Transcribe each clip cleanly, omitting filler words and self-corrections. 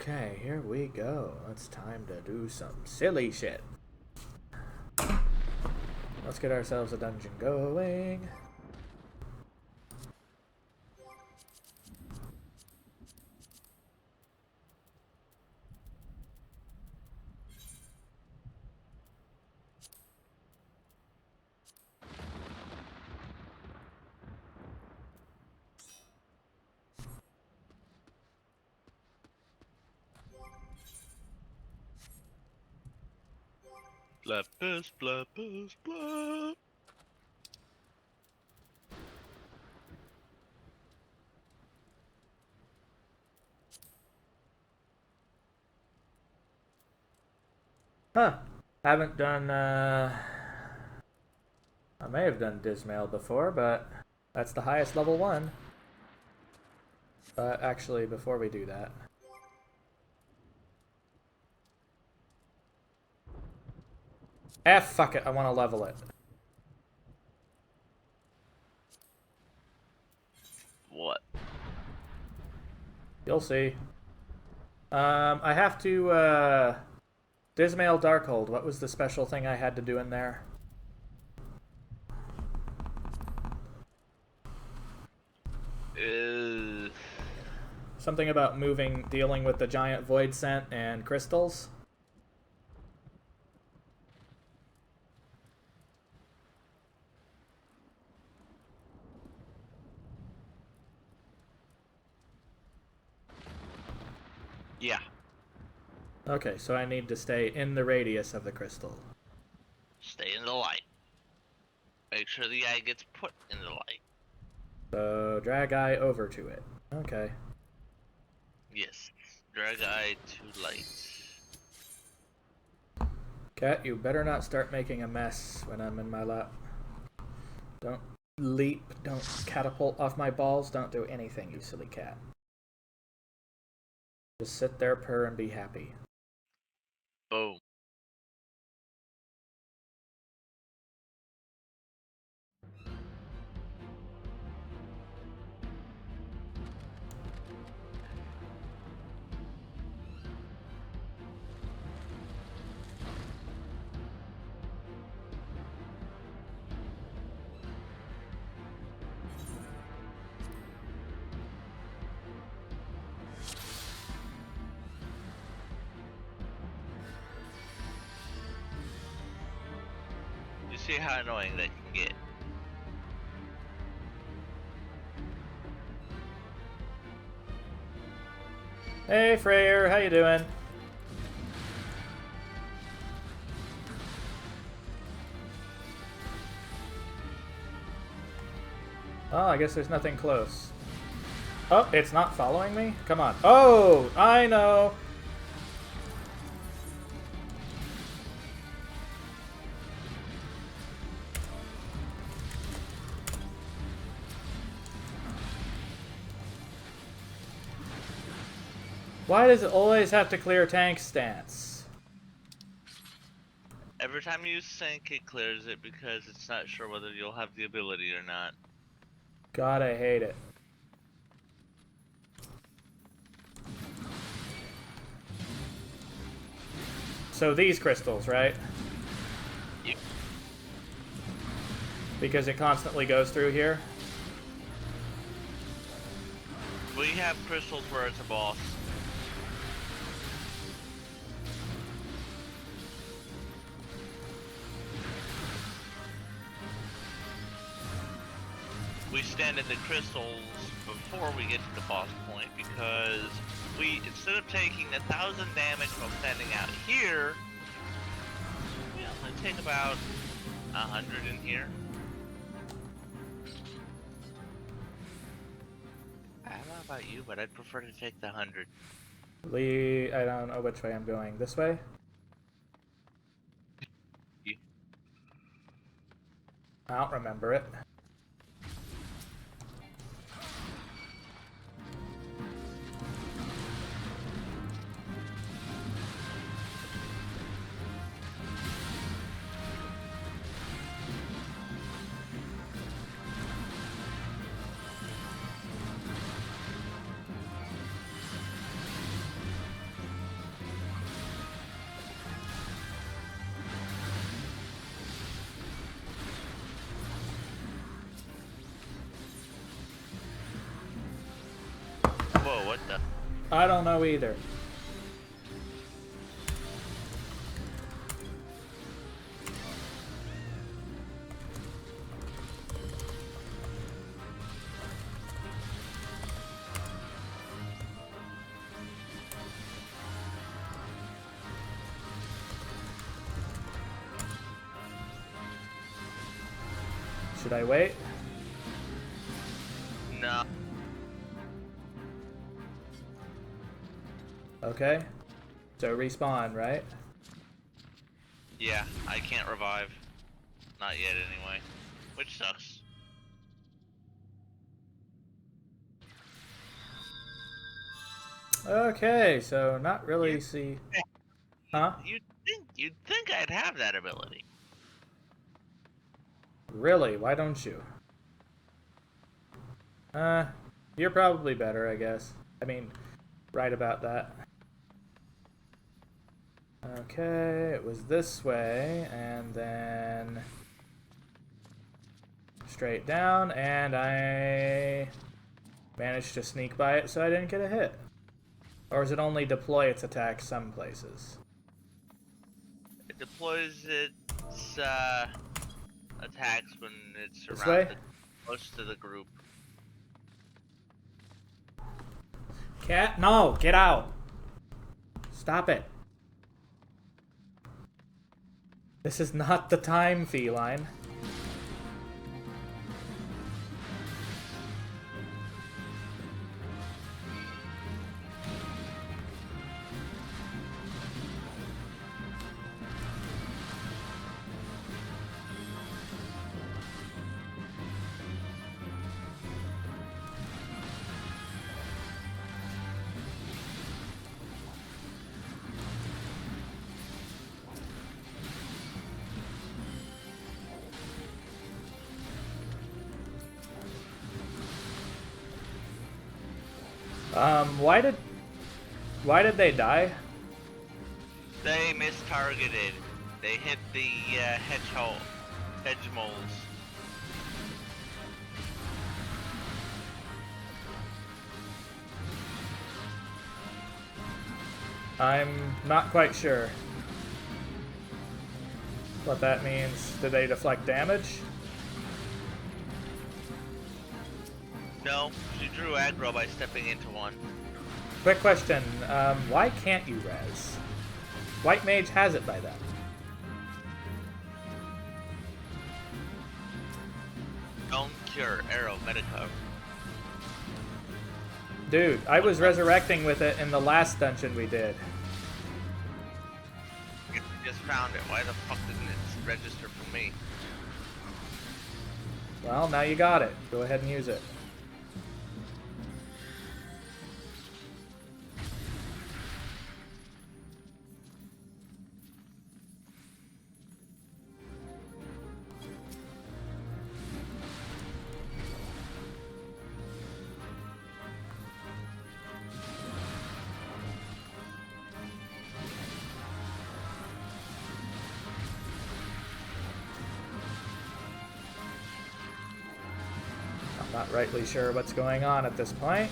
Okay, here we go. It's time to do some silly shit. Let's get ourselves a dungeon going. Blappers, blappers, blap. Huh. Haven't done, I may have done Dismail before, but that's the highest level one. But actually, before we do that... fuck it, I want to level it. What? You'll see. I have to, Dismail Darkhold. What was the special thing I had to do in there? Something about dealing with the giant void scent and crystals? Yeah. Okay, so I need to stay in the radius of the crystal. Stay in the light. Make sure the eye gets put in the light. So, drag eye over to it. Okay. Yes. Drag eye to light. Cat, you better not start making a mess when I'm in my lap. Don't leap, don't catapult off my balls, don't do anything, you silly cat. Just sit there, purr, and be happy. Boom. You see how annoying that can get. Hey, Freyr, how you doing? Oh, I guess there's nothing close. Oh, it's not following me? Come on. Oh, I know! Why does it always have to clear tank stance? Every time you sink, it clears it because it's not sure whether you'll have the ability or not. God, I hate it. So these crystals, right? Yep. Because it constantly goes through here? We have crystals where it's a boss. We stand in the crystals before we get to the boss point because instead of taking 1,000 damage while standing out here, we only take about 100 in here. I don't know about you, but I'd prefer to take the 100. I don't know which way I'm going. This way? Yeah. I don't remember it. Whoa, what the? I don't know either. Should I wait? No. Okay. So respawn, right? Yeah, I can't revive. Not yet, anyway. Which sucks. Okay, so not really see... Huh? You'd think I'd have that ability. Really? Why don't you? You're probably better, I guess. I mean, right about that. Okay, it was this way, and then straight down, and I managed to sneak by it so I didn't get a hit. Or does it only deploy its attack some places? It deploys its attacks when it's This way? close to the group. Cat? No! Get out! Stop it. This is not the time, feline. Why did they die? They mistargeted. They hit the hedge moles. I'm not quite sure what that means. Did they deflect damage? No, she drew aggro by stepping into one. Quick question, why can't you res? White Mage has it by then. Don't cure, arrow, medico. Dude, I was resurrecting with it in the last dungeon we did. I just found it. Why the fuck didn't it register for me? Well, now you got it. Go ahead and use it. Not rightly sure what's going on at this point.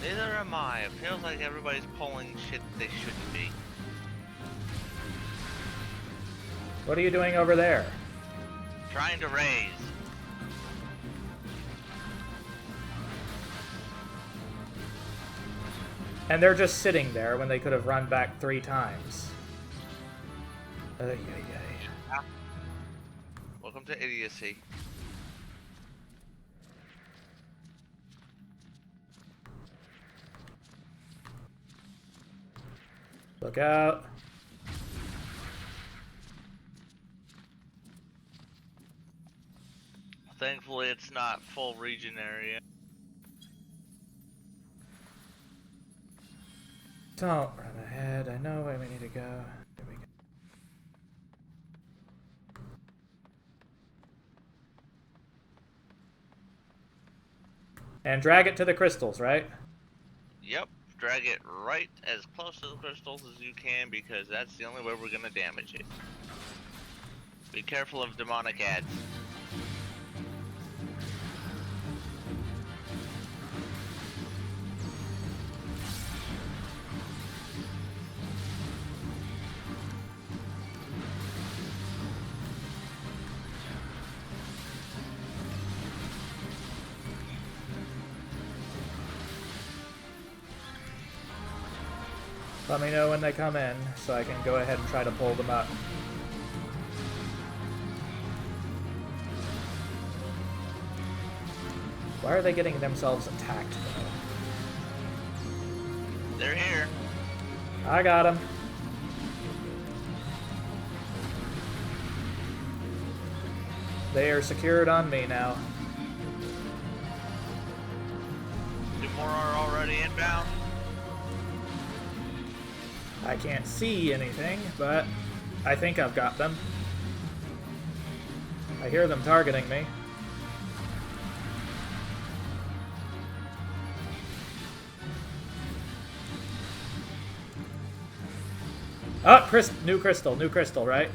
Neither am I. It feels like everybody's pulling shit they shouldn't be. What are you doing over there? Trying to raise. And they're just sitting there when they could have run back 3 times. Welcome to idiocy. Look out. Thankfully, it's not full region area. Don't run ahead. I know where we need to go. Here we go. And drag it to the crystals, right? Yep. Drag it right as close to the crystals as you can because that's the only way we're gonna damage it. Be careful of demonic ads. Let me know when they come in, so I can go ahead and try to pull them up. Why are they getting themselves attacked, though? They're here. I got him. They are secured on me now. 2 more are already inbound. I can't see anything, but I think I've got them. I hear them targeting me. Oh, new crystal, right?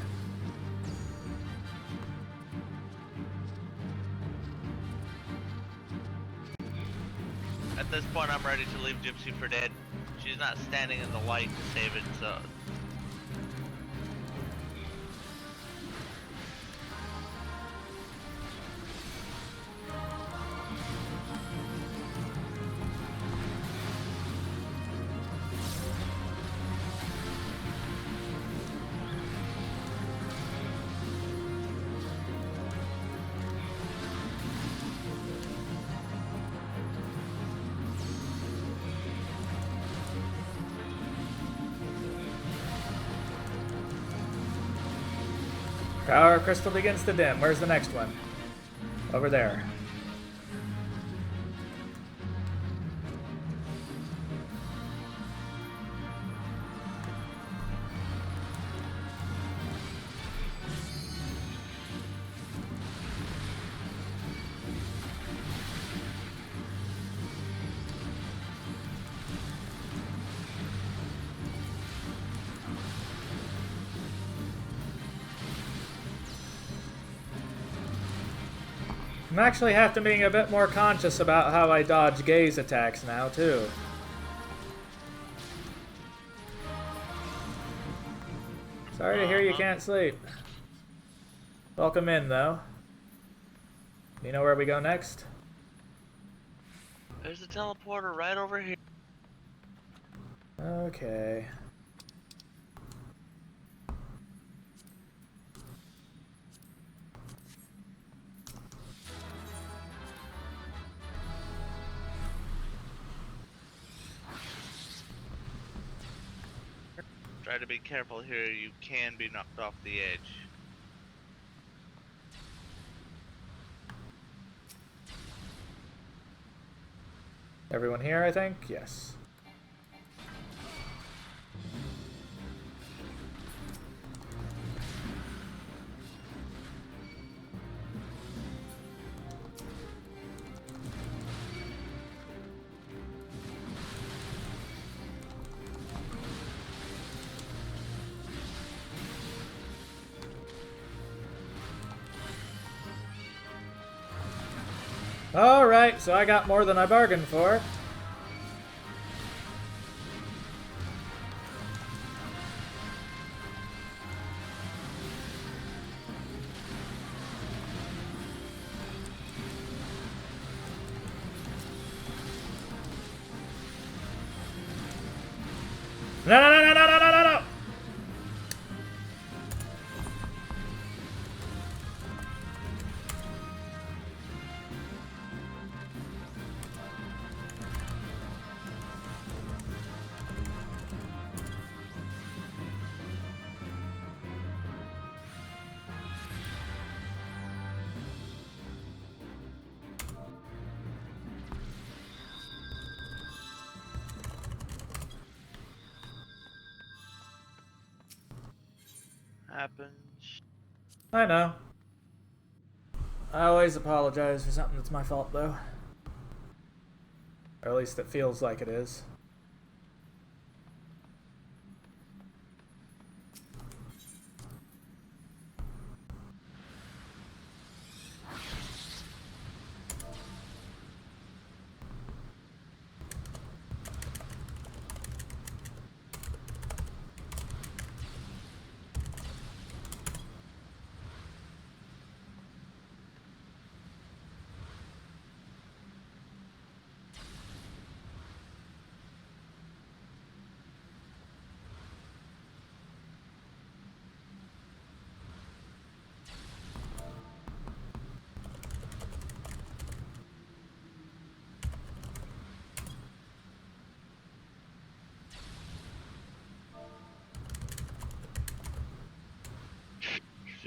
At this point, I'm ready to leave Gypsy for dead. She's not standing in the light to save it, so... Power crystal begins to dim. Where's the next one? Over there. I'm actually have to be a bit more conscious about how I dodge gaze attacks now, too. Sorry to hear you can't sleep. Welcome in, though. You know where we go next? There's a teleporter right over here. Okay. Try to be careful here, you can be knocked off the edge. Everyone here, I think? Yes. Alright, so I got more than I bargained for. No, no, no, no, no, no, no, no! Happens. I know. I always apologize for something that's my fault, though. Or at least it feels like it is.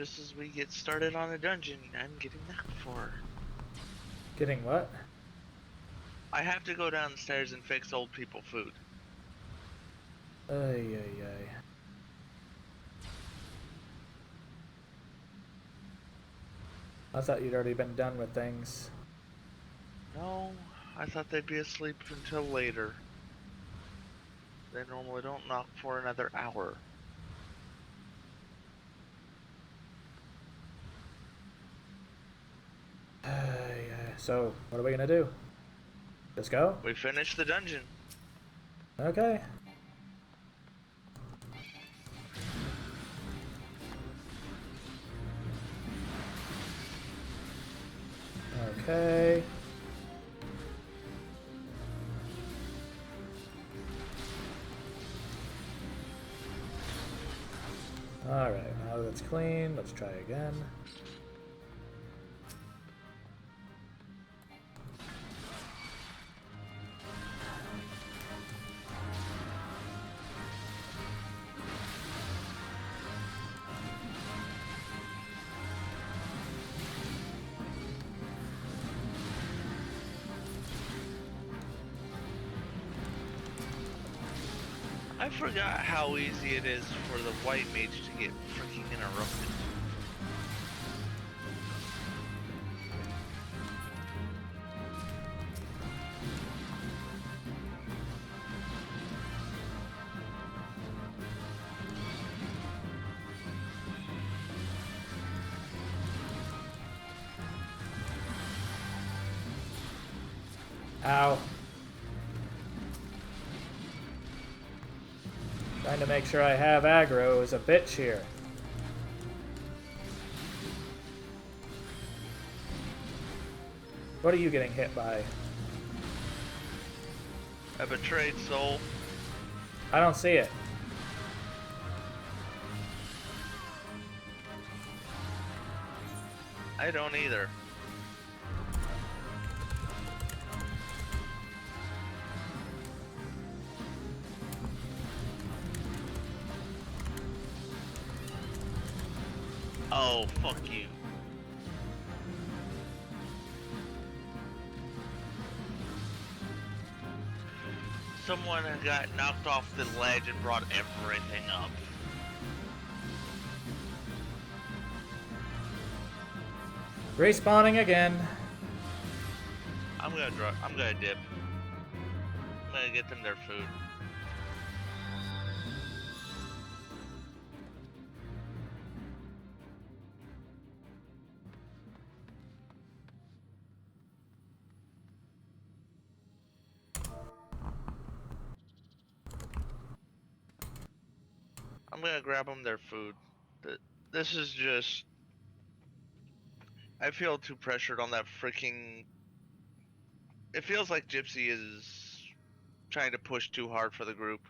just as we get started on a dungeon, I'm getting knocked for. Getting what? I have to go downstairs and fix old people food. Ay, ay, ay. I thought you'd already been done with things. No, I thought they'd be asleep until later. They normally don't knock for another hour. Ay, ay. So, what are we gonna do? Just go? We finished the dungeon. Okay. Okay. Alright, now that it's clean, let's try again. I forgot how easy it is for the white mage to get freaking interrupted. Ow. Trying to make sure I have aggro is a bitch here. What are you getting hit by? A betrayed soul. I don't see it. I don't either. Oh, fuck you. Someone got knocked off the ledge and brought everything up. Respawning again. I'm gonna dip. I'm gonna get them their food. I'm gonna grab them their food. This is just... I feel too pressured on that freaking... It feels like Gypsy is trying to push too hard for the group.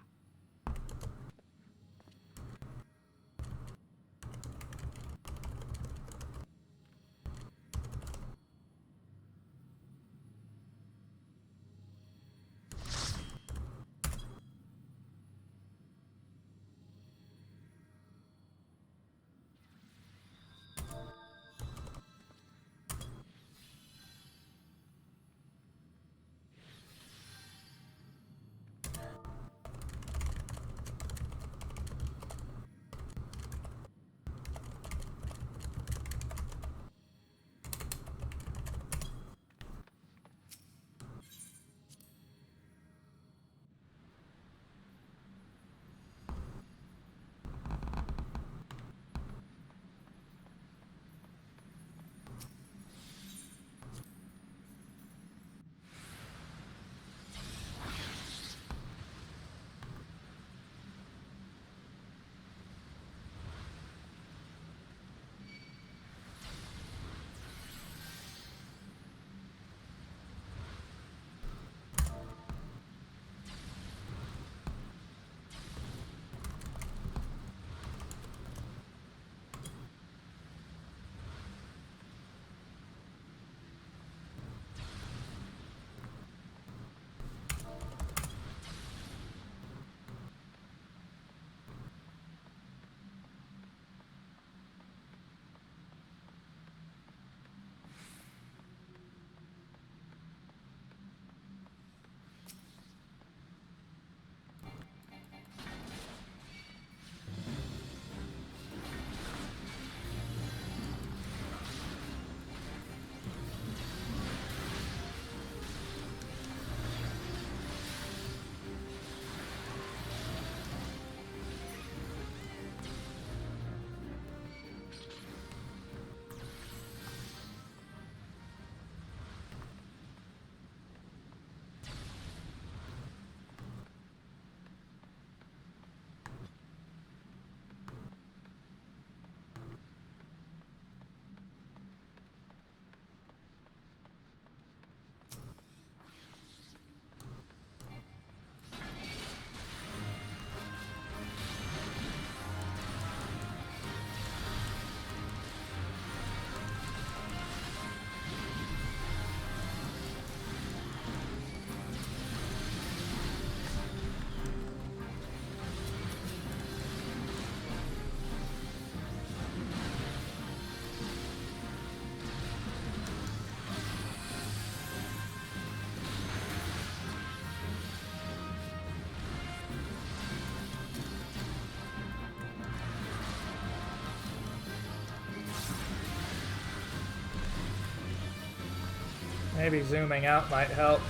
Maybe zooming out might help.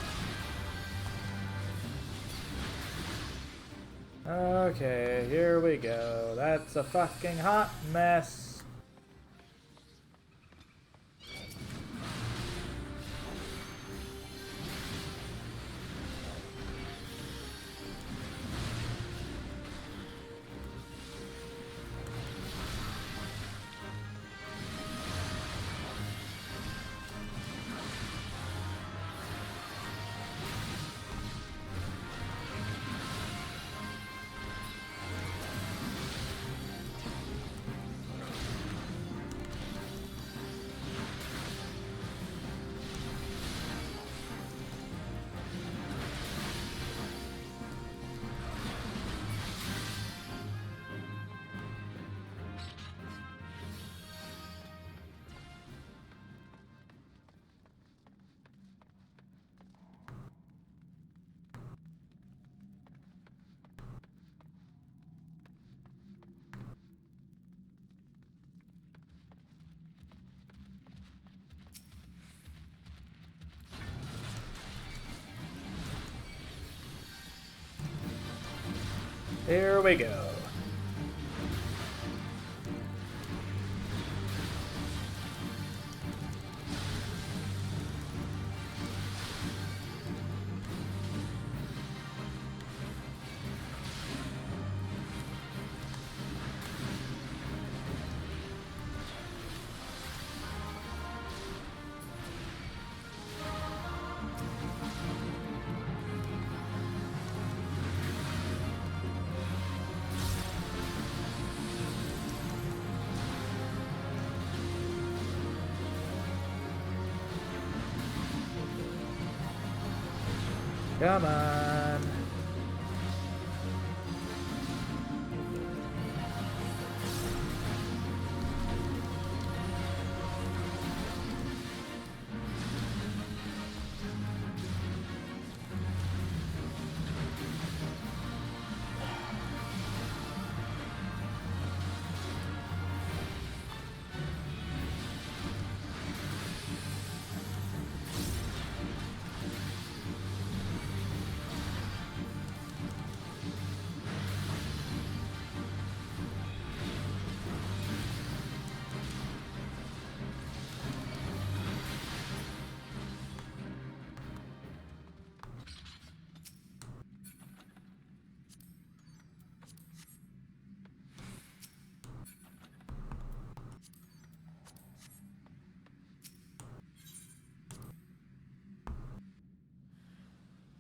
Okay, here we go. That's a fucking hot mess. Here we go. Come on.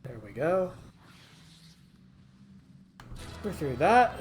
There we go. We're through that.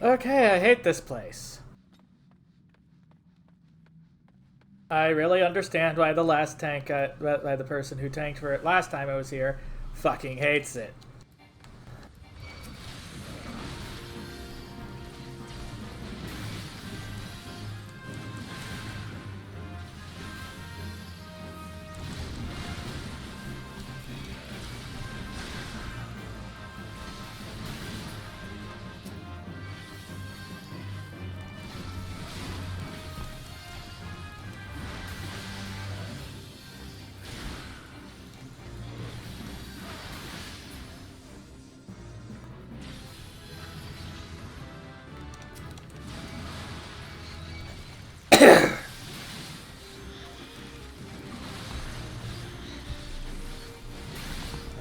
Okay, I hate this place. I really understand why the last tank, why the person who tanked for it last time I was here, fucking hates it.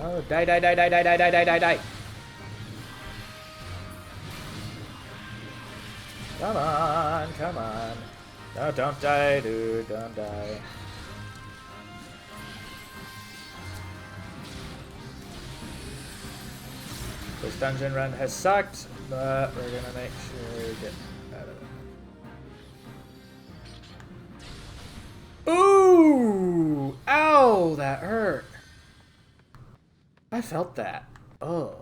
Oh, die, die, die, die, die, die, die, die, die, die. Come on, come on. No, don't die, dude, don't die. This dungeon run has sucked, but we're gonna make sure we get out of it. Ooh! Ow! That hurt. I felt that. Oh.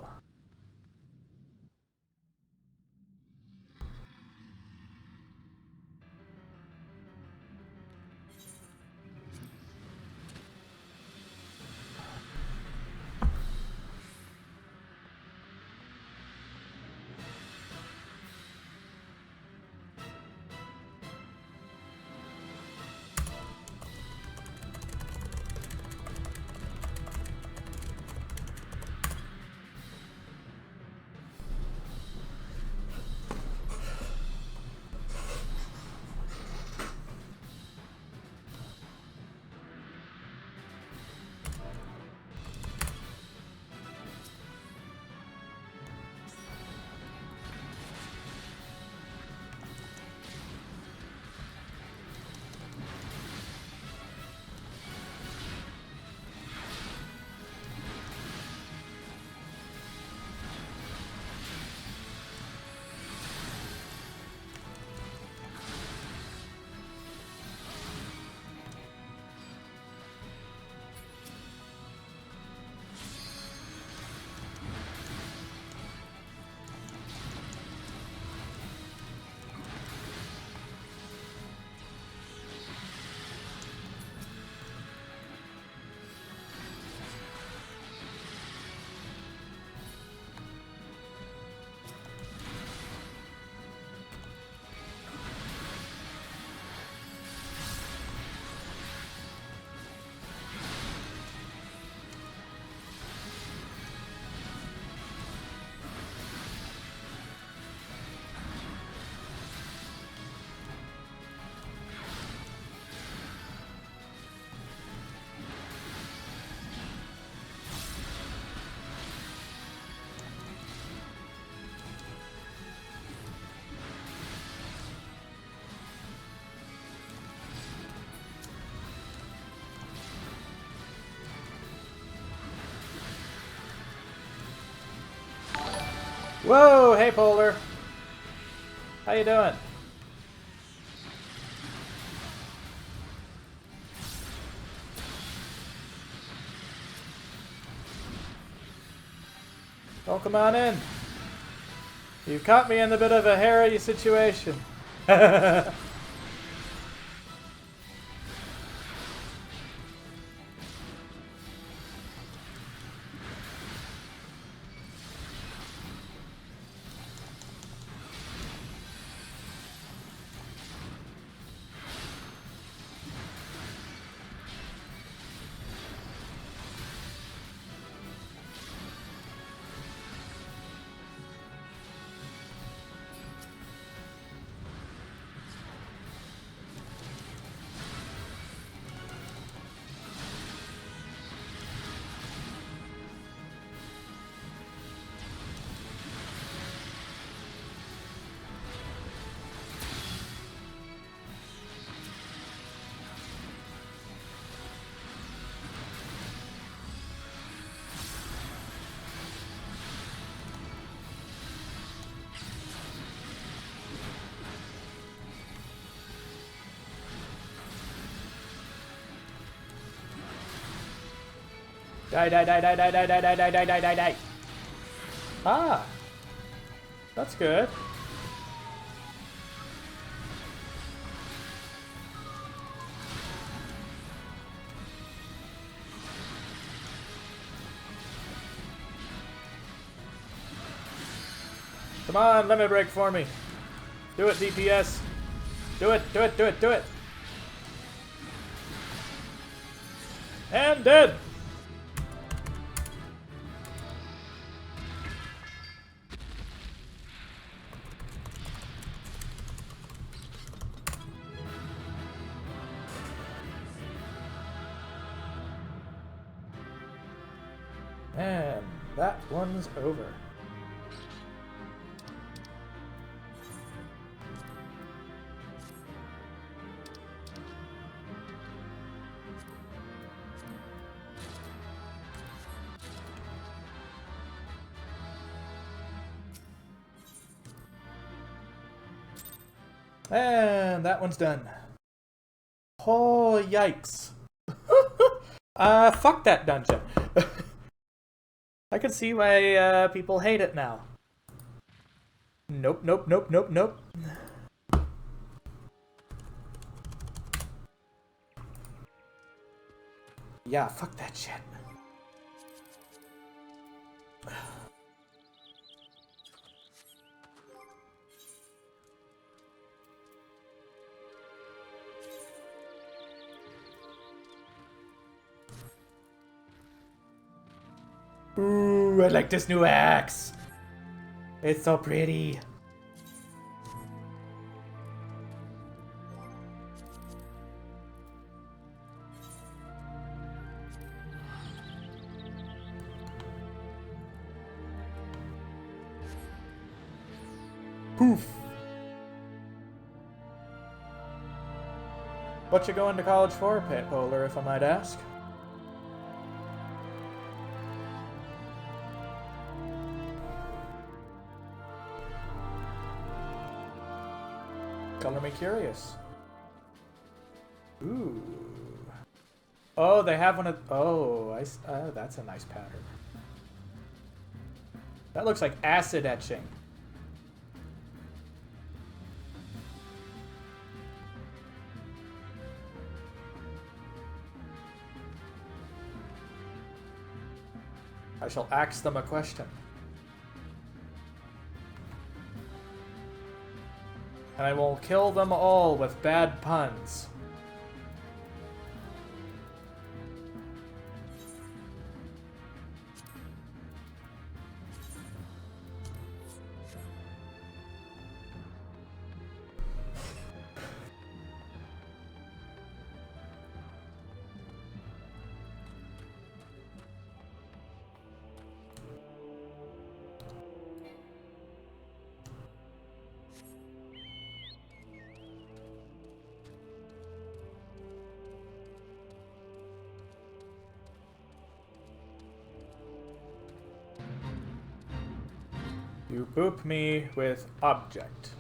Whoa! Hey, Polar. How you doing? Oh, come on in. You caught me in a bit of a hairy situation. Die, die, die, die, die, die, die, die, die, die, die, die, die. Ah. That's good. Come on, limit break for me. Do it, DPS. Do it, do it, do it, do it. And dead. And that one's over. And that one's done. Oh, yikes. Fuck that dungeon. I can see why people hate it now. Nope, nope, nope, nope, nope. Yeah, fuck that shit. Ooh, I like this new axe. It's so pretty. Poof. What you going to college for, Pit Polar, if I might ask? Color me curious. Ooh. Oh, they have one of... Oh, that's a nice pattern. That looks like acid etching. I shall ask them a question. And I will kill them all with bad puns. You boop me with object.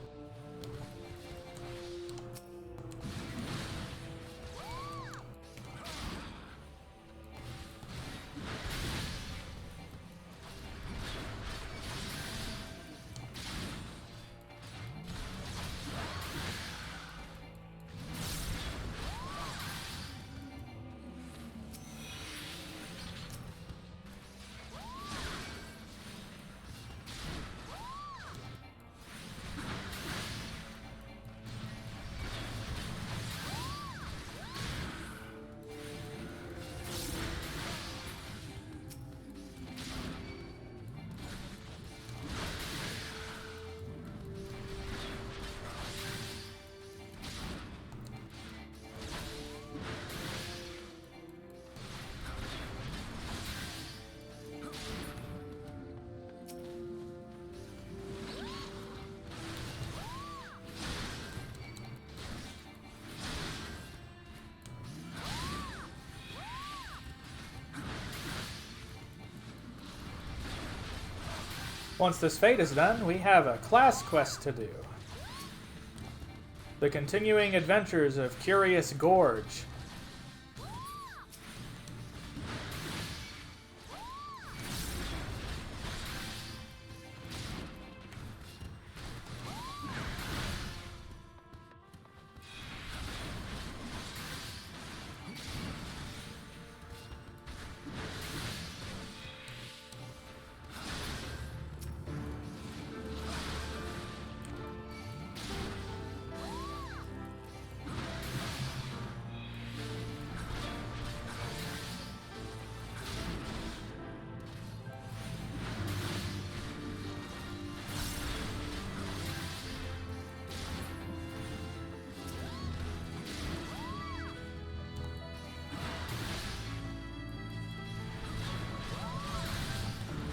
Once this fate is done, we have a class quest to do. The continuing adventures of Curious Gorge.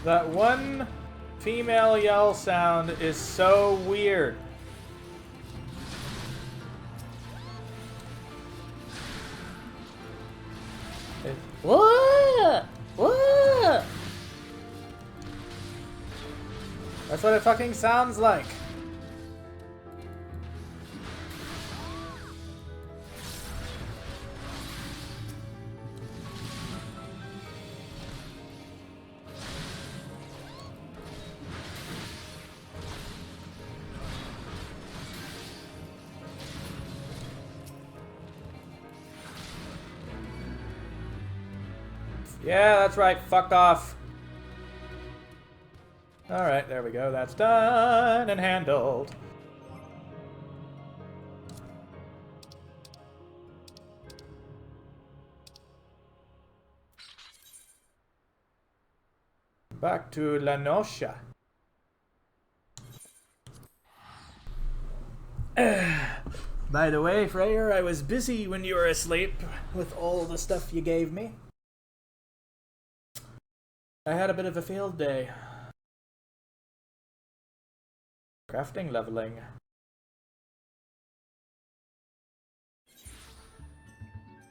That one female yell sound is so weird. What? What? That's what it fucking sounds like. Yeah, that's right. Fuck off. Alright, there we go. That's done and handled. Back to La Nocia. By the way, Freyr, I was busy when you were asleep with all the stuff you gave me. I had a bit of a field day. Crafting leveling.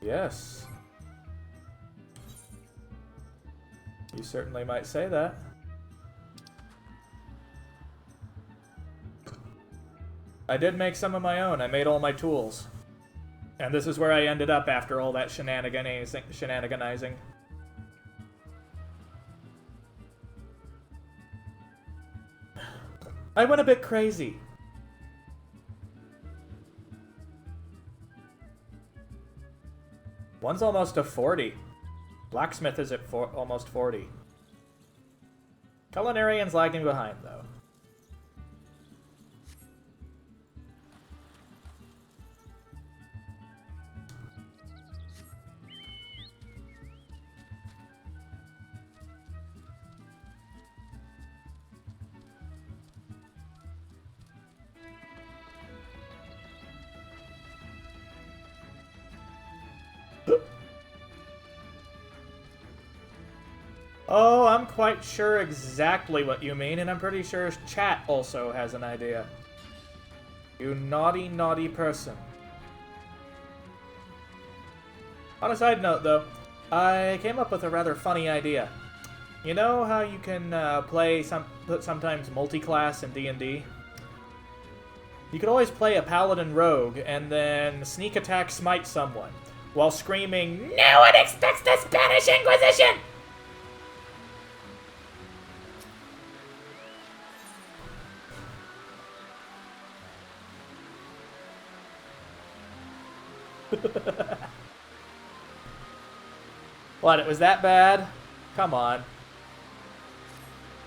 Yes. You certainly might say that. I did make some of my own. I made all my tools. And this is where I ended up after all that shenaniganizing. I went a bit crazy. One's almost a 40. Blacksmith is at almost 40. Culinarian's lagging behind, though. Oh, I'm quite sure exactly what you mean, and I'm pretty sure chat also has an idea. You naughty, naughty person. On a side note, though, I came up with a rather funny idea. You know how you can play sometimes multi-class in D&D? You could always play a paladin rogue and then sneak attack smite someone while screaming, "No one expects the Spanish Inquisition!" What, it was that bad? Come on.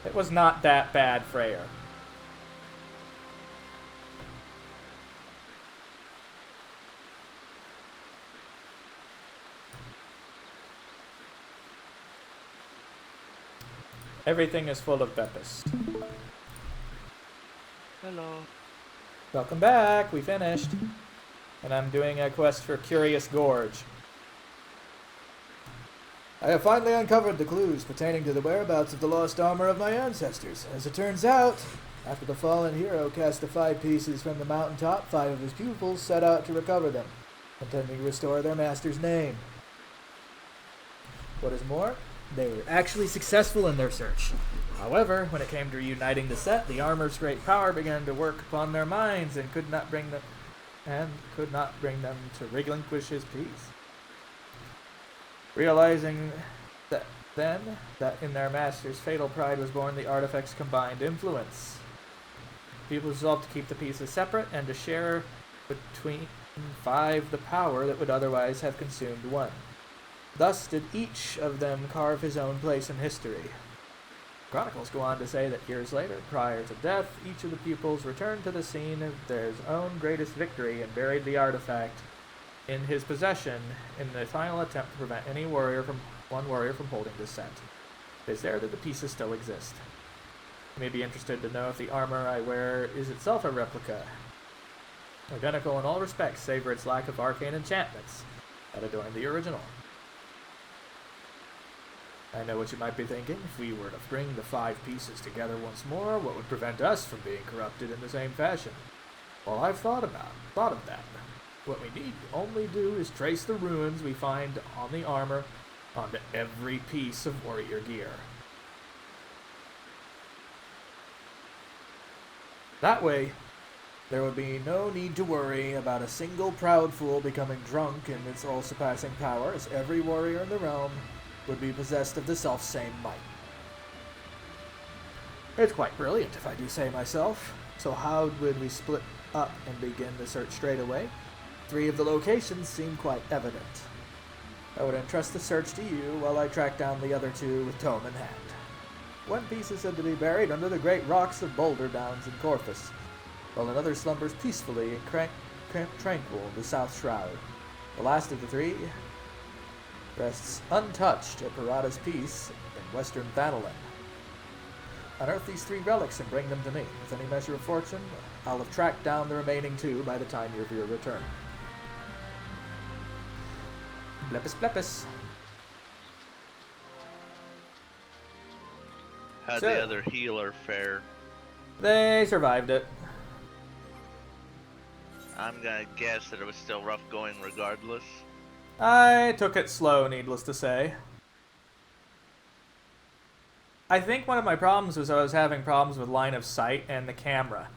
It was not that bad, Freyr. Everything is full of Beppis. Hello. Welcome back, we finished. And I'm doing a quest for Curious Gorge. I have finally uncovered the clues pertaining to the whereabouts of the lost armor of my ancestors. As it turns out, after the fallen hero cast the 5 pieces from the mountaintop, 5 of his pupils set out to recover them, intending to restore their master's name. What is more, they were actually successful in their search. However, when it came to reuniting the set, the armor's great power began to work upon their minds and could not bring them to relinquish his peace. Realizing that in their master's fatal pride was born the artifact's combined influence. People resolved to keep the pieces separate and to share between 5 the power that would otherwise have consumed 1. Thus did each of them carve his own place in history. Chronicles go on to say that years later, prior to death, each of the pupils returned to the scene of their own greatest victory and buried the artifact in his possession in the final attempt to prevent one warrior from holding the set. It is there that the pieces still exist. You may be interested to know if the armor I wear is itself a replica. Identical in all respects, save for its lack of arcane enchantments that adorn the original. I know what you might be thinking. If we were to bring the 5 pieces together once more, what would prevent us from being corrupted in the same fashion? Well, I've thought of that. What we need only do is trace the ruins we find on the armor onto every piece of warrior gear. That way, there would be no need to worry about a single proud fool becoming drunk in its all-surpassing power, as every warrior in the realm would be possessed of the self-same might. It's quite brilliant, if I do say myself. So how would we split up and begin the search straight away? 3 of the locations seem quite evident. I would entrust the search to you while I track down the other 2 with tome in hand. 1 piece is said to be buried under the great rocks of Boulder Downs in Corpus, while another slumbers peacefully and tranquil in the South Shroud. The last of the 3 rests untouched at Parada's Peace in western Thanalin. Unearth these 3 relics and bring them to me. With any measure of fortune, I'll have tracked down the remaining 2 by the time of your return. Blepis blepis. How'd the other healer fare? They survived it. I'm gonna guess that it was still rough going regardless. I took it slow, needless to say. I think one of my problems was I was having problems with line of sight and the camera.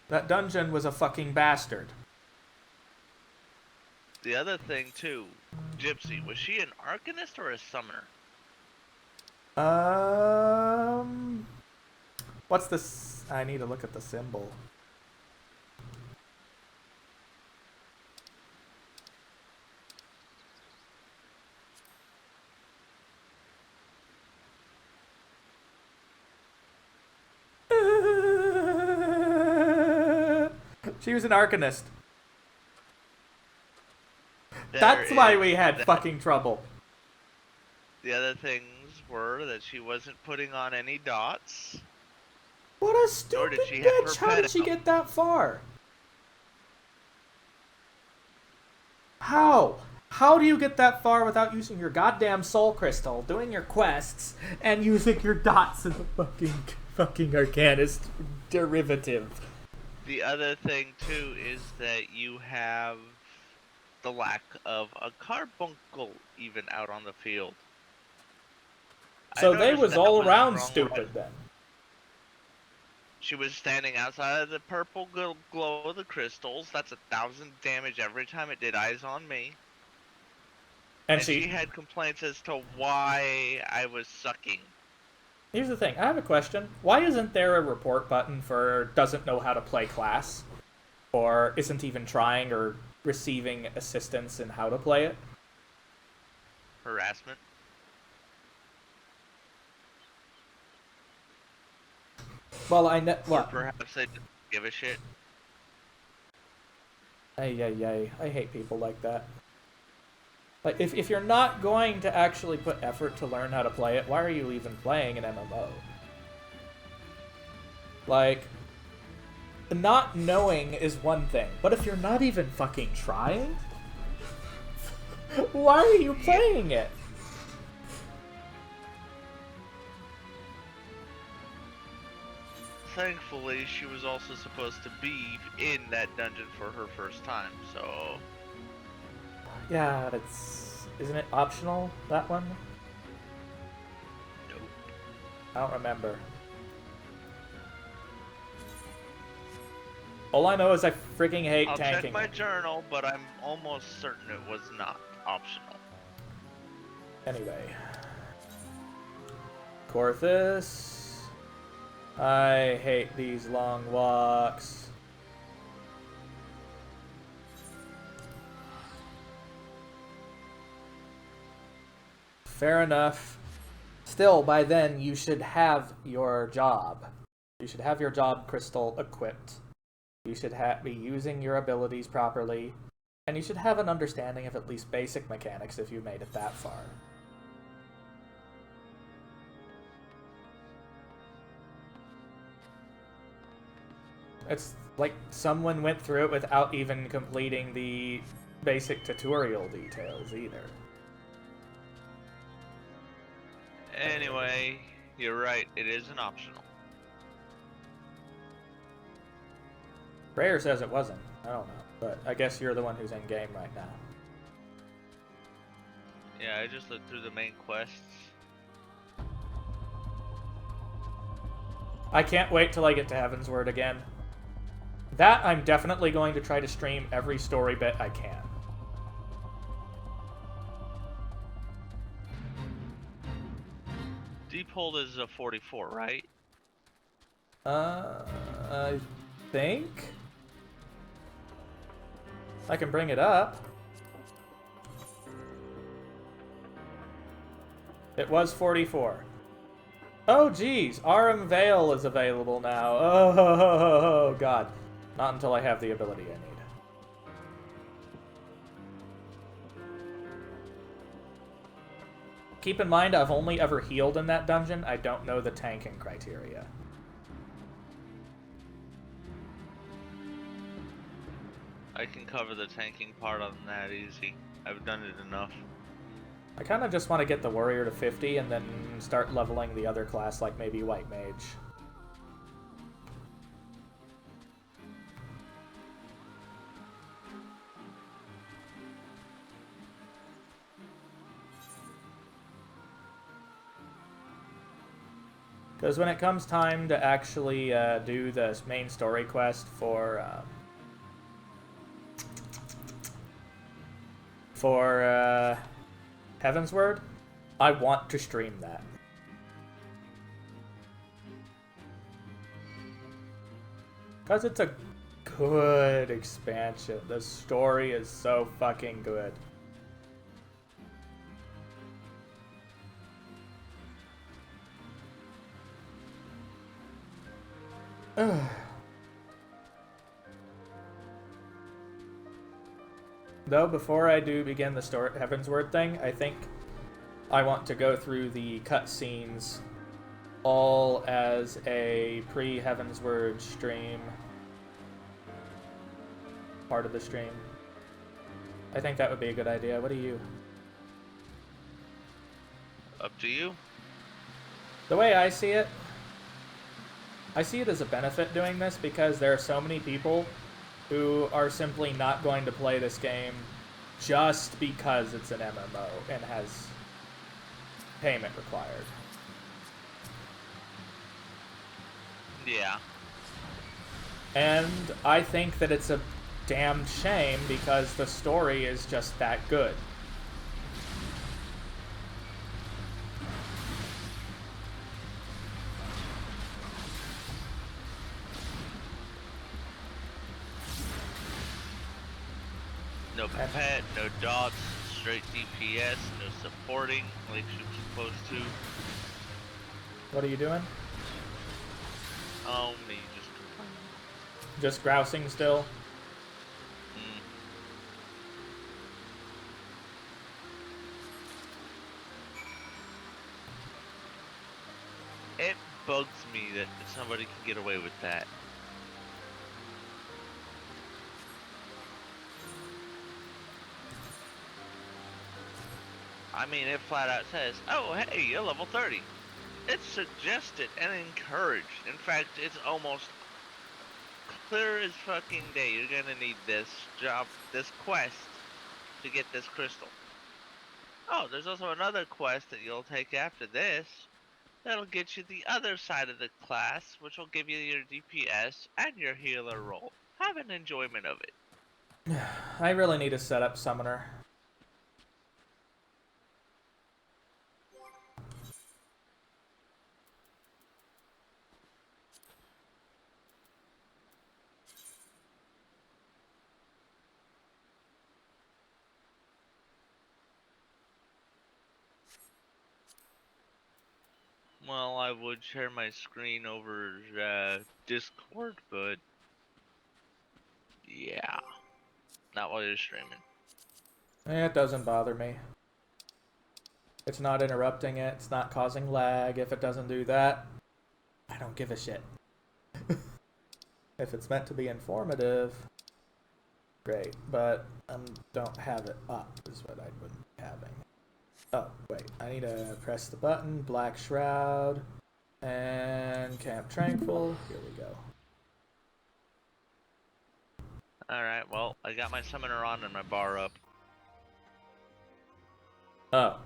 That dungeon was a fucking bastard. The other thing, too, Gypsy, was she an Arcanist or a Summoner? What's this? I need to look at the symbol. She was an Arcanist. That's why we had fucking trouble. The other things were that she wasn't putting on any dots. What a stupid bitch! How did she get that far? How? How do you get that far without using your goddamn soul crystal, doing your quests, and using your dots as a fucking Arcanist derivative? The other thing, too, is that you have the lack of a carbuncle even out on the field. So they was all around stupid then. She was standing outside of the purple glow of the crystals. That's 1,000 damage every time it did eyes on me. And she had complaints as to why I was sucking. Here's the thing, I have a question. Why isn't there a report button for doesn't know how to play class? Or isn't even trying or receiving assistance in how to play it? Harassment. Well, I know. Or perhaps they didn't give a shit. I hate people like that. Like, if you're not going to actually put effort to learn how to play it, why are you even playing an MMO? Like, not knowing is one thing, but if you're not even fucking trying, why are you playing it? Thankfully, she was also supposed to be in that dungeon for her first time, so... Yeah, isn't it optional, that one? Nope. I don't remember. All I know is I freaking hate tanking. I'll check my journal, but I'm almost certain it was not optional. Anyway. Corthus. I hate these long walks. Fair enough. Still, by then, you should have your job. You should have your job crystal equipped. You should be using your abilities properly. And you should have an understanding of at least basic mechanics if you made it that far. It's like someone went through it without even completing the basic tutorial details either. Anyway, you're right. It is an optional. Rare says it wasn't. I don't know, but I guess you're the one who's in game right now. Yeah, I just looked through the main quests. I can't wait till I get to Heaven's Word again. That I'm definitely going to try to stream every story bit I can. Deep Hold is a 44, right? I think I can bring it up. It was 44. Oh, geez. Arum Veil is available now. Oh, God. Not until I have the ability I need. Keep in mind, I've only ever healed in that dungeon. I don't know the tanking criteria. I can cover the tanking part on that easy. I've done it enough. I kind of just want to get the warrior to 50 and then start leveling the other class, like maybe White Mage. Because when it comes time to actually do the main story quest for Heaven's Word, I want to stream that. Because it's a good expansion. The story is so fucking good. Though, before I do begin the Heaven's Word thing, I think I want to go through the cutscenes all as a pre-Heaven's Word stream. Part of the stream. I think that would be a good idea. What do you? Up to you. The way I see it as a benefit doing this because there are so many people who are simply not going to play this game just because it's an MMO and has payment required. Yeah. And I think that it's a damned shame because the story is just that good. No pet, no dots, straight DPS, no supporting like you're supposed to. What are you doing? Oh, me just complaining. Just grousing still? It bugs me that somebody can get away with that. I mean, it flat out says, oh, hey, you're level 30. It's suggested and encouraged. In fact, it's almost clear as fucking day. You're gonna need this job, this quest, to get this crystal. Oh, there's also another quest that you'll take after this. That'll get you the other side of the class, which will give you your DPS and your healer role. Have an enjoyment of it. I really need to set up Summoner. Well, I would share my screen over Discord, but yeah, not while you're streaming. It doesn't bother me. It's not interrupting it. It's not causing lag. If it doesn't do that, I don't give a shit. If it's meant to be informative. Great, but don't have it up is what I've been having. Oh, wait, I need to press the button, Black Shroud, and Camp Tranquil. Here we go. Alright, well, I got my summoner on and my bar up. Oh,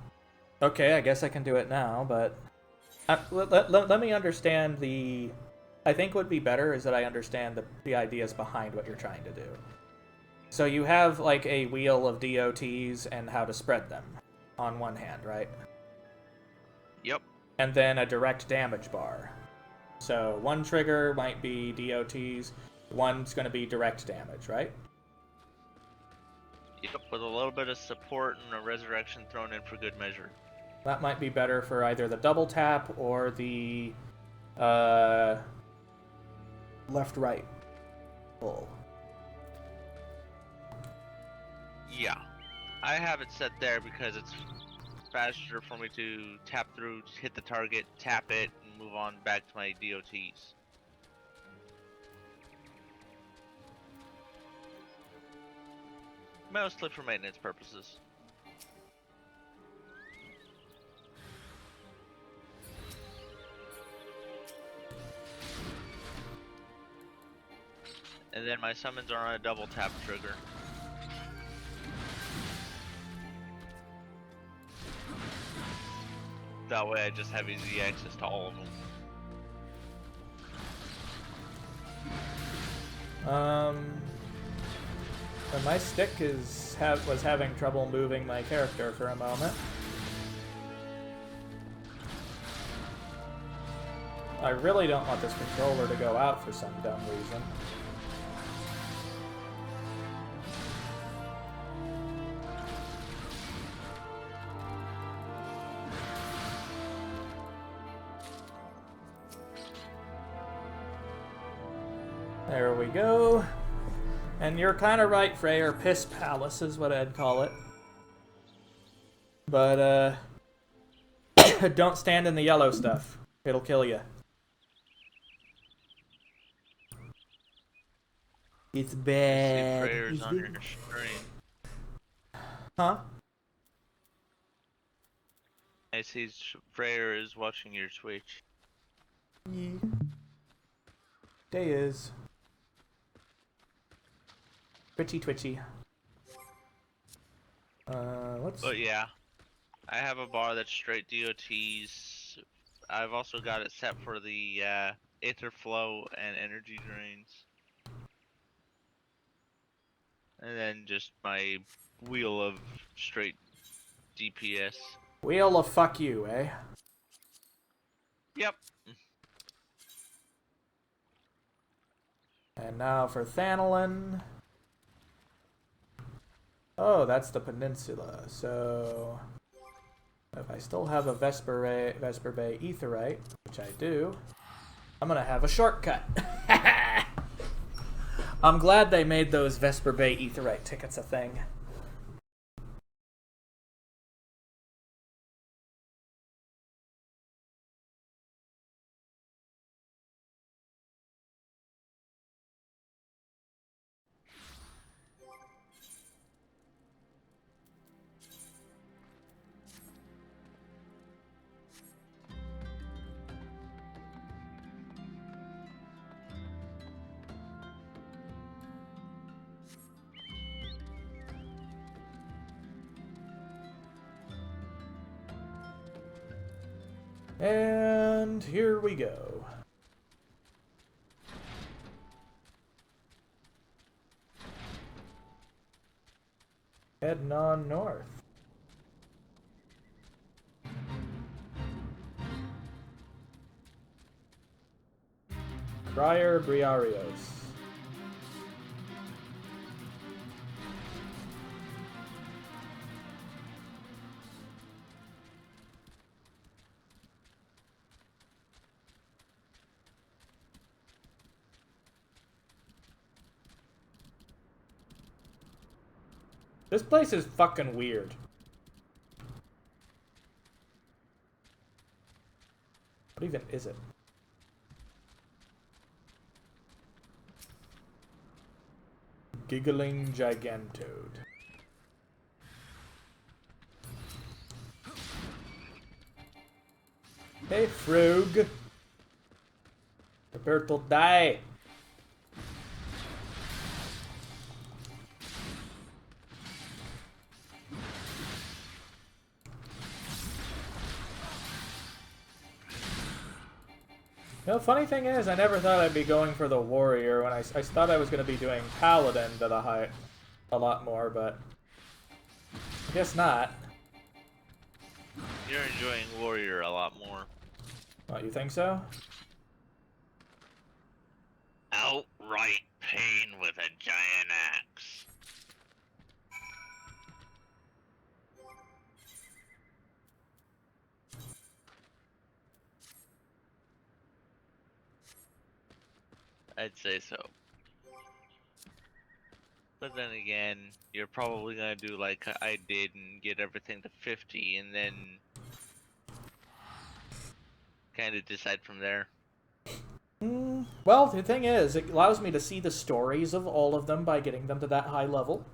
okay, I guess I can do it now, but let me understand the... I think what would be better is that I understand the ideas behind what you're trying to do. So you have, like, a wheel of DOTs and how to spread them on one hand, right? Yep. And then a direct damage bar. So one trigger might be DOTs, one's going to be direct damage, right? Yep, with a little bit of support and a resurrection thrown in for good measure. That might be better for either the double tap or the left-right pull. Yeah. I have it set there because it's faster for me to tap through, hit the target, tap it, and move on back to my DOTs. Mostly for maintenance purposes. And then my summons are on a double tap trigger. That way I just have easy access to all of them. And my stick was having trouble moving my character for a moment. I really don't want this controller to go out for some dumb reason. There we go. And you're kind of right, Freyr. Piss Palace is what I'd call it. But, don't stand in the yellow stuff. It'll kill you. It's bad. I see Freyr's on your stream. Huh? I see Freyr is watching your Twitch. Yeah. Day is. Twitchy. What's... But yeah, I have a bar that's straight DOTs. I've also got it set for the Aether Flow and Energy Drains. And then just my wheel of straight DPS. Wheel of fuck you, eh? Yep. And now for Thanolin. Oh, that's the peninsula. So, if I still have a Vesper Bay Aetherite, which I do, I'm gonna have a shortcut. I'm glad they made those Vesper Bay Aetherite tickets a thing. And here we go. Heading on north. Friar Briarios. This place is fucking weird. What even is it? giggling gigantode. Hey, Frog. Prepare to die. The funny thing is, I never thought I'd be going for the warrior when I thought I was going to be doing paladin to the a lot more, but I guess not. You're enjoying warrior a lot more. What, you think so? Outright pain with a giant axe. I'd say so. But then again, you're probably gonna do like I did and get everything to 50 and then kind of decide from there. Well, the thing is, it allows me to see the stories of all of them by getting them to that high level.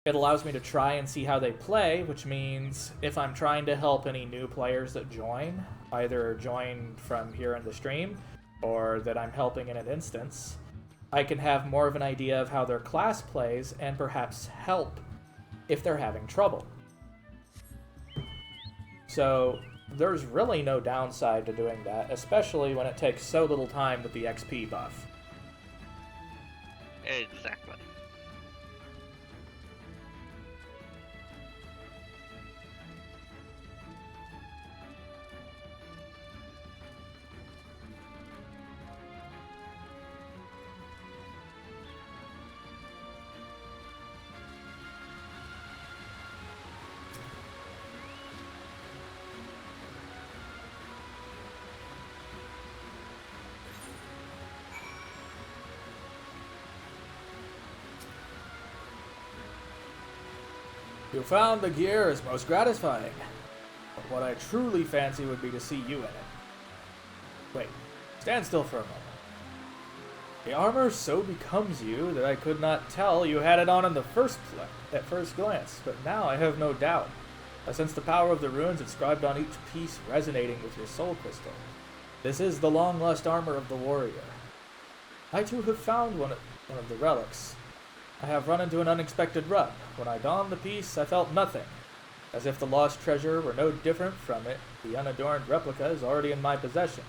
It allows me to try and see how they play, which means if I'm trying to help any new players that join, either join from here in the stream, or that I'm helping in an instance, I can have more of an idea of how their class plays and perhaps help if they're having trouble. So there's really no downside to doing that, especially when it takes so little time with the XP buff. Exactly. You found the gear is most gratifying. But what I truly fancy would be to see you in it. Wait, stand still for a moment. The armor so becomes you that I could not tell you had it on in the at first glance, but now I have no doubt. I sense the power of the runes inscribed on each piece resonating with your soul crystal. This is the long-lost armor of the warrior. I too have found one of the relics. I have run into an unexpected rut. When I donned the piece, I felt nothing. As if the lost treasure were no different from it, the unadorned replica is already in my possession.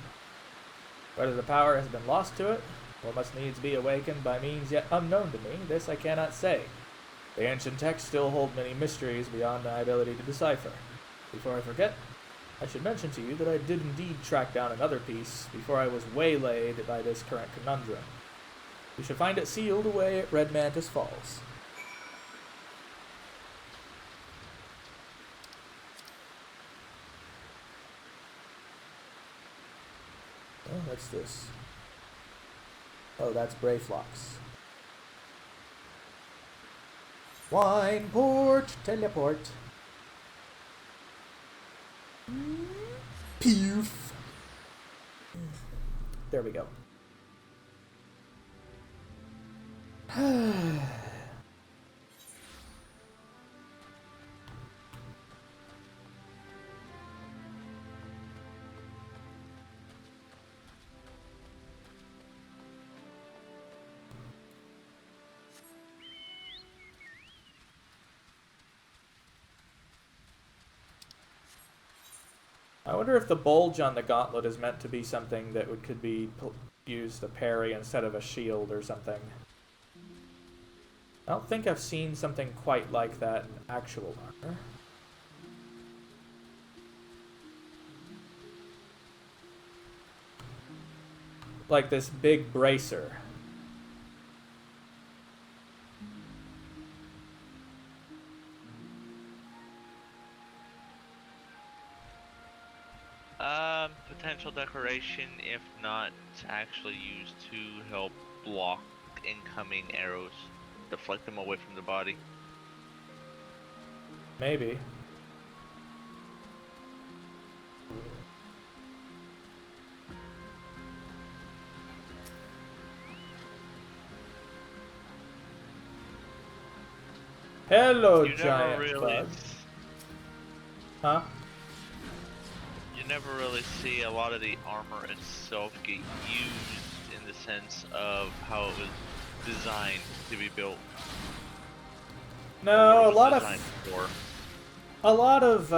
Whether the power has been lost to it, or must needs be awakened by means yet unknown to me, this I cannot say. The ancient texts still hold many mysteries beyond my ability to decipher. Before I forget, I should mention to you that I did indeed track down another piece before I was waylaid by this current conundrum. You should find it sealed away at Red Mantis Falls. Oh, what's this? Oh, that's Brayflox. Wine port, teleport. Poof. There we go. I wonder if the bulge on the gauntlet is meant to be something that could be used to parry instead of a shield or something. I don't think I've seen something quite like that in actual armor. Like this big bracer. Potential decoration, if not actually used to help block incoming arrows, deflect them away from the body. Maybe. Hello, You never giant really, bug. Huh? you never really see a lot of the armor itself get used in the sense of how it was designed to be built. No, Or what it was designed for. a lot of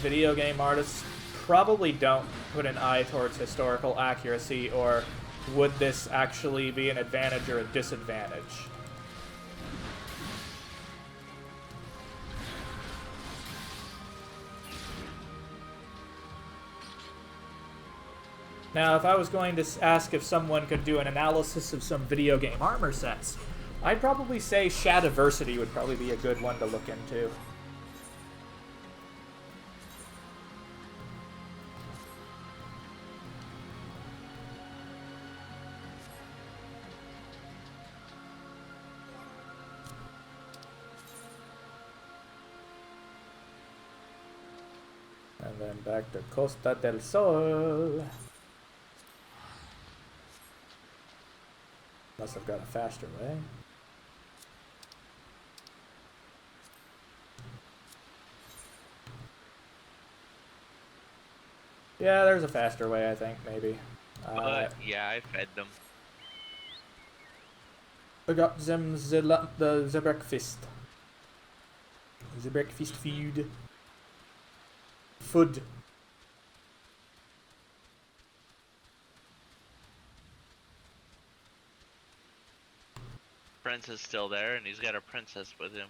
video game artists probably don't put an eye towards historical accuracy or would this actually be an advantage or a disadvantage. Now, if I was going to ask if someone could do an analysis of some video game armor sets, I'd probably say Shadiversity would probably be a good one to look into. And then back to Costa del Sol. Must have got a faster way. Yeah, there's a faster way, I think, maybe. But, yeah, I fed them. I got them the breakfast. The breakfast food. Food. Prince is still there, and he's got a princess with him.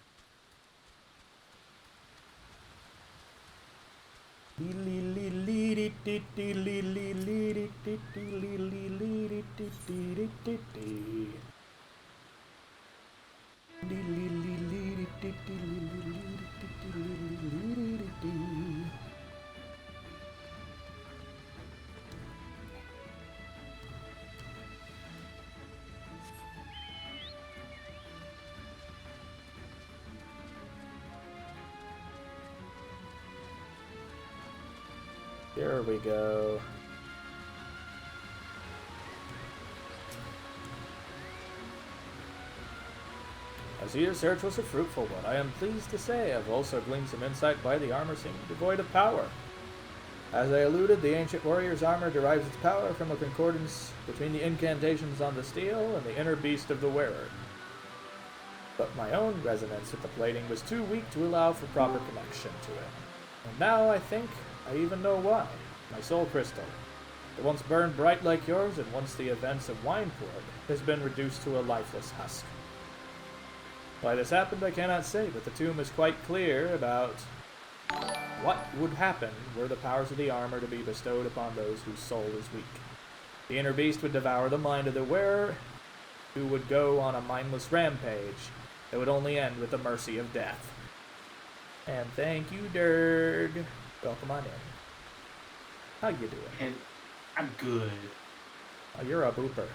Here we go. I see your search was a fruitful one. I am pleased to say I've also gleaned some insight why the armor seemed devoid of power. As I alluded, the ancient warrior's armor derives its power from a concordance between the incantations on the steel and the inner beast of the wearer. But my own resonance with the plating was too weak to allow for proper connection to it. And now I think I even know why. My soul crystal. It once burned bright like yours, and once the events of Wineport has been reduced to a lifeless husk. Why this happened I cannot say, but the tomb is quite clear about what would happen were the powers of the armor to be bestowed upon those whose soul is weak. The inner beast would devour the mind of the wearer, who would go on a mindless rampage that would only end with the mercy of death. And thank you, Durg. Welcome on in. How you doing? And I'm good. Oh, you're a booper.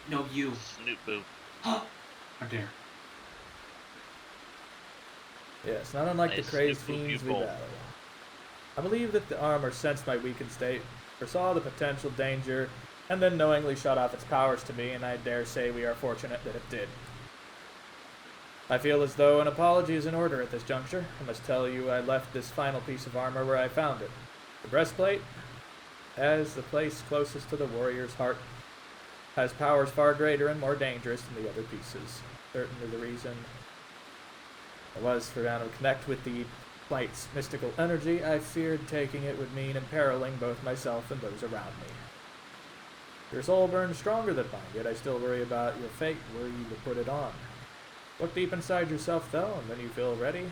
No, you. Snoop Boop. How dare. Yes, not unlike the Nice crazed snoop boop fiends you we pull. battle. I believe that the armor sensed my weakened state, foresaw the potential danger, and then knowingly shut off its powers to me, and I dare say we are fortunate that it did. I feel as though an apology is in order at this juncture. I must tell you I left this final piece of armor where I found it. The breastplate, as the place closest to the warrior's heart, has powers far greater and more dangerous than the other pieces. Certainly the reason was for now to connect with the light's mystical energy. I feared taking it would mean imperiling both myself and those around me. Your soul burns stronger than mine, yet I still worry about your fate were you to put it on. Look deep inside yourself, though, and when you feel ready,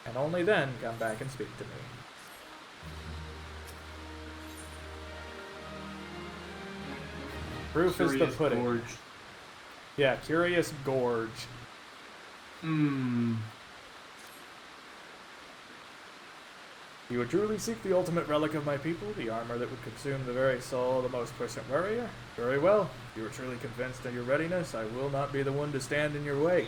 and only then come back and speak to me. Proof is the Curious pudding. Gorge. Yeah, Curious Gorge. Hmm. You would truly seek the ultimate relic of my people, the armor that would consume the very soul of the most puissant warrior? Very well. If you are truly convinced of your readiness, I will not be the one to stand in your way.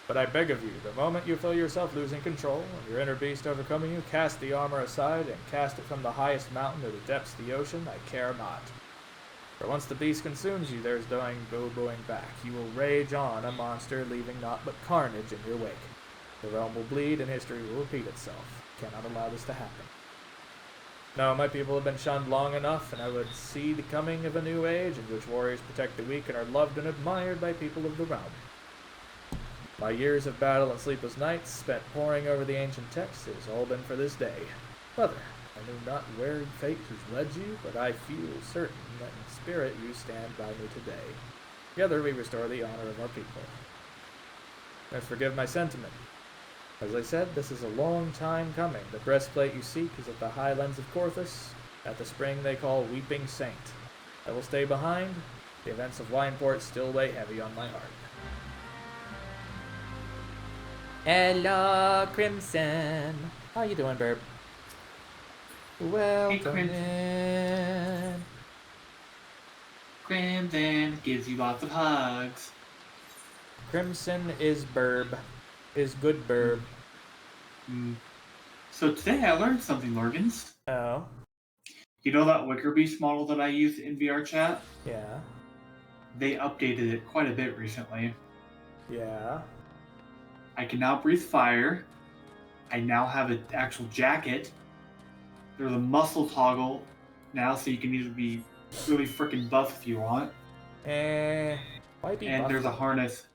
But I beg of you, the moment you feel yourself losing control, and your inner beast overcoming you, cast the armor aside, and cast it from the highest mountain to the depths of the ocean, I care not. For once the beast consumes you, there's no going back. You will rage on, a monster, leaving naught but carnage in your wake. The realm will bleed, and history will repeat itself. Cannot allow this to happen. No, my people have been shunned long enough, and I would see the coming of a new age in which warriors protect the weak and are loved and admired by people of the realm. My years of battle and sleepless nights spent poring over the ancient texts, it has all been for this day. Mother, I know not where fate has led you, but I feel certain that in spirit you stand by me today. Together we restore the honor of our people. And forgive my sentiment. As I said, this is a long time coming. The breastplate you seek is at the highlands of Corthus, at the spring they call Weeping Saint. I will stay behind. The events of Wineport still weigh heavy on my heart. Hello, Crimson. How you doing, Burb? Welcome in. Crimson gives you lots of hugs. Crimson is Burb. Is good Burb. So today I learned something, Lorgans. Oh? You know that Wicker Beast model that I used in VR chat? Yeah. They updated it quite a bit recently. Yeah. I can now breathe fire. I now have an actual jacket. There's a muscle toggle now, so you can either be really freaking buff if you want. Might be And buff. there's a harness.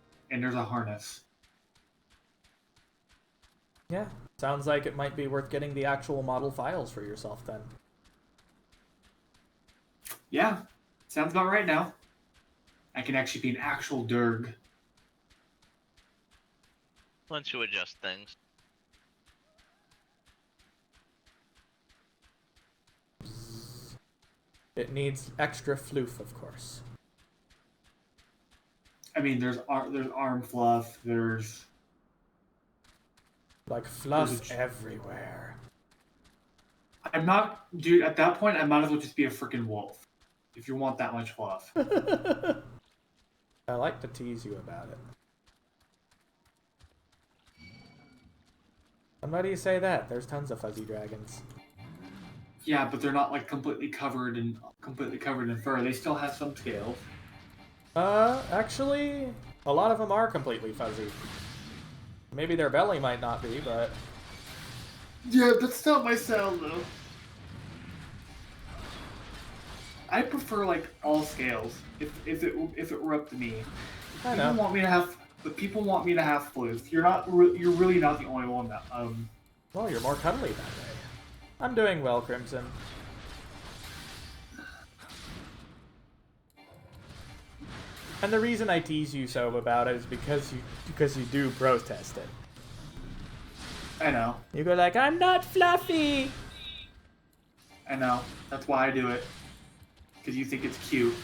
Yeah. Sounds like it might be worth getting the actual model files for yourself then. Yeah, sounds about right now. I can actually be an actual Durg. Once you adjust things. It needs extra floof, of course. I mean, there's arm fluff. There's Like fluff everywhere. I'm not, dude. At that point, I might as well just be a freaking wolf. If you want that much fluff. I like to tease you about it. And why do you say that? There's tons of fuzzy dragons. Yeah, but they're not like completely covered in fur. They still have some scales. Actually, a lot of them are completely fuzzy. Maybe their belly might not be, but... Yeah, that's not my sound though. I prefer like all scales. If it were up to me. I know. People want me to have floof. You're really not the only one that Well, you're more cuddly that way. I'm doing well, Crimson. And the reason I tease you so about it is because you do protest it. I know. You go like, I'm not fluffy! I know. That's why I do it. Because you think it's cute.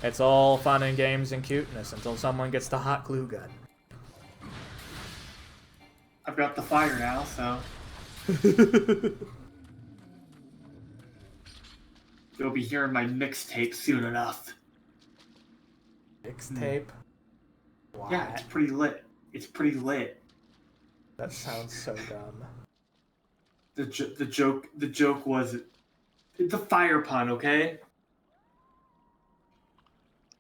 It's all fun and games and cuteness until someone gets the hot glue gun. I've got the fire now, so... You'll be hearing my mixtape soon enough. Mixtape? What? Yeah, it's pretty lit. It's pretty lit. That sounds so dumb. The joke was... It's a fire pun, okay?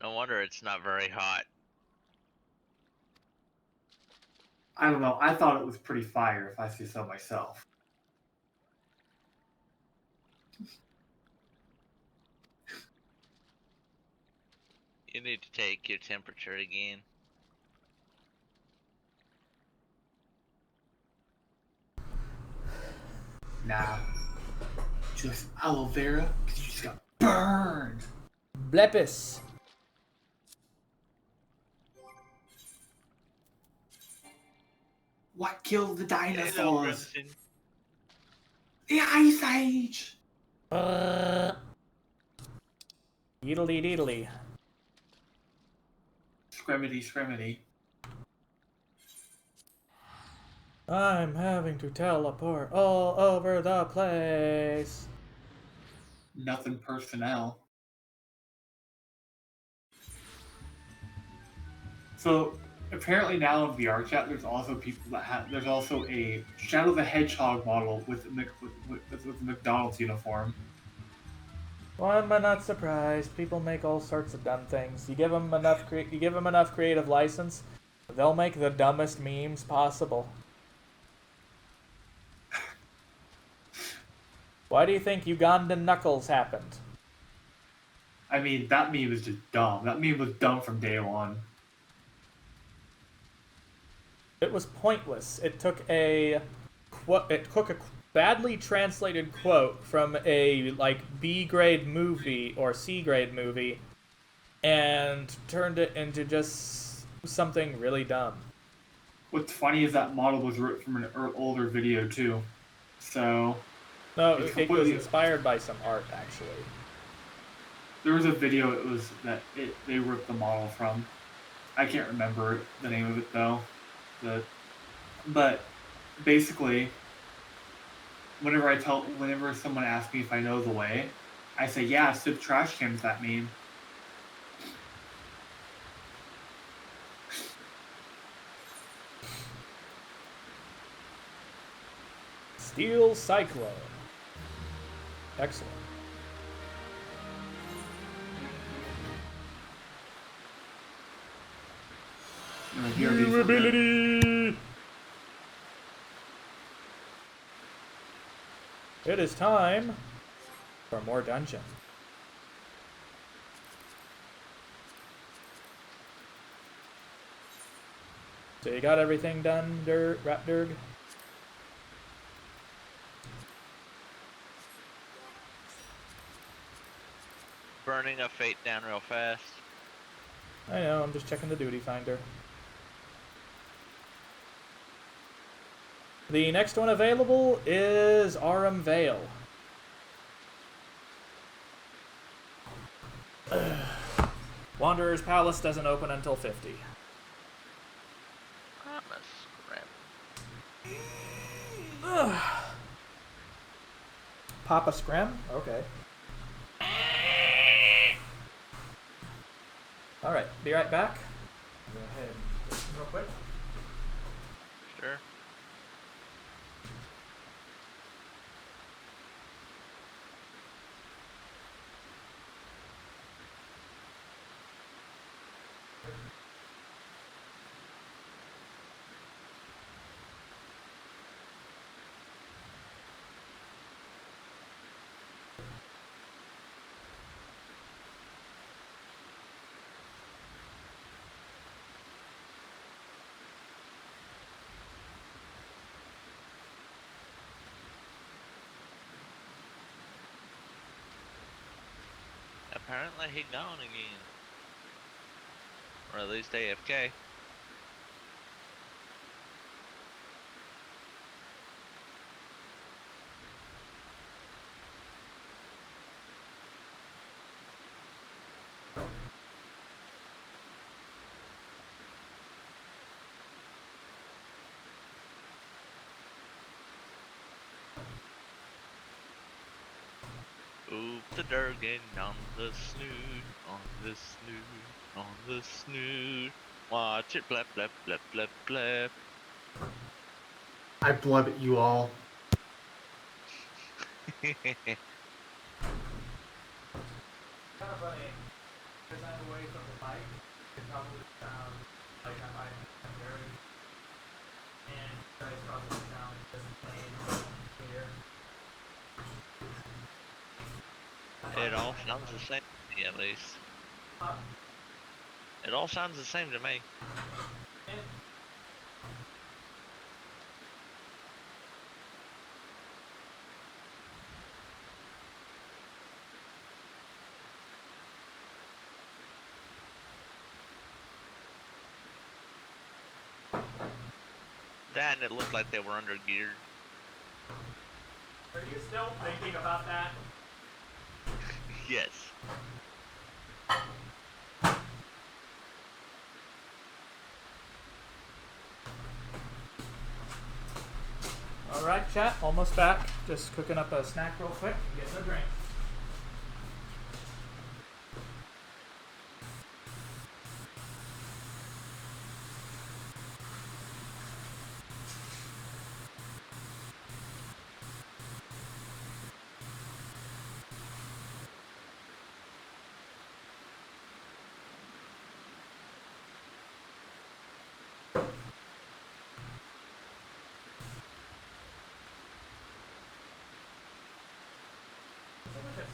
No wonder it's not very hot. I don't know. I thought it was pretty fire, if I say so myself. You need to take your temperature again. Nah. Just aloe vera, because you just got burned. Blepis. What killed the Hello, dinosaurs? Crimson. The Ice Age! Yeedly deedly. Scrimity. I'm having to teleport all over the place. Nothing personnel. So apparently now in VR chat, there's also people that have. There's also a Shadow the Hedgehog model with a McDonald's uniform. Why am I not surprised? People make all sorts of dumb things. You give them enough creative license, they'll make the dumbest memes possible. Why do you think Ugandan Knuckles happened? I mean, that meme was just dumb. That meme was dumb from day one. It was pointless. It took a badly translated quote from a like B grade movie or C grade movie and turned it into just something really dumb. What's funny is that model was ripped from an older video too. So No, it's it was completely. inspired by some art actually. There was a video they ripped the model from. I can't remember the name of it though. But basically, whenever someone asks me if I know the way, I say, yeah, Sip Trash Cans that meme. Steel Cyclone. Excellent. Durability! It is time for more dungeon. So you got everything done, Rapdurg? Burning a fate down real fast. I know, I'm just checking the duty finder. The next one available is Aram Vale. Wanderer's Palace doesn't open until 50. I'm a scram. Papa Scram? Okay. Alright, be right back. Go ahead and listen real quick. Sure. Apparently he gone again. Or at least AFK. Oop the Durgan on the snoot, on the snoot, on the snoot. Watch it blep blep blep blep blep. I blub at you all. Kind of funny, because I'm away from the mic, it probably sounds like I'm very, and you guys probably sound just plain clear. It all sounds the same to me, at least. It all sounds the same to me. That and it looked like they were under geared. Are you still thinking about that? Yes. Alright, chat, almost back. Just cooking up a snack real quick and getting a drink.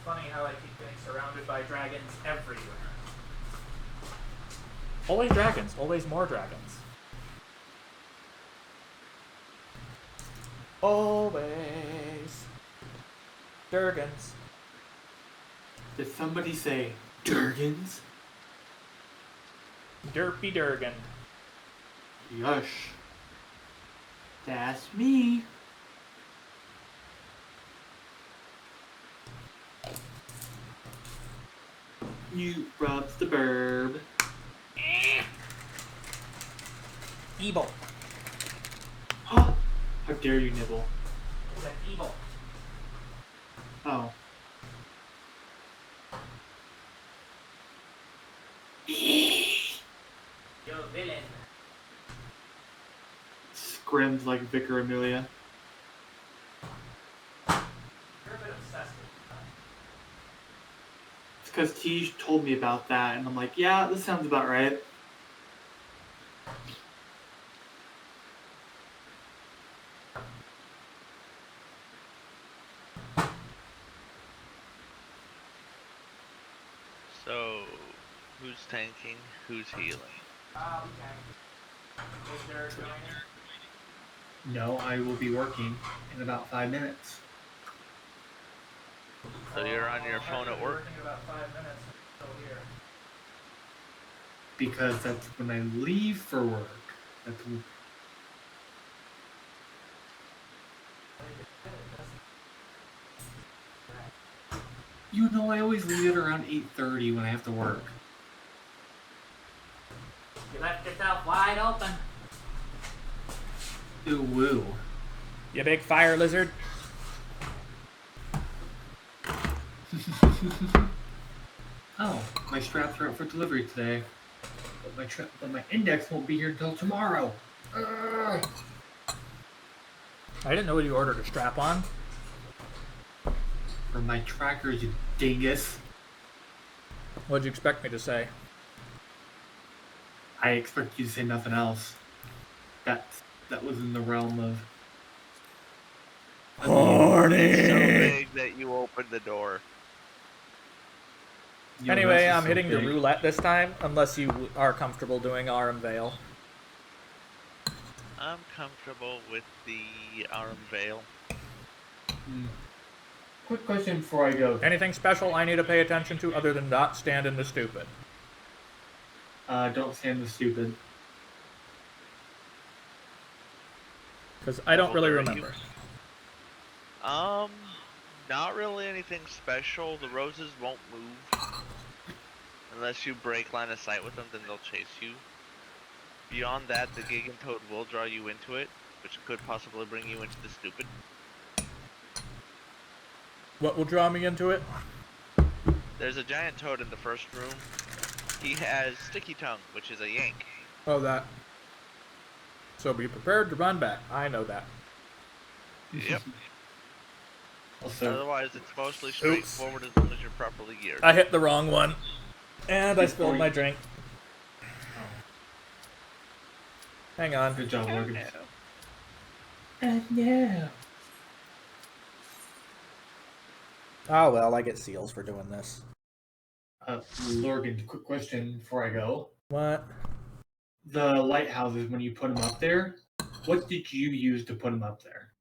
funny how I keep getting surrounded by dragons everywhere. Always dragons. Always more dragons. Always. Durgans. Did somebody say Durgans? Derpy Durgan. Yush. That's me. You robs the burb. Evil. How dare you nibble? Is that evil? Oh. Yo, villain. Scrims like Vicar Amelia. You're a bit obsessed with that. It's because Tej told me about that, and I'm like, yeah, this sounds about right. So, who's tanking? Who's healing? Okay. Is there a joiner? No, I will be working in about 5 minutes. So you're on your phone at work? Working about 5 minutes. I'm still here. Because that's when I leave for work. That's when... You know, I always leave it around 8:30 when I have to work. You left yourself wide open. Ooh, woo. You big fire lizard. Oh, my straps are out for delivery today. But my index won't be here until tomorrow. Ugh. I didn't know you ordered a strap on. For my trackers, you dingus. What'd you expect me to say? I expect you to say nothing else. That was in the realm of... Horny! It's so big that you opened the door. You know, Anyway, that's I'm so hitting the big. roulette this time, unless you are comfortable doing Arum Veil. I'm comfortable with the Arum Veil. Quick question before I go. Anything special I need to pay attention to other than not stand in the stupid? Don't stand the stupid. Because I don't really Well, there remember. Not really anything special. The roses won't move. Unless you break line of sight with them, then they'll chase you. Beyond that, the Gigantoad will draw you into it, which could possibly bring you into the stupid. What will draw me into it? There's a giant toad in the first room. He has Sticky Tongue, which is a yank. Oh, that. So be prepared to run back. I know that. Yep. Also, Otherwise, it's mostly straightforward as long as you're properly geared. I hit the wrong one. And I spilled Before my you- drink. Hang on. good job, Morgan. Yeah. Yeah. Oh, well, I get seals for doing this. Lorgan, quick question before I go. What? The lighthouses, when you put them up there, what did you use to put them up there?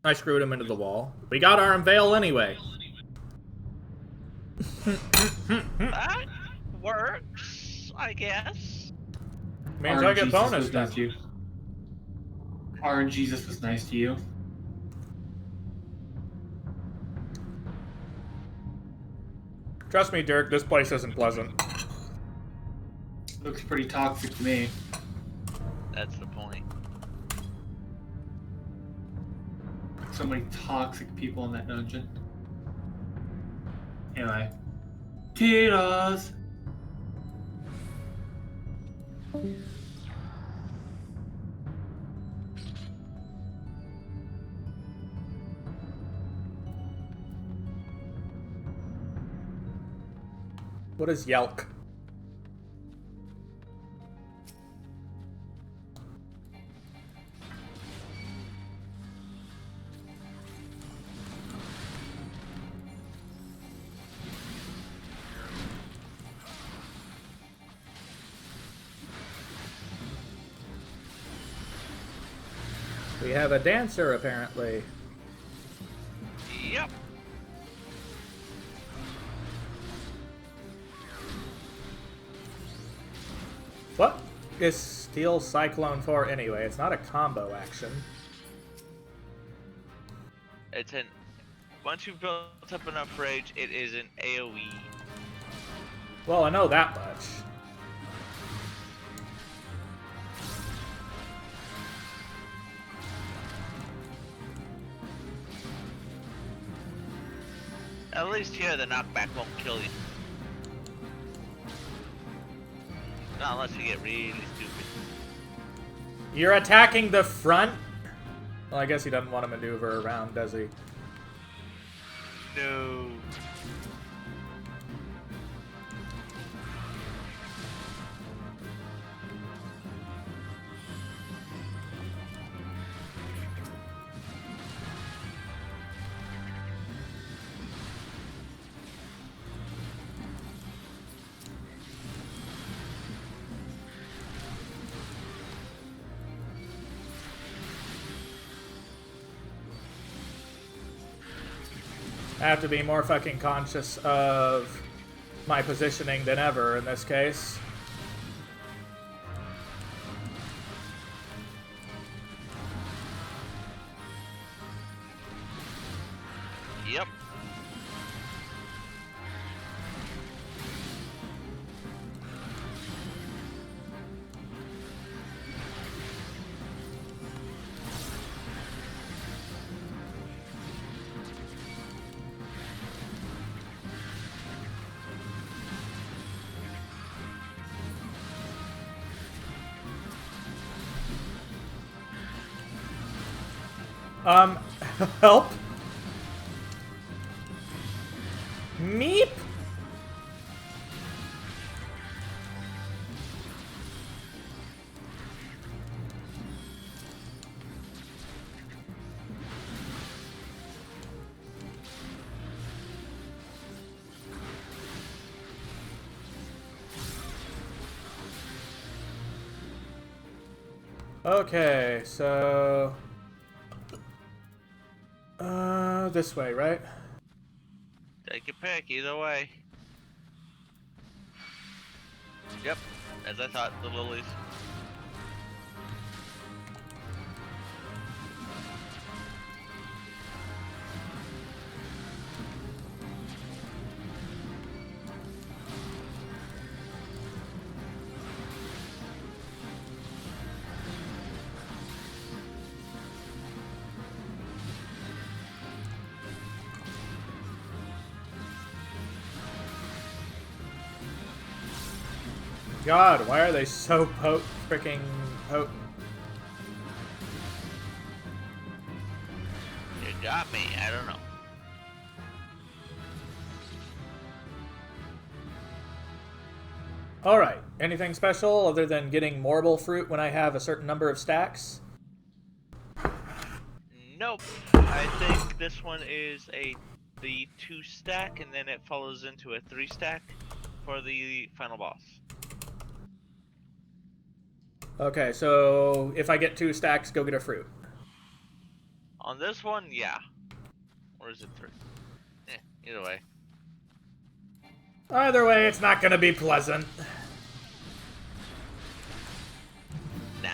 I screwed him into the wall. We got Arum Veil anyway. That works, I guess. Means I get RNGesus bonus was nice then. to you. RNGesus was nice to you. Trust me, Dirk, this place isn't pleasant. Looks pretty toxic to me. That's the point. So many toxic people in that dungeon. Anyway. Tiras! What is Yelk? We have a dancer, apparently. Yep. What is Steel Cyclone for anyway? It's not a combo action. It's an... Once you've built up enough rage, it is an AoE. Well, I know that much. At least here, the knockback won't kill you. Not unless you get really stupid. You're attacking the front? Well, I guess he doesn't want to maneuver around, does he? No. I have to be more fucking conscious of my positioning than ever in this case. Yep. Help? Meep? Okay, so... this way, right? Take your pick, either way. Yep, as I thought, the lilies. God, why are they so freaking potent? You got me, I don't know. Alright, anything special other than getting Marble Fruit when I have a certain number of stacks? Nope. I think this one is the 2 stack, and then it follows into a 3 stack for the final boss. Okay, so if I get 2 stacks, go get a fruit. On this one, yeah. Or is it 3? Either way. Either way, it's not gonna be pleasant. Nah.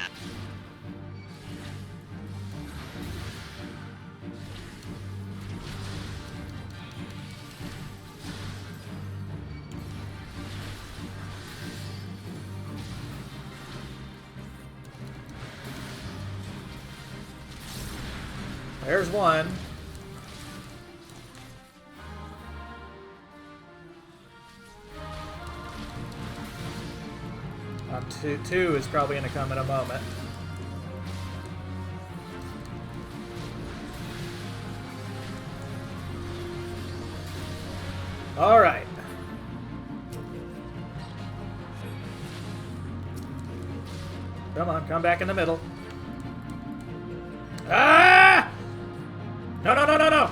There's one. Two is probably going to come in a moment. All right. Come on, come back in the middle. Ah! No, no, no, no, no!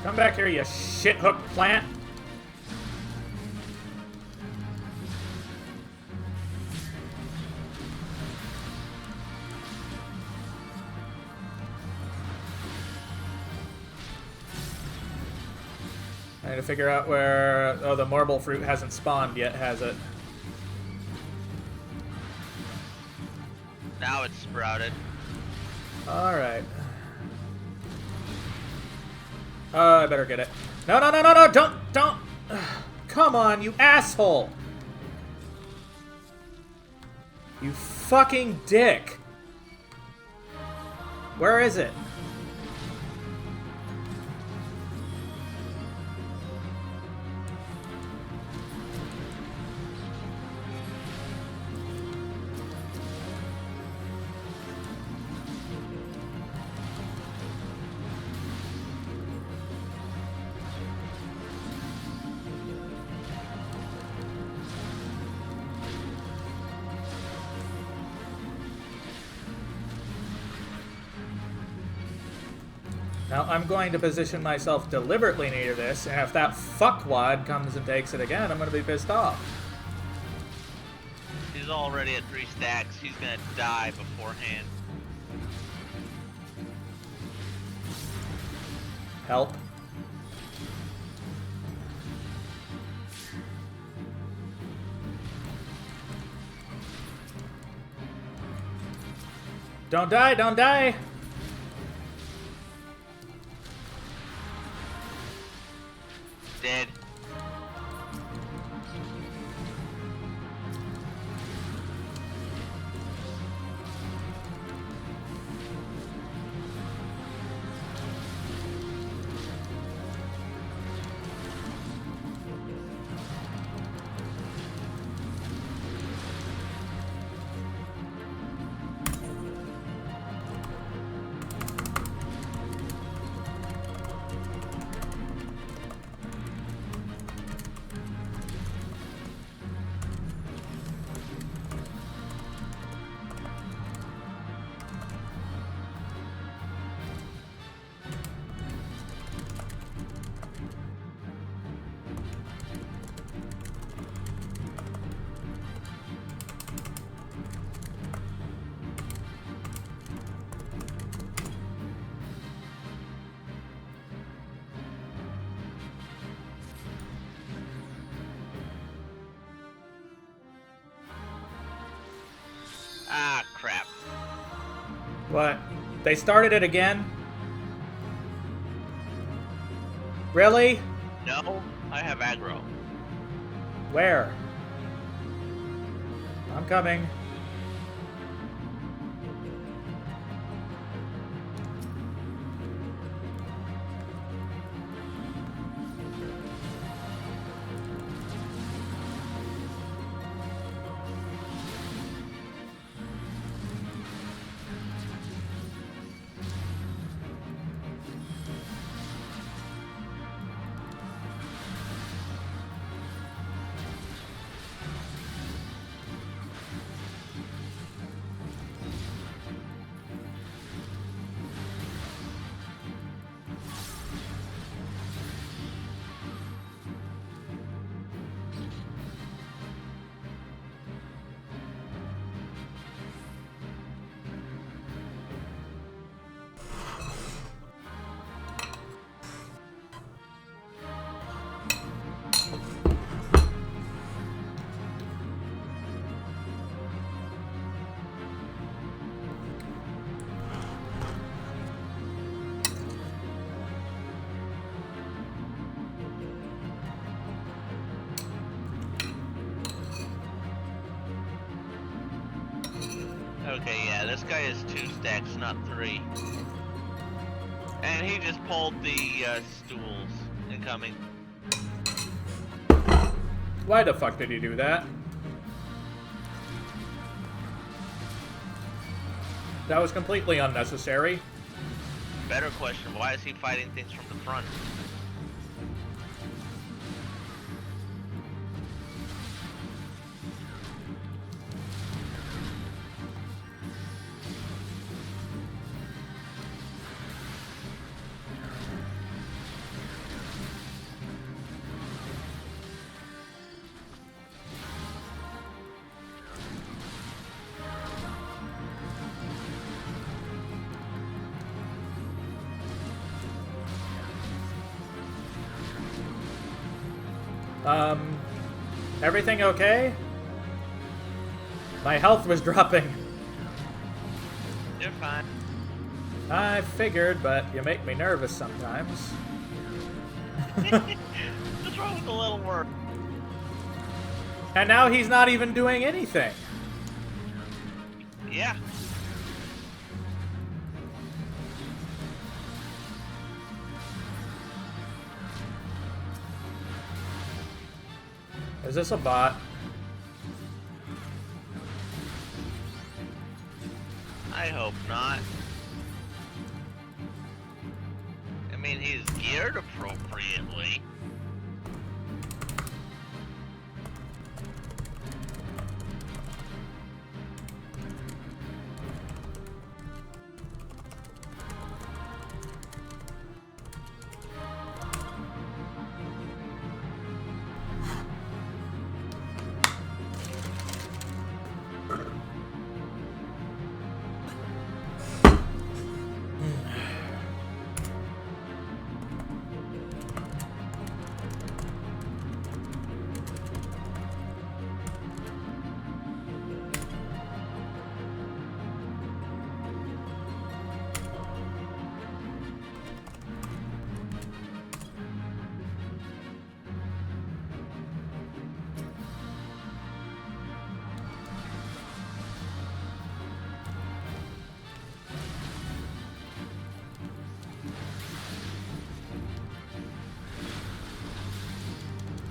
Come back here, you shit-hook plant. Trying to figure out where... Oh, the marble fruit hasn't spawned yet, has it? Now it's sprouted. Alright. I better get it. No, no, no, no, no! Don't! Come on, you asshole! You fucking dick! Where is it? Now, I'm going to position myself deliberately near this, and if that fuckwad comes and takes it again, I'm going to be pissed off. He's already at 3 stacks. He's gonna die beforehand. Help. Don't die, don't die! Dead. Ah, crap. What? They started it again? Really? No, I have aggro. Where? I'm coming. Okay, yeah, this guy is 2 stacks, not 3. And he just pulled the stools incoming. Why the fuck did he do that? That was completely unnecessary. Better question, why is he fighting things from the front? Everything okay? My health was dropping. You're fine. I figured, but you make me nervous sometimes. What's wrong with the little work? And now he's not even doing anything. Yeah. Is this a bot? I hope not. I mean, he's geared appropriately.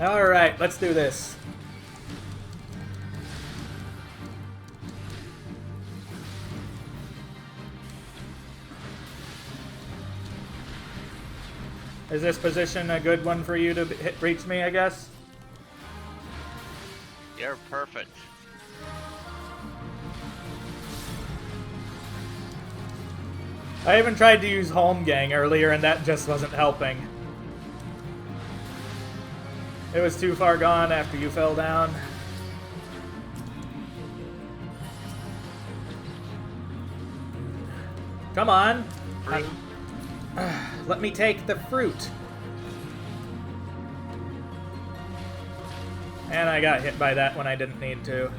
Alright, let's do this. Is this position a good one for you to reach me, I guess? You're perfect. I even tried to use Home Gang earlier, and that just wasn't helping. It was too far gone after you fell down. Come on. Fruit. Let me take the fruit. And I got hit by that when I didn't need to.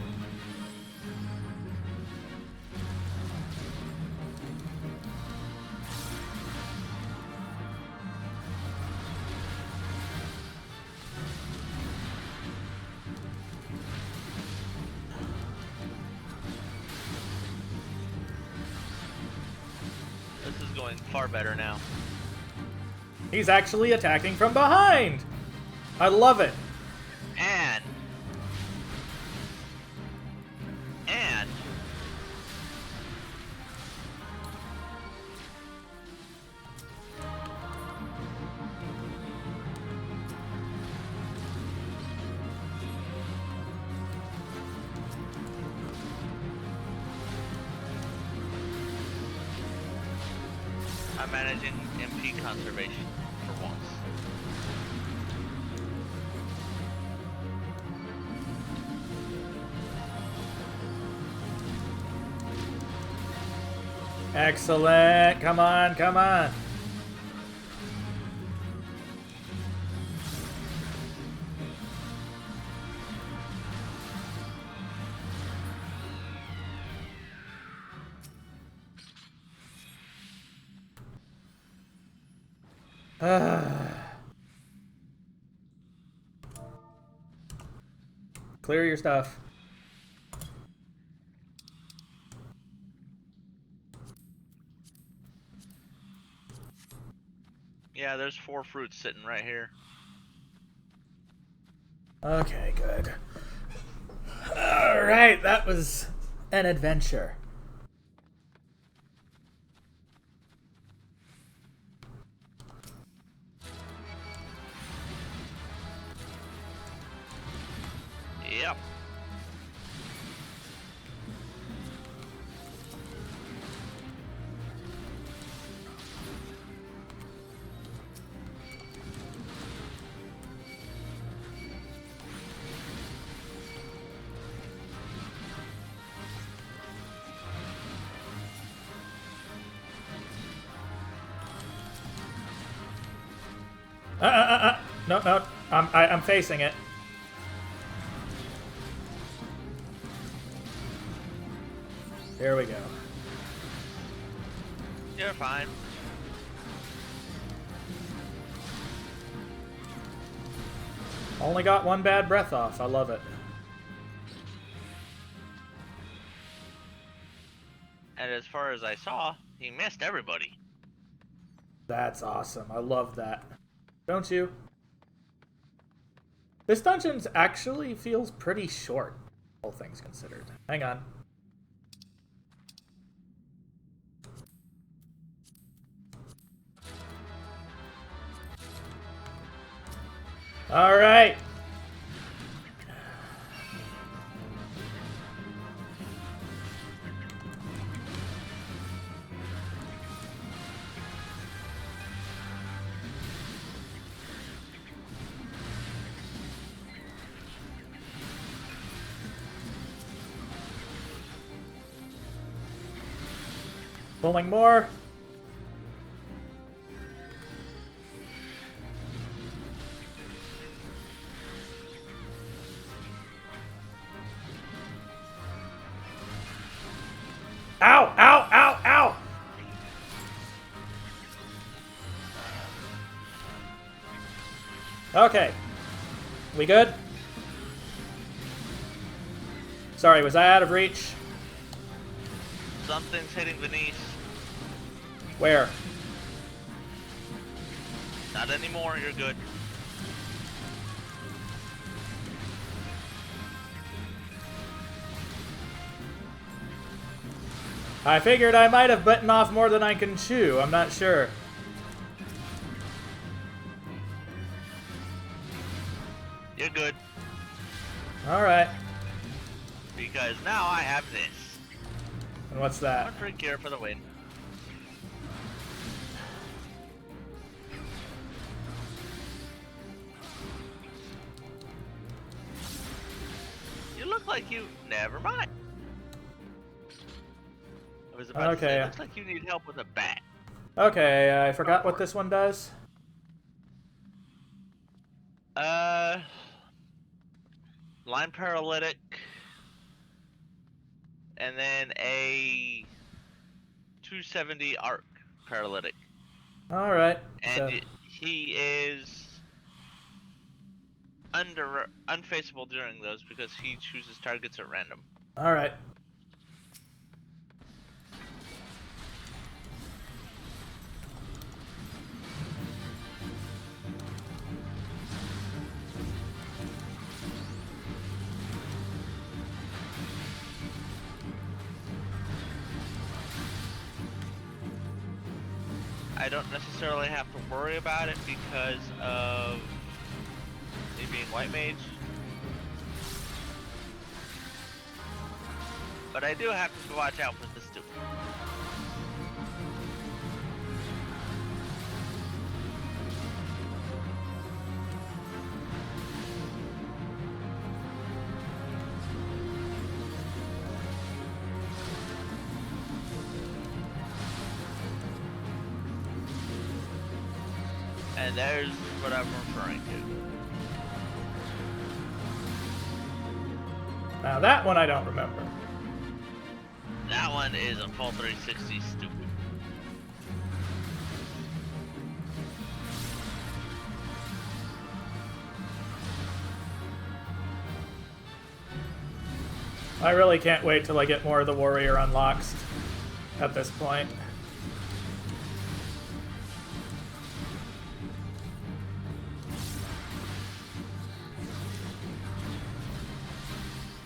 This is going far better now. He's actually attacking from behind! I love it. And I'm managing MP conservation for once. Excellent. Come on, come on. Clear your stuff. Yeah, there's 4 fruits sitting right here. Okay, good. Alright, that was an adventure. Yep. No, I'm facing it. Here we go. You're fine. Only got one bad breath off. I love it. And as far as I saw, he missed everybody. That's awesome. I love that. Don't you? This dungeon actually feels pretty short, all things considered. Hang on. All right. Pulling more. Ow, ow, ow, ow! Okay. We good? Sorry, was I out of reach? Something's hitting Venice. Where? Not anymore, you're good. I figured I might have bitten off more than I can chew. I'm not sure. You're good. Alright. Because now I have this. And what's that? One drink here for the win. You look like you... Never mind. I was about to say, it looks like you need help with a bat. Okay, I forgot what this one does. Line paralytic. And then a 270 arc paralytic. Alright. And he is unfaceable during those because he chooses targets at random. Alright. I don't necessarily have to worry about it because of me being white mage. But I do have to watch out for the stupid. And there's what I'm referring to. Now that one I don't remember. That one is a full 360 stupid. I really can't wait till I get more of the warrior unlocks at this point.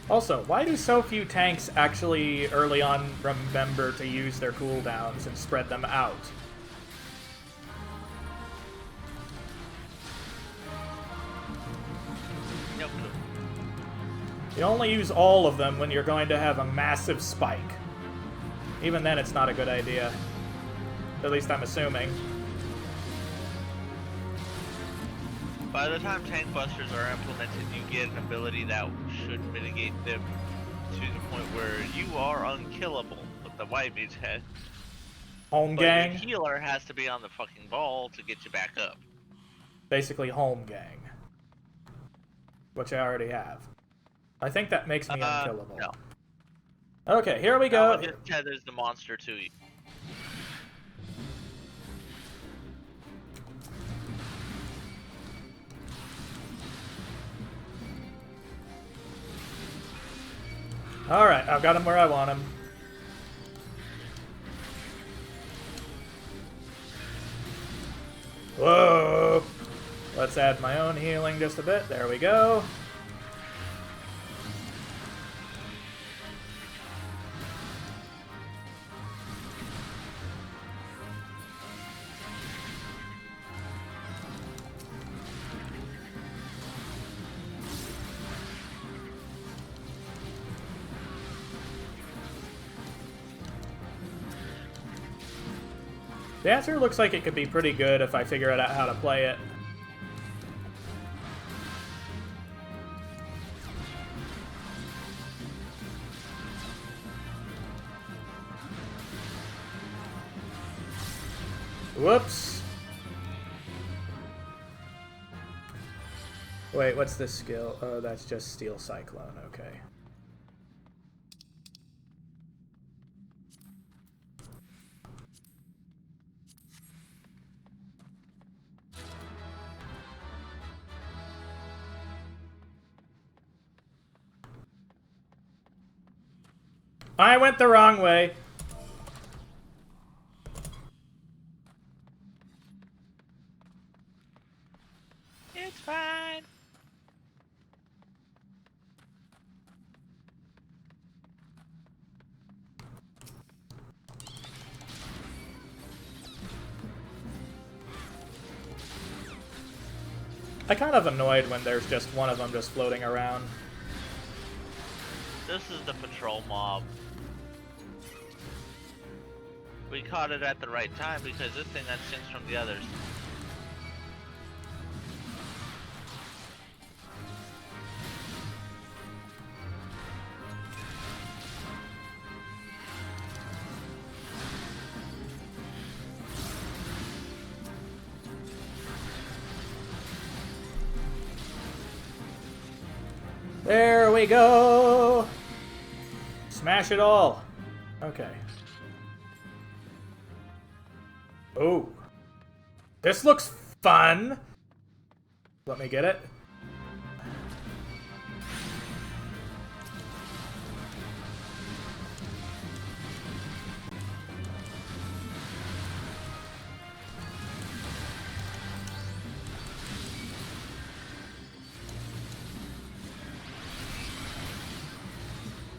Also, why do so few tanks actually early on remember to use their cooldowns and spread them out? No clue. You only use all of them when you're going to have a massive spike. Even then, it's not a good idea. At least I'm assuming. By the time tank busters are implemented, you get an ability that should mitigate them to the point where you are unkillable with the white mage head. Home But gang? your healer has to be on the fucking ball to get you back up. Basically home gang. Which I already have. I think that makes me unkillable. No. Okay, here we Now go. it just tethers the monster to you. Alright, I've got him where I want him. Whoa! Let's add my own healing just a bit. There we go. The answer looks like it could be pretty good if I figure out how to play it. Whoops. Wait, what's this skill? Oh, that's just Steel Cyclone, okay. I went the wrong way. It's fine. I kind of annoyed when there's just one of them just floating around. This is the patrol mob. We caught it at the right time because this thing distinct from the others. There we go! Smash it all! Okay. Oh. This looks fun! Let me get it.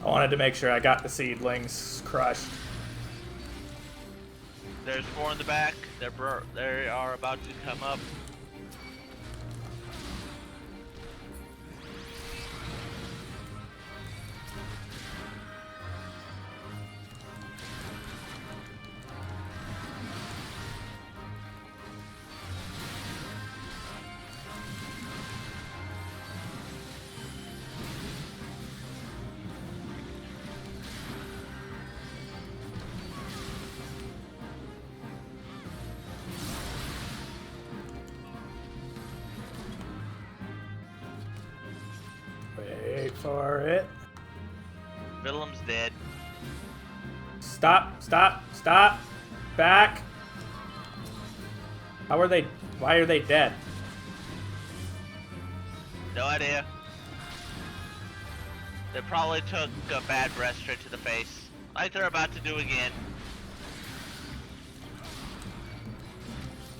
I wanted to make sure I got the seedlings crushed. There's 4 in the back. They are about to come up. Wait for it. Willem's dead. Stop, stop, stop. Back. How are they? Why are they dead? No idea. They probably took a bad breath straight to the face. Like they're about to do again.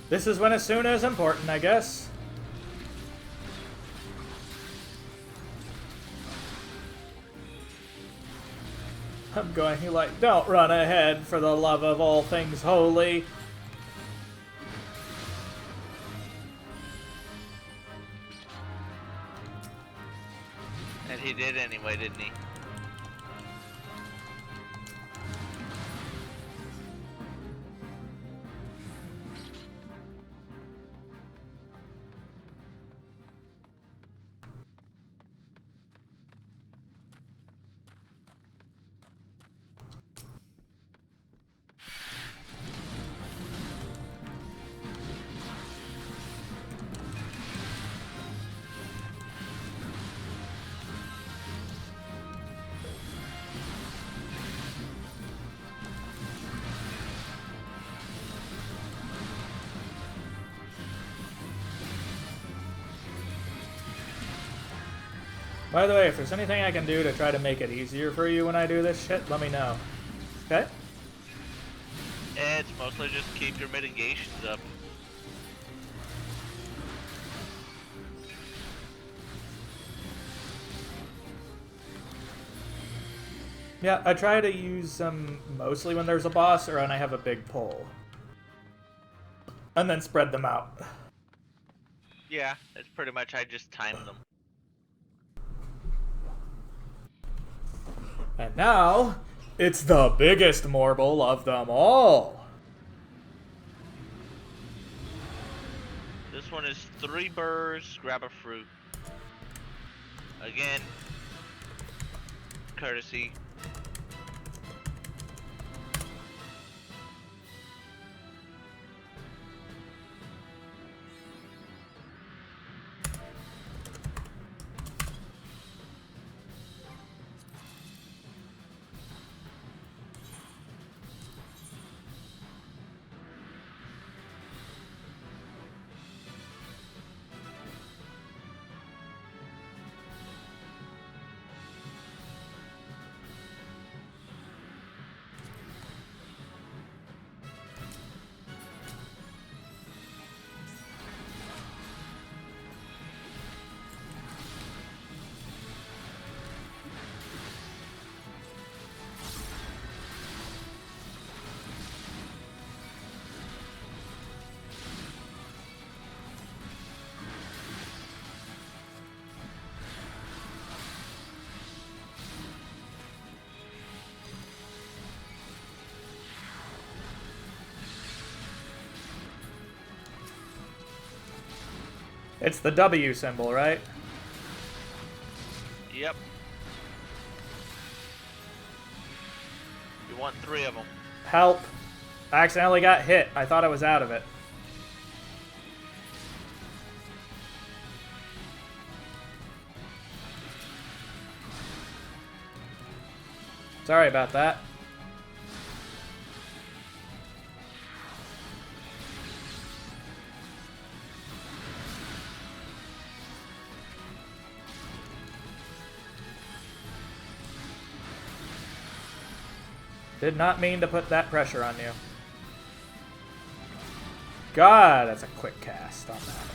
This is when Asuna is important, I guess. I'm going like, don't run ahead for the love of all things holy. And he did anyway, didn't he? By the way, if there's anything I can do to try to make it easier for you when I do this shit, let me know. Okay? It's mostly just keep your mitigations up. Yeah, I try to use them mostly when there's a boss or when I have a big pull. And then spread them out. Yeah, it's pretty much I just time them. And now, it's the biggest marble of them all. This one is 3 burrs, grab a fruit. Again, courtesy. It's the W symbol, right? Yep. You want 3 of them. Help. I accidentally got hit. I thought I was out of it. Sorry about that. Did not mean to put that pressure on you. God, that's a quick cast on that.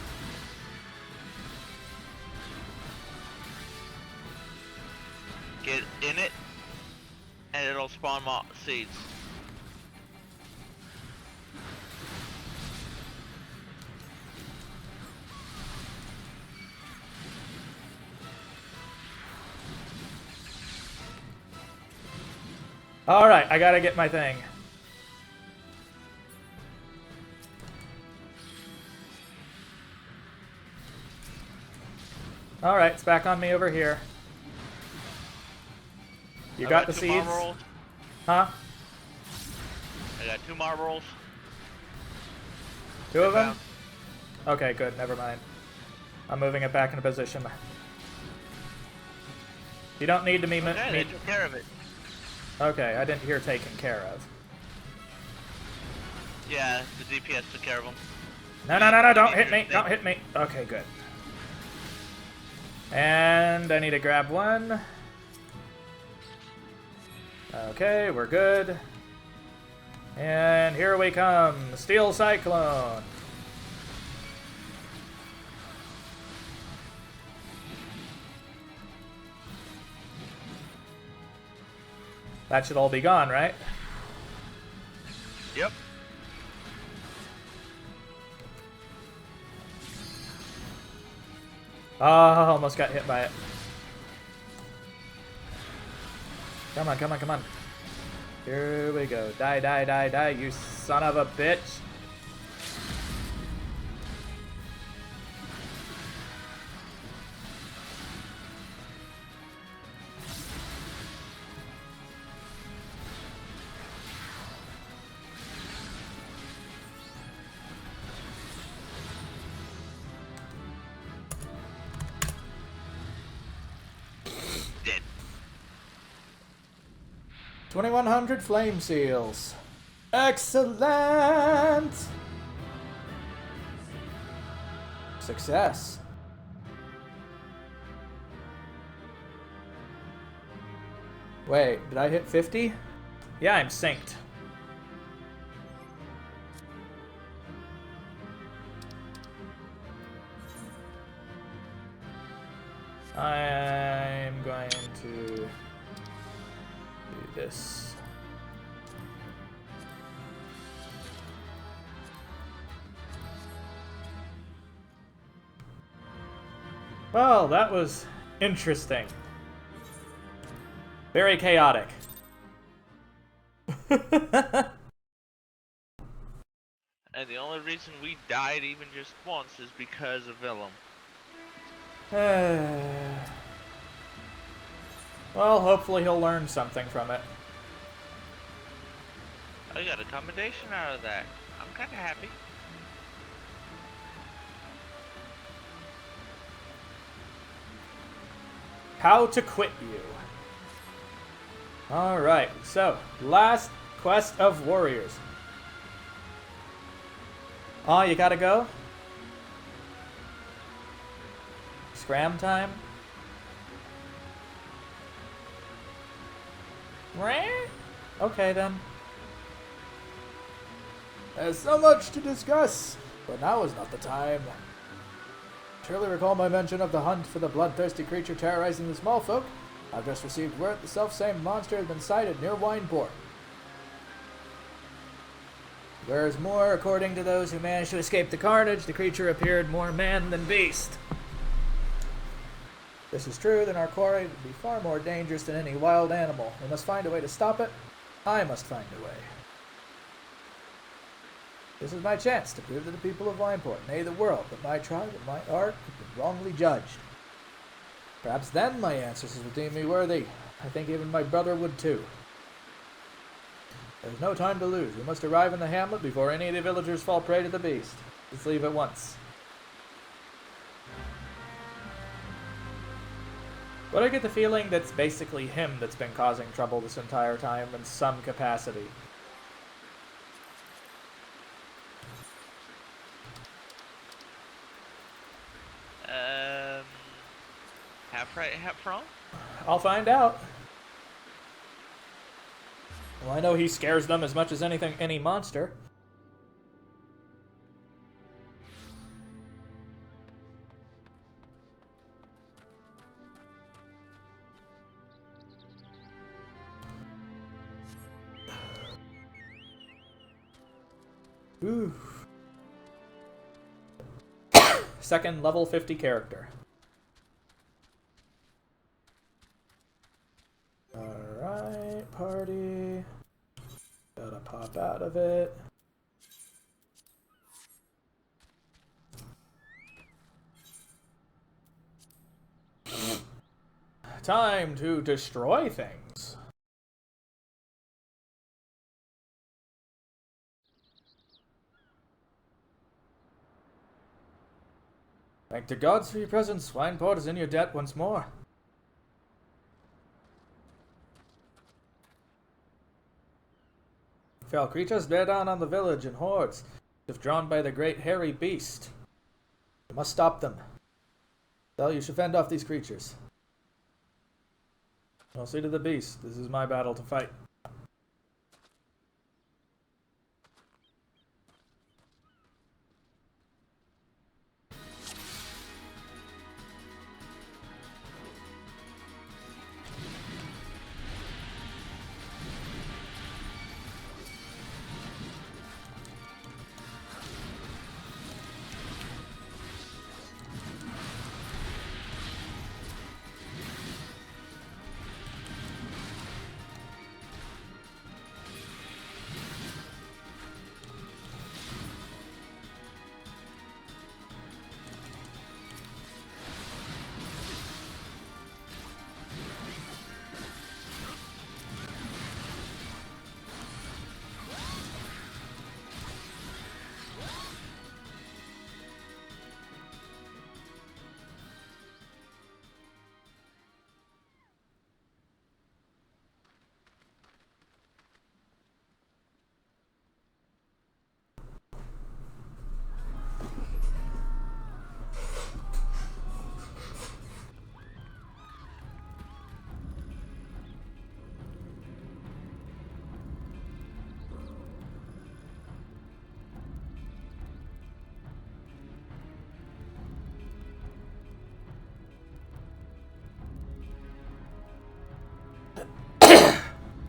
Get in it, and it'll spawn more seeds. Alright, I gotta get my thing. Alright, it's back on me over here. You got the 2 seeds? marbles. Huh? I got 2 marbles. 2 of them? Down. Okay, good, never mind. I'm moving it back into position. You don't need to me... Okay, they took care of it. Okay, I didn't hear taken care of. Yeah, the DPS took care of them. No, no, no, no, don't hit me, don't hit me. Okay, good. And I need to grab one. Okay, we're good. And here we come, Steel Cyclone. That should all be gone, right? Yep. Oh, almost got hit by it. Come on, come on, come on. Here we go. Die, die, die, die, you son of a bitch. Dead. 2100 flame seals. Excellent! Success. Wait, did I hit 50? Yeah, I'm synced. I'm going to do this. Well, that was interesting. Very chaotic. And the only reason we died even just once is because of Willem. Well, hopefully he'll learn something from it. I got a commendation out of that. I'm kinda happy. How to quit you. Alright, so, last quest of warriors. Oh, you gotta go? Scram time? Okay then. There's so much to discuss, but now is not the time. Surely recall my mention of the hunt for the bloodthirsty creature terrorizing the small folk. I've just received word the self-same monster has been sighted near Wineport. Whereas more, according to those who managed to escape the carnage, the creature appeared more man than beast. If this is true, then our quarry would be far more dangerous than any wild animal. We must find a way to stop it. I must find a way. This is my chance to prove to the people of Wineport, nay the world, that my tribe and my art have been wrongly judged. Perhaps then my ancestors would deem me worthy. I think even my brother would too. There's no time to lose. We must arrive in the hamlet before any of the villagers fall prey to the beast. Let's leave at once. But I get the feeling that's basically him that's been causing trouble this entire time in some capacity. Half right, half wrong? I'll find out. Well, I know he scares them as much as anything, any monster. Ooh. Second level 50 character. Alright, party. Gotta pop out of it. Time to destroy things. Thank the gods for your presence. Wineport is in your debt once more. Fell creatures bear down on the village in hordes, as if drawn by the great hairy beast. You must stop them. Well, you should fend off these creatures. I'll see to the beast. This is my battle to fight.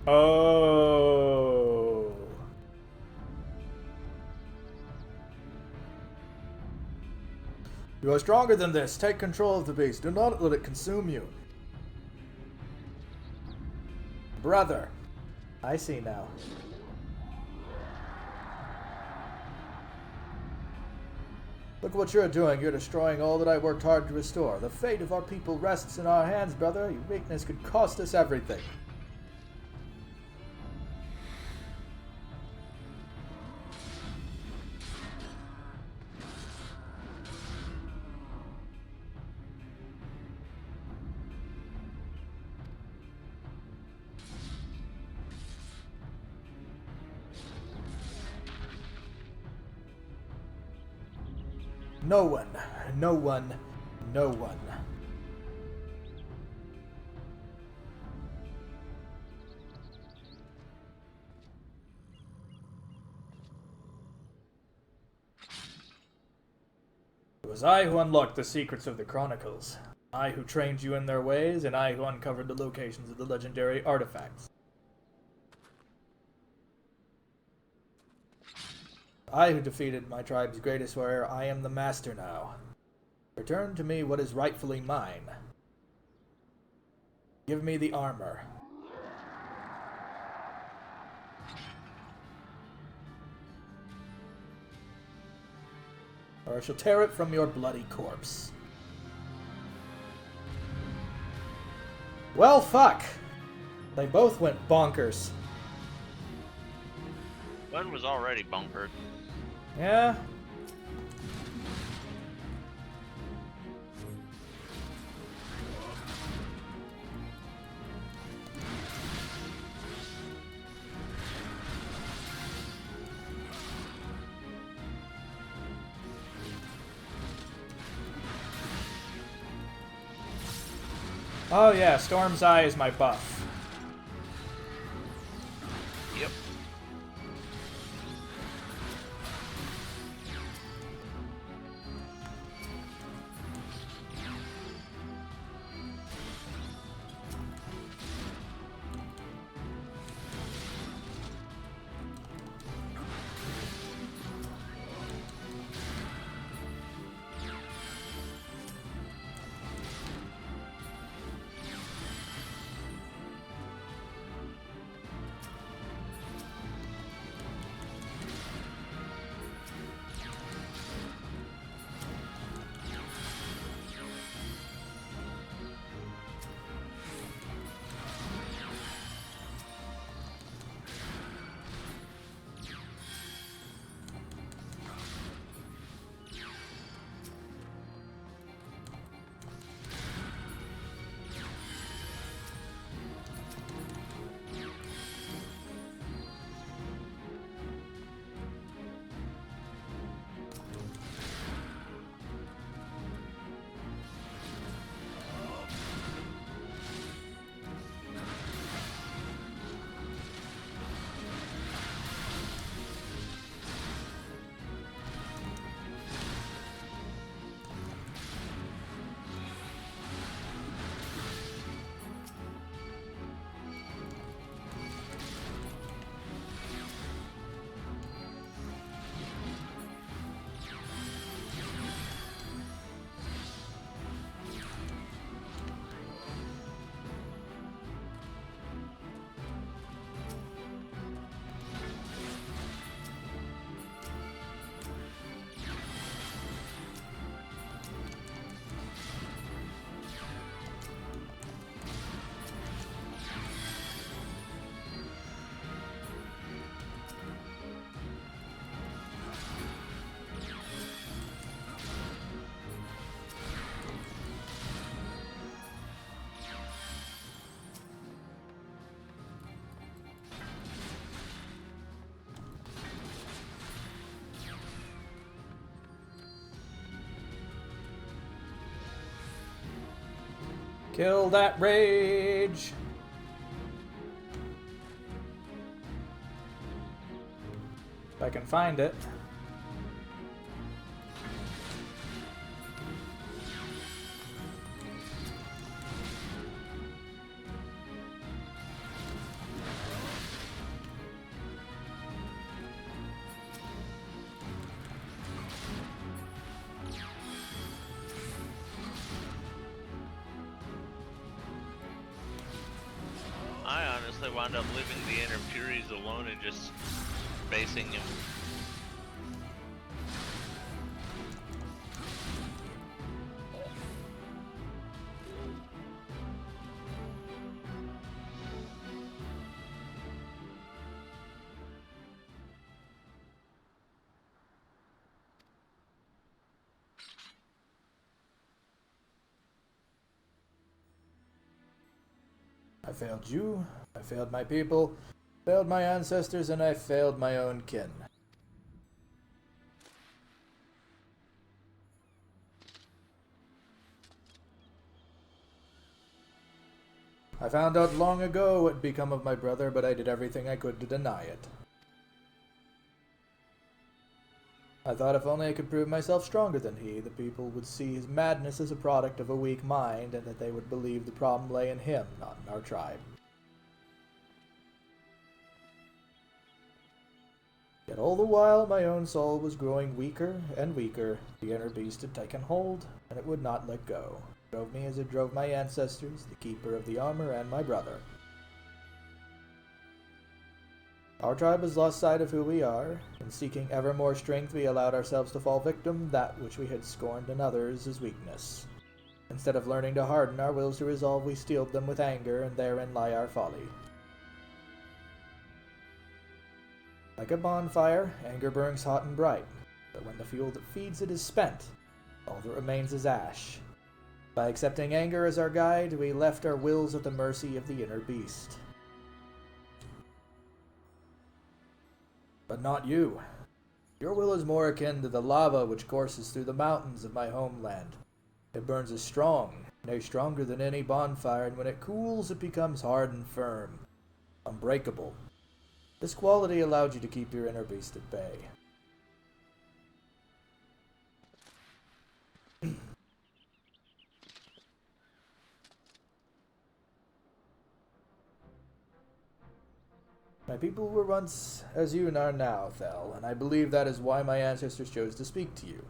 Oh. You are stronger than this. Take control of the beast. Do not let it consume you. Brother. I see now. Look what you're doing. You're destroying all that I worked hard to restore. The fate of our people rests in our hands, brother. Your weakness could cost us everything. No one, no one, no one. It was I who unlocked the secrets of the Chronicles. I who trained you in their ways, and I who uncovered the locations of the legendary artifacts. I who defeated my tribe's greatest warrior. I am the master now. Return to me what is rightfully mine. Give me the armor. Or I shall tear it from your bloody corpse. Well, fuck. They both went bonkers. One was already bunkered. Yeah. Oh yeah, Storm's Eye is my buff. Yep. Kill that rage! If I can find it. honestly wound up leaving the inner Furies alone and just facing him. I failed you, I failed my people, failed my ancestors, and I failed my own kin. I found out long ago what had become of my brother, but I did everything I could to deny it. I thought if only I could prove myself stronger than he, the people would see his madness as a product of a weak mind, and that they would believe the problem lay in him, not in our tribe. Yet all the while my own soul was growing weaker and weaker. The inner beast had taken hold, and it would not let go. It drove me as it drove my ancestors, the keeper of the armor, and my brother. Our tribe has lost sight of who we are. In seeking ever more strength, we allowed ourselves to fall victim that which we had scorned in others as weakness. Instead of learning to harden our wills to resolve, we steeled them with anger, and therein lie our folly. Like a bonfire, anger burns hot and bright, but when the fuel that feeds it is spent, all that remains is ash. By accepting anger as our guide, we left our wills at the mercy of the inner beast. But not you. Your will is more akin to the lava which courses through the mountains of my homeland. It burns as strong, nay, stronger than any bonfire, and when it cools, it becomes hard and firm, unbreakable. This quality allowed you to keep your inner beast at bay. My people were once as you are now, Thel, and I believe that is why my ancestors chose to speak to you.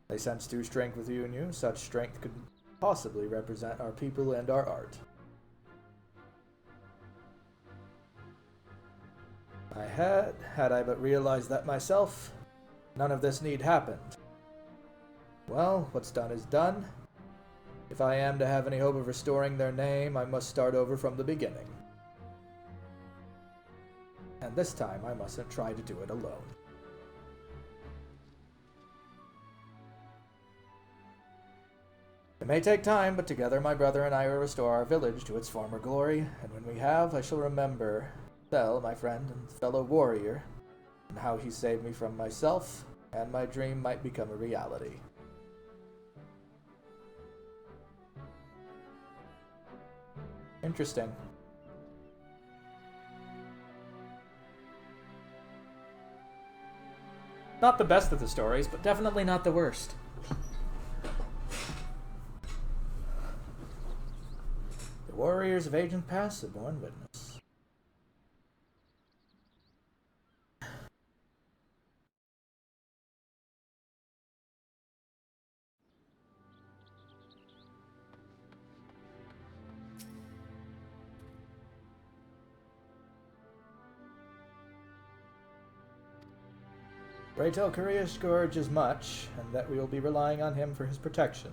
They sensed true strength with you and you. Such strength could possibly represent our people and our art. Had I but realized that myself, none of this need happened. Well, what's done is done. If I am to have any hope of restoring their name, I must start over from the beginning. And this time I mustn't try to do it alone. It may take time, but together my brother and I will restore our village to its former glory, and when we have, I shall remember Thel, my friend and fellow warrior, and how he saved me from myself, and my dream might become a reality. Interesting. Not the best of the stories, but definitely not the worst. The warriors of ancient past have borne witness. Pray tell Korea Scourge as much, and that we will be relying on him for his protection.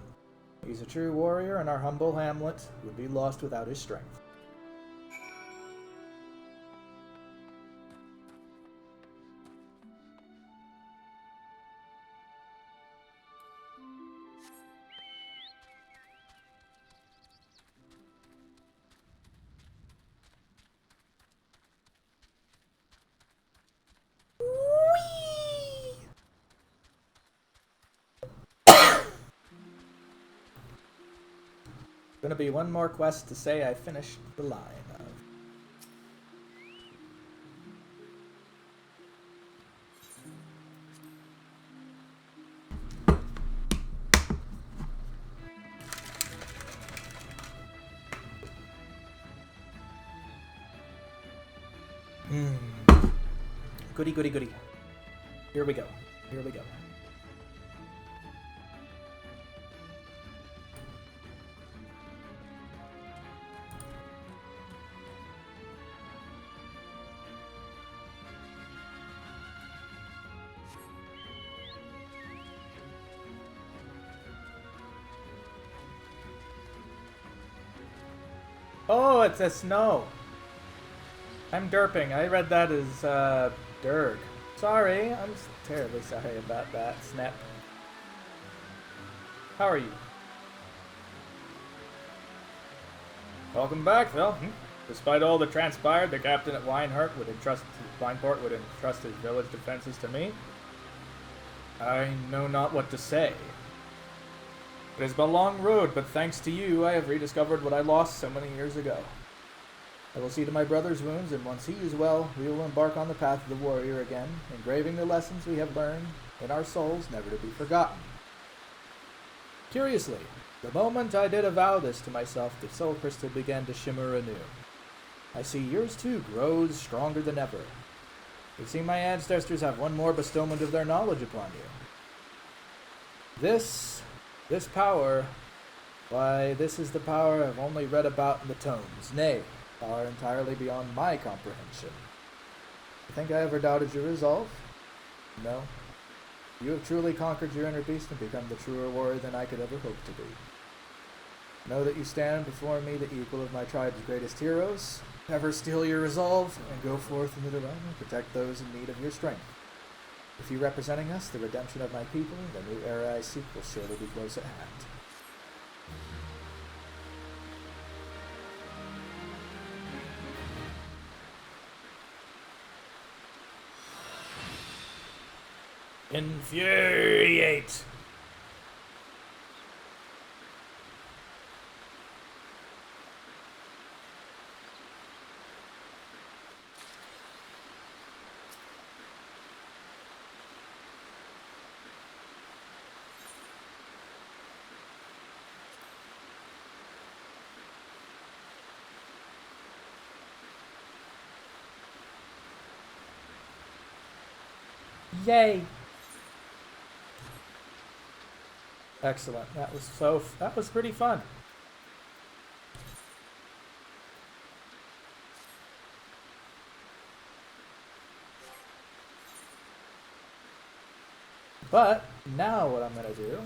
He's a true warrior, and our humble hamlet would be lost without his strength. Gonna be one more quest to say I finished the line of. Goody, goody, goody. Here we go. Here we go. Oh, it's a snow. I'm derping. I read that as Derg. Sorry, I'm terribly sorry about that, Snap. How are you? Welcome back, Phil. Despite all that transpired, the captain at Wineport would entrust his village defenses to me. I know not what to say. It has been a long road, but thanks to you, I have rediscovered what I lost so many years ago. I will see to my brother's wounds, and once he is well, we will embark on the path of the warrior again, engraving the lessons we have learned in our souls, never to be forgotten. Curiously, the moment I did avow this to myself, the soul crystal began to shimmer anew. I see yours too grows stronger than ever. I see my ancestors have one more bestowment of their knowledge upon you. This power, why, this is the power I've only read about in the tomes, nay, power entirely beyond my comprehension. You think I ever doubted your resolve? No. You have truly conquered your inner beast and become the truer warrior than I could ever hope to be. Know that you stand before me the equal of my tribe's greatest heroes. Never steal your resolve, and go forth into the realm and protect those in need of your strength. With you representing us, the redemption of my people, the new era I seek will surely be close at hand. Infuriate! Yay! Excellent. That was pretty fun. But now what I'm gonna do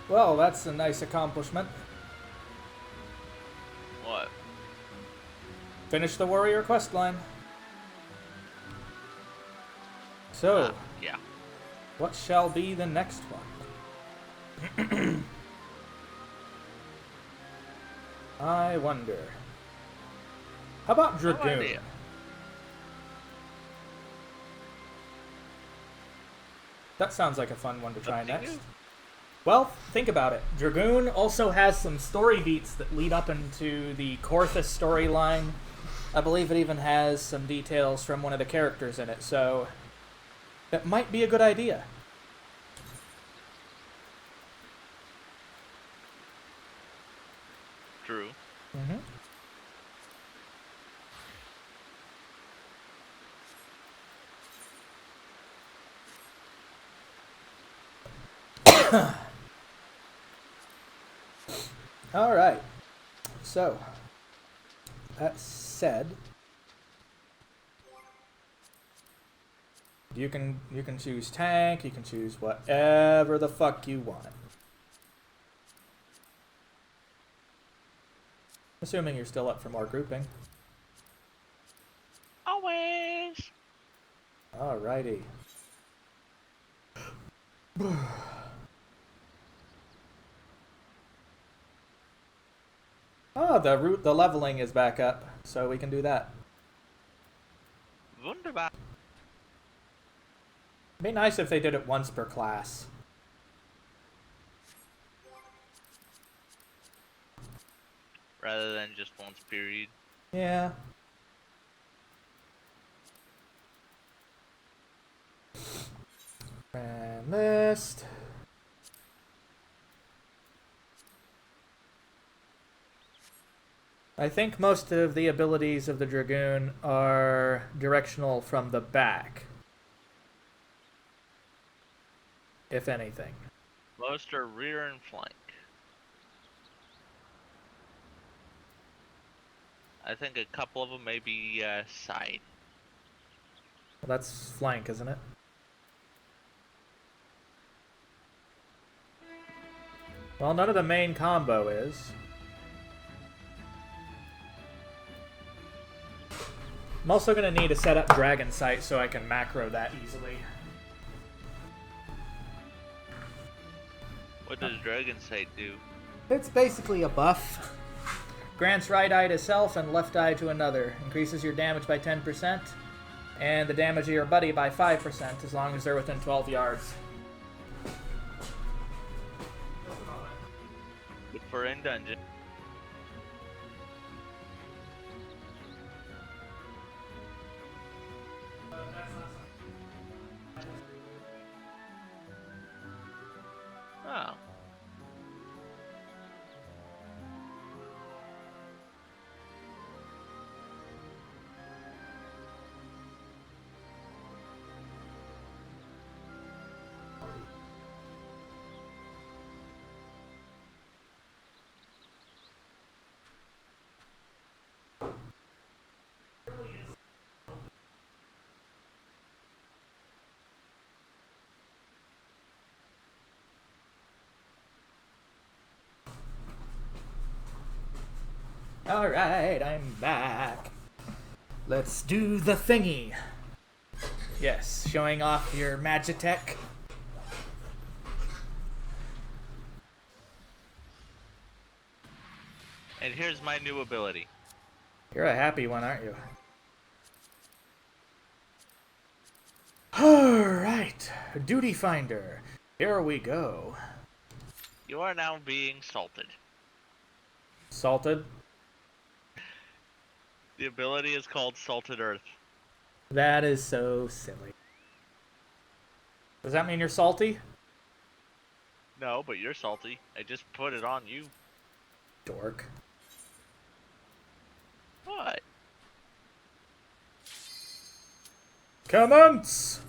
well, that's a nice accomplishment. What? Finish the warrior quest line. So, Yeah. what shall be the next one? I wonder. How about No Dragoon? idea. That sounds like a fun one to try Up to next. you. Well, think about it. Dragoon also has some story beats that lead up into the Korthus storyline. I believe it even has some details from one of the characters in it, so that might be a good idea. True. Mm-hmm. All right. So, that said, you can choose tank, you can choose whatever the fuck you want. Assuming you're still up for more grouping. Always. Alrighty. Oh, the leveling is back up, so we can do that. Wunderbar. It'd be nice if they did it once per class. Rather than just once period. Yeah. And list. I think most of the abilities of the Dragoon are directional from the back. If anything. Most are rear and flank. I think a couple of them may be side. Well, that's flank, isn't it? Well, none of the main combo is. I'm also going to need to set up Dragon Sight so I can macro that easily. What does Dragon Sight do? It's basically a buff. Grants right eye to self and left eye to another. Increases your damage by 10%, and the damage of your buddy by 5%, as long as they're within 12 yards. Good for in dungeon. Oh. Alright, I'm back. Let's do the thingy. Yes, showing off your Magitech. And here's my new ability. You're a happy one, aren't you? Alright, Duty Finder. Here we go. You are now being salted. Salted? The ability is called Salted Earth. That is so silly. Does that mean you're salty? No, but you're salty. I just put it on you. Dork. What? Commence!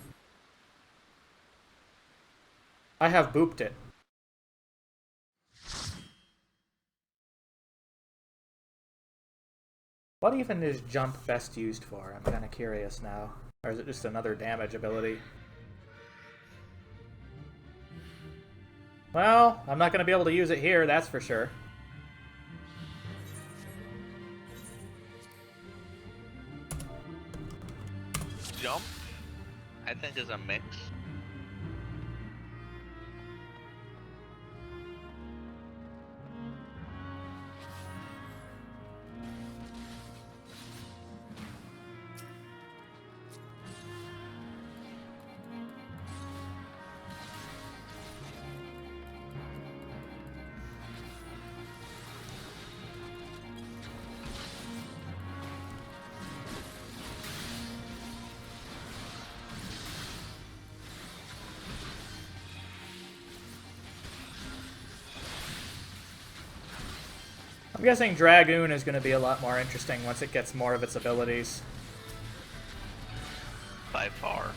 I have booped it. What even is jump best used for? I'm kind of curious now. Or is it just another damage ability? Well, I'm not going to be able to use it here, that's for sure. Jump, I think, is a mix. I'm guessing Dragoon is going to be a lot more interesting once it gets more of its abilities. By far.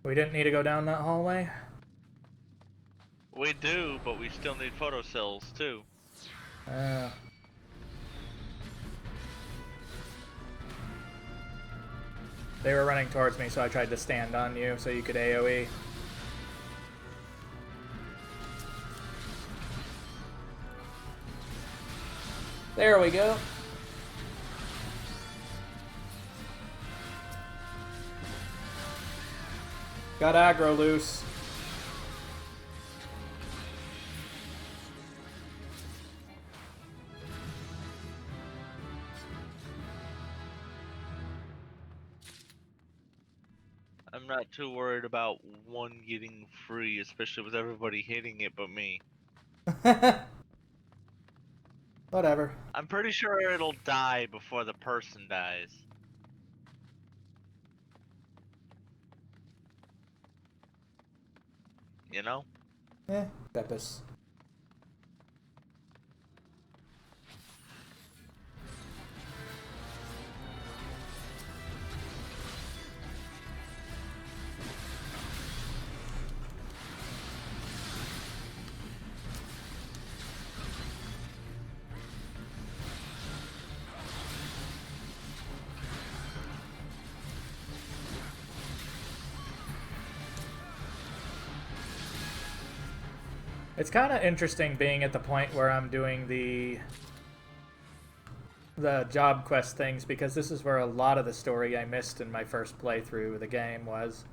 We didn't need to go down that hallway? We do, but we still need photocells too. They were running towards me, so I tried to stand on you so you could AoE. There we go. Got aggro loose. I'm not too worried about one getting free, especially with everybody hitting it but me. Whatever. I'm pretty sure it'll die before the person dies. You know? Pepis. It's kind of interesting being at the point where I'm doing the job quest things, because this is where a lot of the story I missed in my first playthrough of the game was.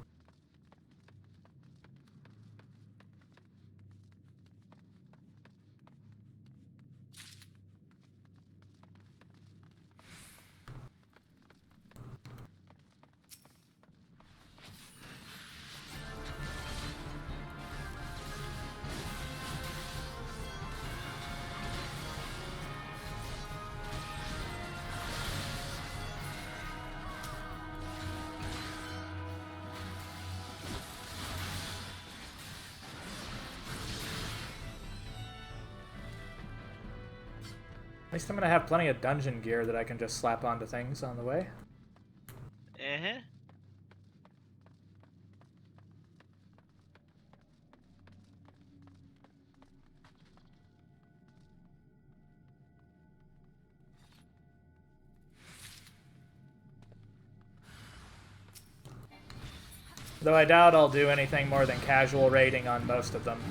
At least I'm gonna have plenty of dungeon gear that I can just slap onto things on the way. Uh-huh. Though I doubt I'll do anything more than casual raiding on most of them.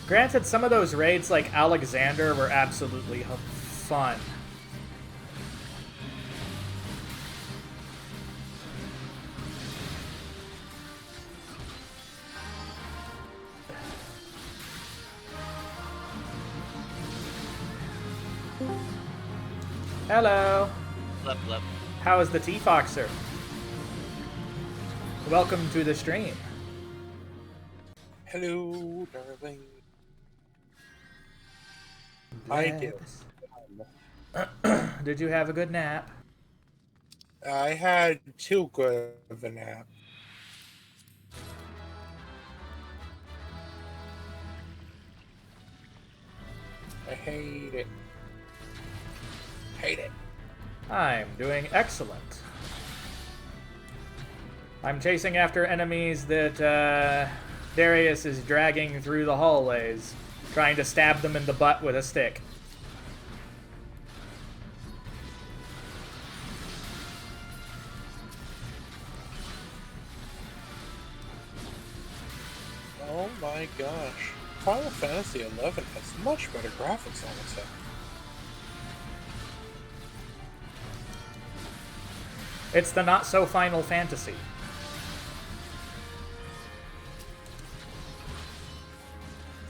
Granted, some of those raids, like Alexander, were absolutely fun. Hello. Lep, lep. How is the T-Foxer? Welcome to the stream. Hello, darling. I did. Did you have a good nap? I had too good of a nap. I hate it. Hate it. I'm doing excellent. I'm chasing after enemies that Darius is dragging through the hallways, trying to stab them in the butt with a stick. Oh my gosh. Final Fantasy XI has much better graphics on its head. It's the not-so-Final Fantasy.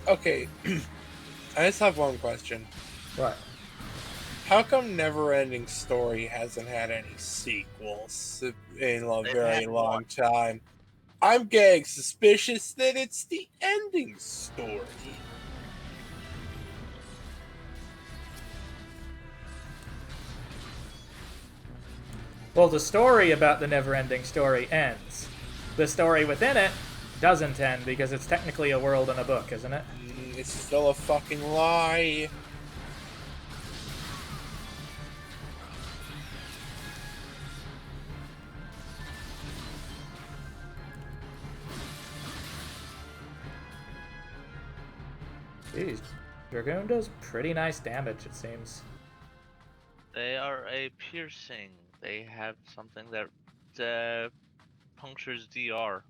Okay, I just have one question. What? How come Neverending Story hasn't had any sequels in a very long time? I'm getting suspicious that it's the ending story. Well, the story about the never-ending story ends. The story within it doesn't end because it's technically a world in a book, isn't it? It's still a fucking lie. Jeez, Dragoon does pretty nice damage, it seems. They are a piercing. They have something that punctures DR.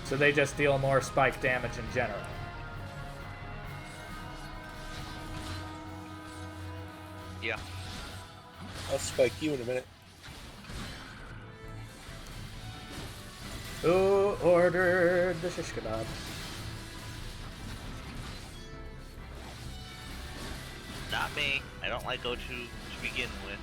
So they just deal more spike damage in general. Yeah. I'll spike you in a minute. Who ordered the shish kebab? Not me. I don't like go-to to begin with.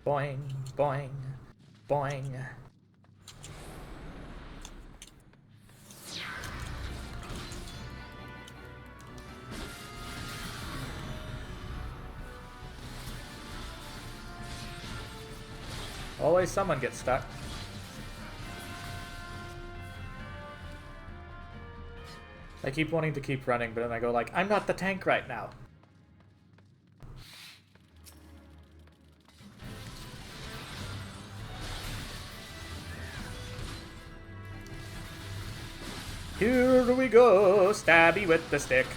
Boing, boing, boing. Always someone gets stuck. I keep wanting to keep running, but then I go like, I'm not the tank right now. Here we go, stabby with the stick.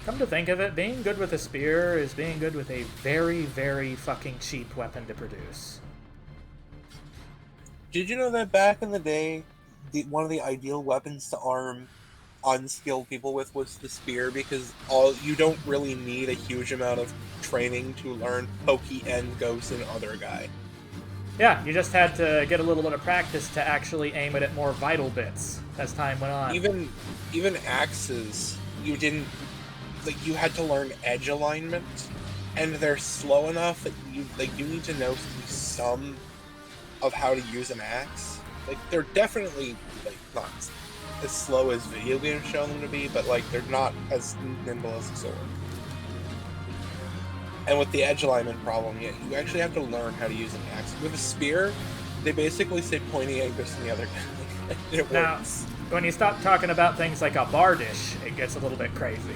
Come to think of it, being good with a spear is being good with a very, very fucking cheap weapon to produce. Did you know that back in the day, one of the ideal weapons to arm unskilled people with was the spear, because you don't really need a huge amount of training to learn pokey and ghost and other guy. Yeah, you just had to get a little bit of practice to actually aim it at more vital bits as time went on. Even axes, you didn't, like, you had to learn edge alignment, and they're slow enough that you need to know some of how to use an axe. Like, they're definitely like not as slow as video games show them to be, but like they're not as nimble as a sword. And with the edge alignment problem, yeah, you actually have to learn how to use an axe. With a spear, they basically say pointy angus in the other guy. It now, works. when you stop talking about things like a bardish, it gets a little bit crazy.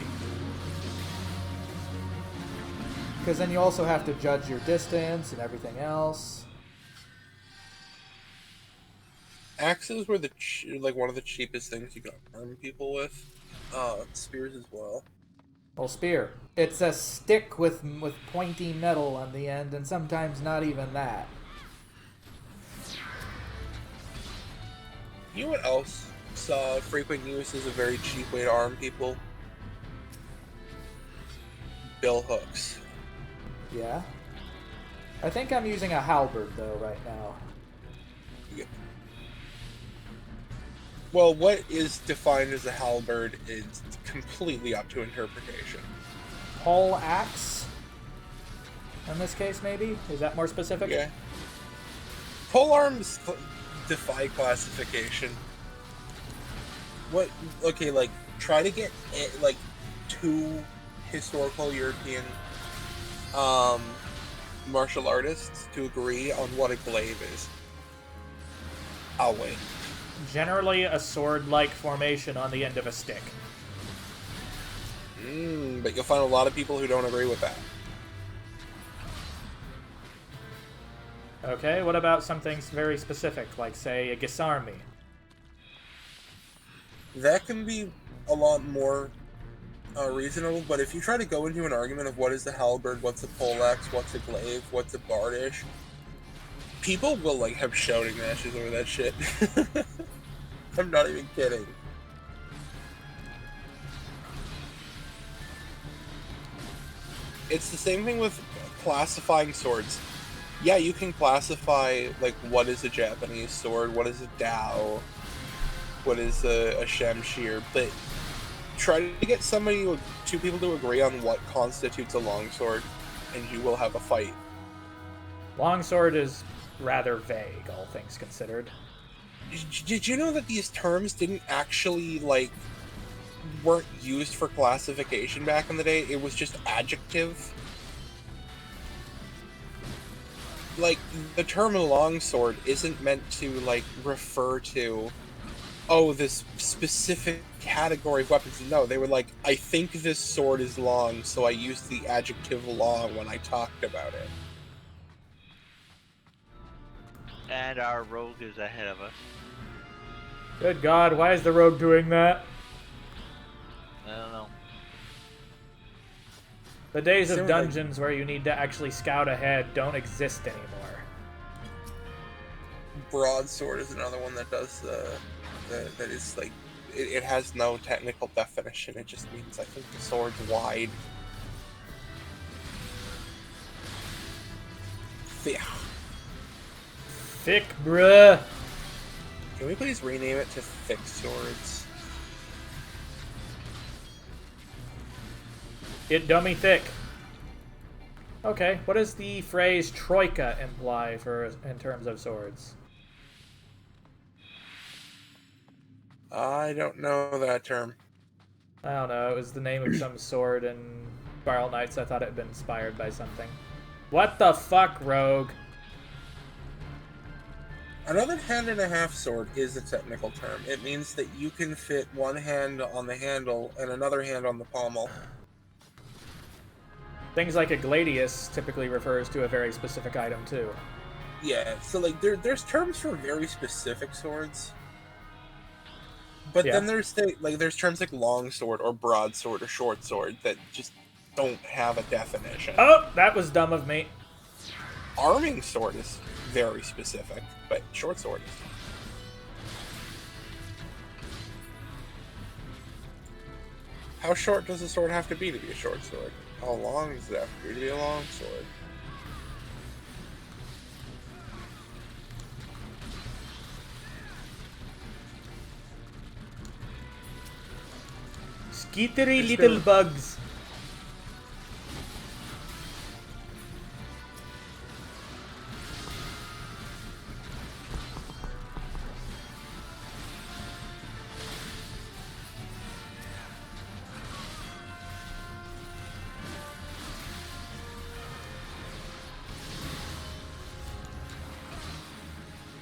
Because then you also have to judge your distance and everything else. Axes were one of the cheapest things you could arm people with. Spears as well. Well, spear. It's a stick with pointy metal on the end, and sometimes not even that. You know what else saw frequent use as a very cheap way to arm people? Bill hooks. Yeah? I think I'm using a halberd, though, right now. Yeah. Well, what is defined as a halberd is completely up to interpretation. Pole axe? In this case, maybe? Is that more specific? Yeah. Pole arms defy classification. What? Okay, like, try to get, like, 2 historical European martial artists to agree on what a glaive is. I'll wait. Generally a sword-like formation on the end of a stick. But you'll find a lot of people who don't agree with that. Okay, what about something very specific, like, say, a gisarmi? That can be a lot more reasonable, but if you try to go into an argument of what is the halberd, what's a poleaxe, what's a glaive, what's a bardish, people will, like, have shouting matches over that shit. I'm not even kidding. It's the same thing with classifying swords. Yeah, you can classify, like, what is a Japanese sword, what is a dao, what is a shamshir, but try to get 2 people to agree on what constitutes a longsword, and you will have a fight. Longsword is rather vague, all things considered. Did you know that these terms didn't actually, like, weren't used for classification back in the day? It was just adjective. Like, the term longsword isn't meant to, like, refer to, oh, this specific category of weapons. No, they were like, I think this sword is long, so I used the adjective long when I talked about it. And our rogue is ahead of us. Good God, why is the rogue doing that? I don't know. The days of Seems dungeons where you need to actually scout ahead don't exist anymore. Broadsword is another one that does that is, like, it has no technical definition. It just means, I think, the sword's wide. Thick. Thick, bruh. Can we please rename it to Thick Swords? It dummy thick. Okay, what does the phrase troika imply in terms of swords? I don't know that term. I don't know, it was the name of some sword in Spiral Knights. I thought it had been inspired by something. What the fuck, Rogue? Another hand-and-a-half sword is a technical term. It means that you can fit one hand on the handle and another hand on the pommel. Things like a gladius typically refers to a very specific item, too. Yeah, so like there's terms for very specific swords. But Yeah. then there's terms like long sword or broadsword or short sword that just don't have a definition. Oh, that was dumb of me. Arming sword is very specific, but short sword is not. How short does a sword have to be a short sword? How long does it have to be a long sword? Skittery little bugs.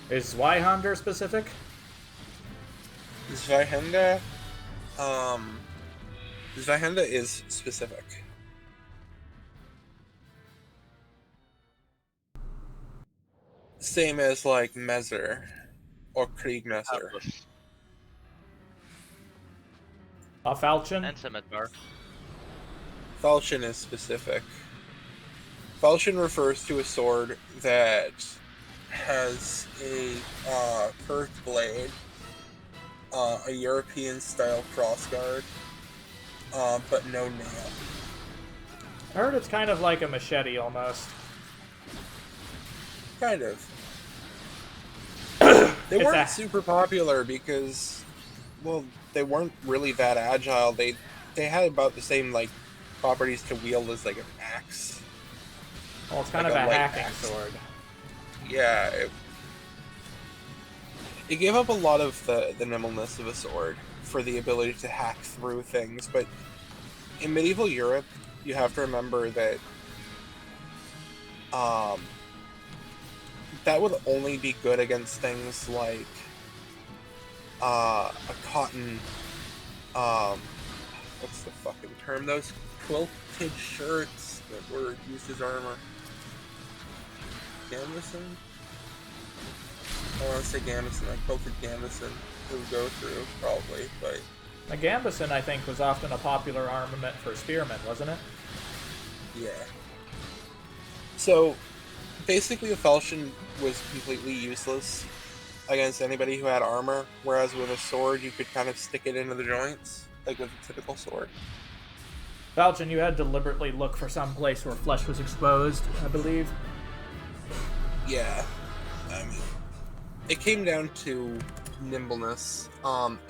Is Zweihander specific? Zweihander? Zweihander is specific. Same as like Messer or Kriegmaster. A falchion? And scimitar. Falchion is specific. Falchion refers to a sword that has a curved blade, a European-style crossguard, but no nail. I heard it's kind of like a machete, almost. Kind of. They It's weren't super popular because, well, they weren't really that agile. They had about the same like properties to wield as like an axe. Well, it's kind Like of a a light hacking axe. sword. Yeah, it gave up a lot of the nimbleness of a sword for the ability to hack through things, but in medieval Europe, you have to remember that that would only be good against things like a cotton, what's the fucking term? Those quilted shirts that were used as armor. Gambeson? I want to say gambeson. I quilted gambeson. It would go through, probably, but... A gambeson, I think, was often a popular armament for spearmen, wasn't it? Yeah. So, basically a falchion was completely useless against anybody who had armor, whereas with a sword you could kind of stick it into the joints, like with a typical sword. Falchion, you had to deliberately look for some place where flesh was exposed, I believe. Yeah. I mean, it came down to nimbleness.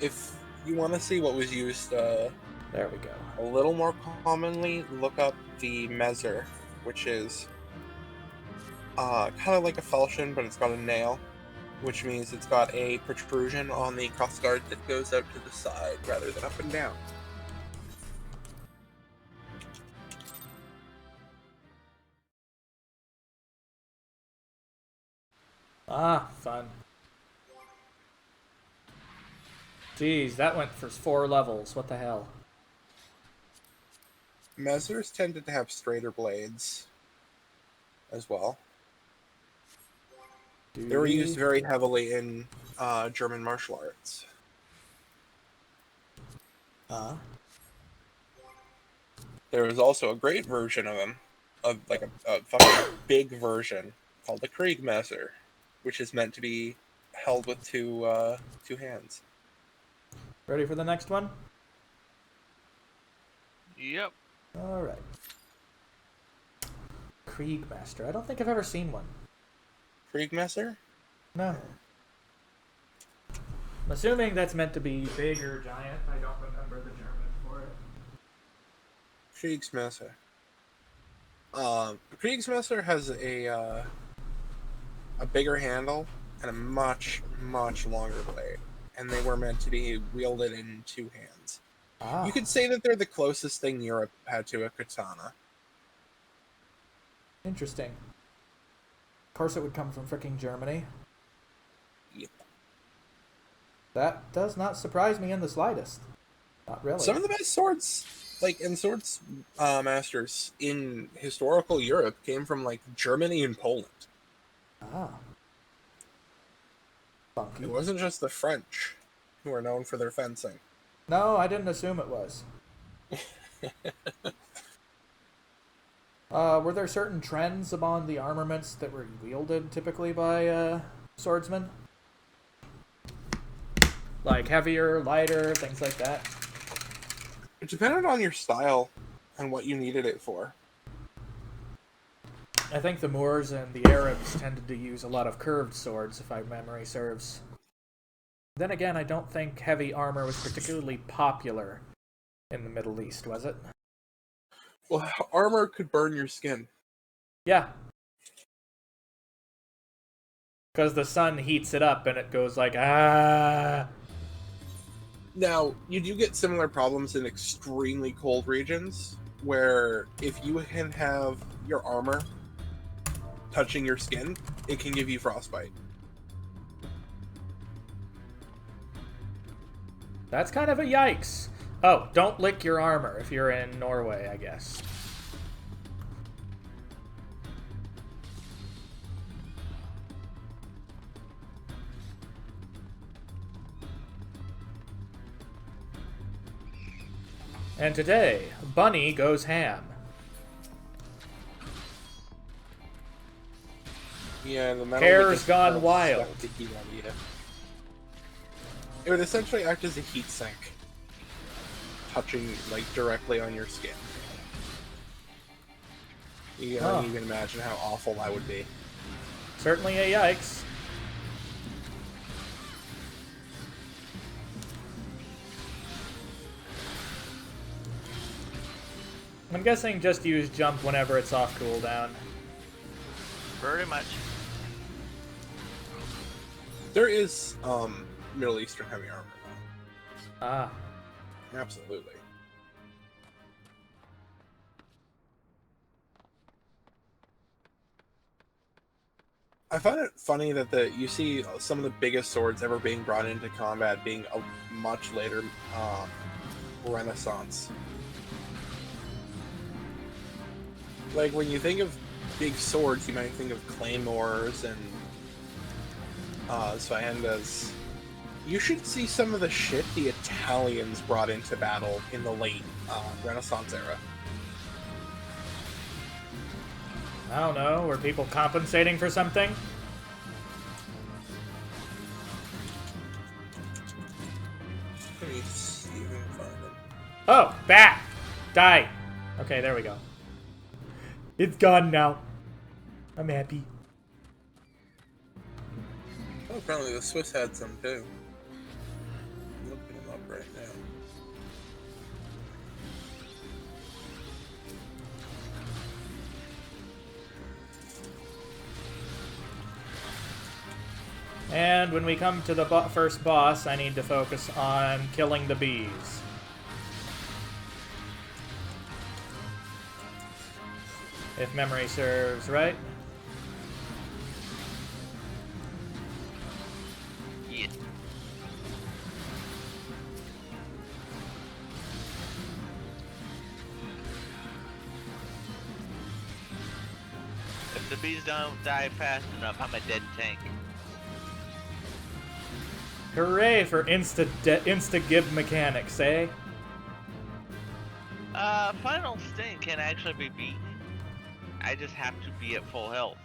If you want to see what was used There we go. a little more commonly, look up the Messer, which is kind of like a falchion, but it's got a nail, which means it's got a protrusion on the crossguard that goes out to the side rather than up and down. Ah, fun. Jeez, that went for 4 levels. What the hell? Messers tended to have straighter blades as well. They were used very heavily in German martial arts. There was also a great version of them, like a fucking big version called the Kriegmaster, which is meant to be held with two hands. Ready for the next one? Yep. Alright. Kriegmaster. I don't think I've ever seen one. Kriegmaster? No. I'm assuming that's meant to be big or giant. I don't remember the German for it. Kriegmaster. Kriegmaster has a bigger handle and a much, much longer blade. And they were meant to be wielded in two hands. Ah. You could say that they're the closest thing Europe had to a katana. Interesting. Of course it would come from fricking Germany. Yep. That does not surprise me in the slightest. Not really. Some of the best swords, and swords masters in historical Europe came from, Germany and Poland. Ah. Funky. It wasn't just the French who are known for their fencing. No, I didn't assume it was. Were there certain trends among the armaments that were wielded typically by swordsmen? Like heavier, lighter, things like that? It depended on your style and what you needed it for. I think the Moors and the Arabs tended to use a lot of curved swords, if my memory serves. Then again, I don't think heavy armor was particularly popular in the Middle East, was it? Well, armor could burn your skin. Yeah. Because the sun heats it up and it goes like, ah. Now, you do get similar problems in extremely cold regions, where if you can have your armor touching your skin, it can give you frostbite. That's kind of a yikes. Oh, don't lick your armor if you're in Norway, I guess. And today, Bunny goes ham. Yeah, the metal Hair's would gone just wild. suck the heat out of you. It would essentially act as a heat sink, touching directly on your skin. You can't even imagine how awful that would be. Certainly a yikes. I'm guessing just use jump whenever it's off cooldown. Very much. There is Middle Eastern heavy armor. Ah. Absolutely. I find it funny that you see some of the biggest swords ever being brought into combat being a much later Renaissance. Like, when you think of big swords, you might think of claymores and Svaendas. You should see some of the shit the Italians brought into battle in the late Renaissance era. I don't know, were people compensating for something? Let me see if I can find them. Oh, bat! Die! Okay, there we go. It's gone now. I'm happy. Oh, apparently the Swiss had some too. I'm looking them up right now. And when we come to the first boss, I need to focus on killing the bees. If memory serves right. Yeah. If the bees don't die fast enough, I'm a dead tank. Hooray for insta-give mechanics, eh? Final Sting can actually be beaten. I just have to be at full health.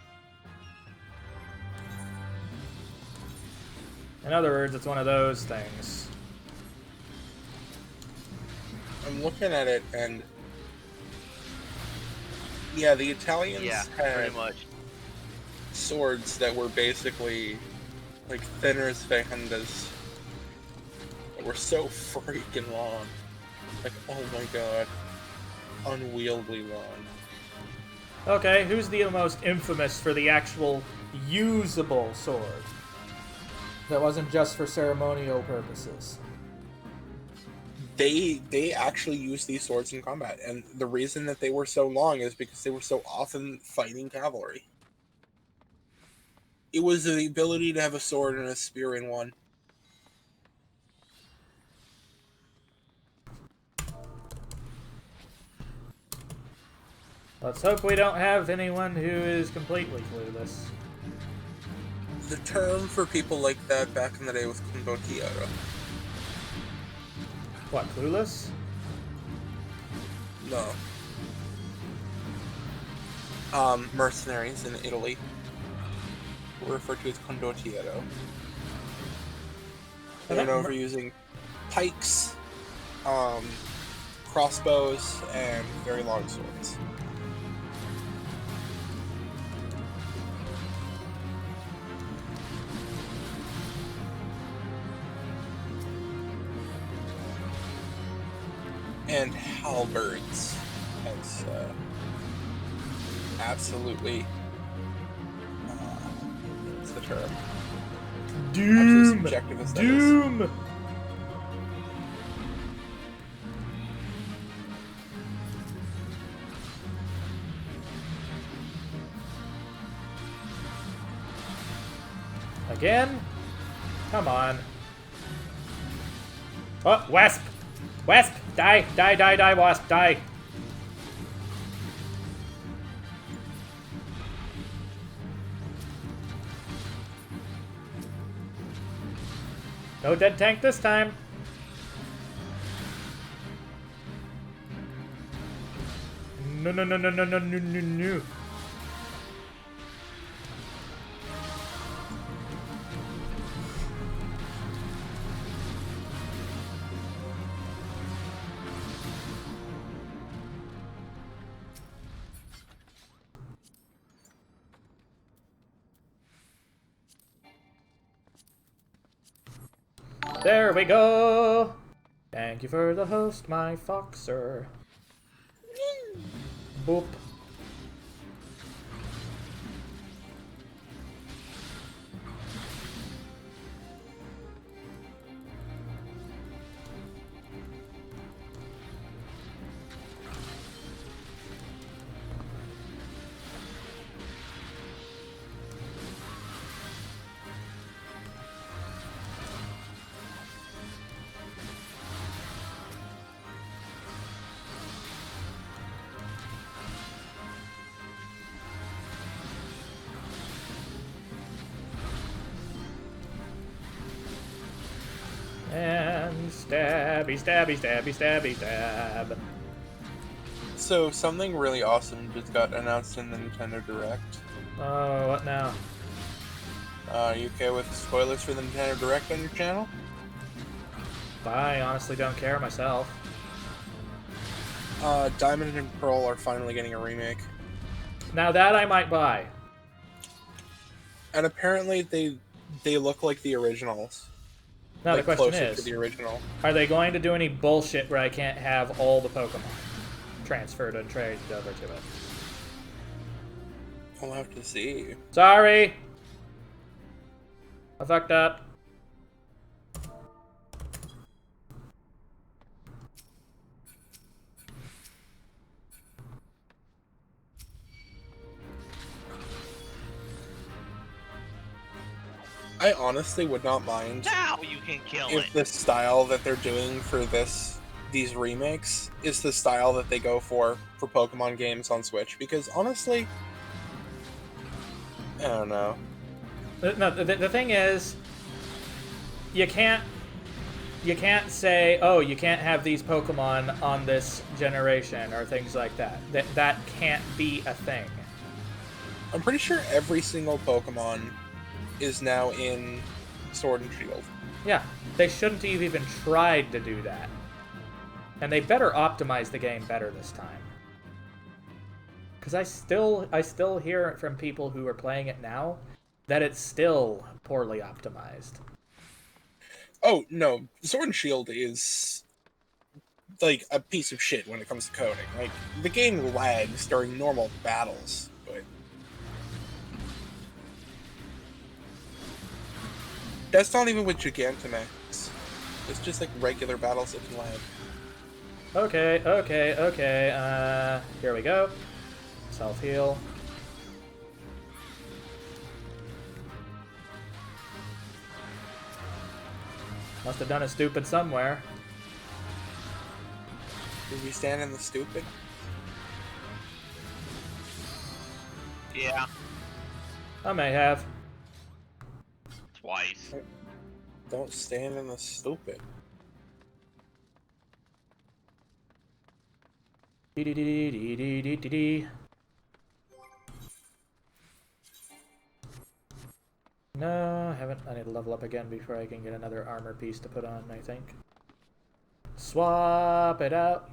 In other words, it's one of those things. I'm looking at it, and yeah, the Italians Yeah, had pretty much. swords that were basically like thinner as fajandas, that were so freaking long. Like, oh my god, unwieldy long. Okay, who's the most infamous for the actual usable sword? That wasn't just for ceremonial purposes. They actually used these swords in combat, and the reason that they were so long is because they were so often fighting cavalry. It was the ability to have a sword and a spear in one. Let's hope we don't have anyone who is completely clueless. The term for people like that back in the day was condottiero. What, clueless? No. Mercenaries in Italy were referred to as condottiero. They were known for using pikes, crossbows, and very long swords. And halberds. That's absolutely. What's the term? Absolutely Doom! subjective as that is. Doom! Again? Come on. Oh, wasp! Wasp! Die! Die, die, die, wasp, die! No dead tank this time. No, no, no, no, no, no, no, no, no. There we go! Thank you for the host, my foxer. Boop. And stabby, stabby, stabby, stabby, stab. So something really awesome just got announced in the Nintendo Direct. Oh, what now? Are you okay with spoilers for the Nintendo Direct on your channel? I honestly don't care myself. Diamond and Pearl are finally getting a remake. Now that I might buy. And apparently they look like the originals. Now Like the question closer is, to the original. are they going to do any bullshit where I can't have all the Pokemon transferred and traded over to it? We'll have to see. Sorry! I fucked up. I honestly would not mind Now you can kill it. if the style that they're doing for these remakes is the style that they go for Pokemon games on Switch, because honestly, I don't know. No, the thing is, you can't say, oh, you can't have these Pokemon on this generation or things like that. That can't be a thing. I'm pretty sure every single Pokemon is now in Sword and Shield. Yeah, they shouldn't have even tried to do that. And they better optimize the game better this time. Because I still hear from people who are playing it now that it's still poorly optimized. Oh, no. Sword and Shield is, like, a piece of shit when it comes to coding. Like, the game lags during normal battles, but... That's not even with Gigantamax. It's just, like, regular battles that can lag. Okay. Here we go. Self-heal. Must have done it stupid somewhere. Did you stand in the stupid? Yeah, I may have. twice. Don't stand in the stupid. Dee-dee-dee-dee-dee-dee-dee. No, I haven't. I need to level up again before I can get another armor piece to put on, I think. Swap it out.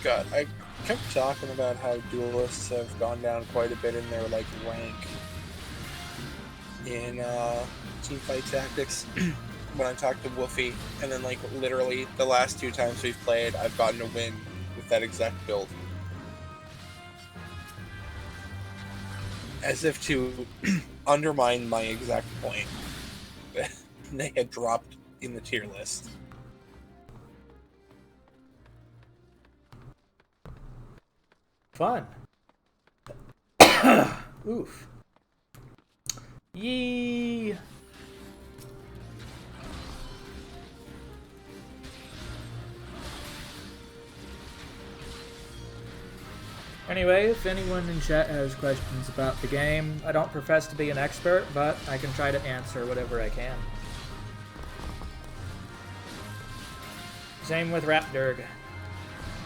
God, I kept talking about how duelists have gone down quite a bit in their, like, rank in teamfight tactics when I talked to Woofy, and then, like, literally the last 2 times we've played, I've gotten a win with that exact build. As if to undermine my exact point. They had dropped in the tier list. Fun. Oof. Yee. Anyway, if anyone in chat has questions about the game, I don't profess to be an expert, but I can try to answer whatever I can. Same with Rapdurg,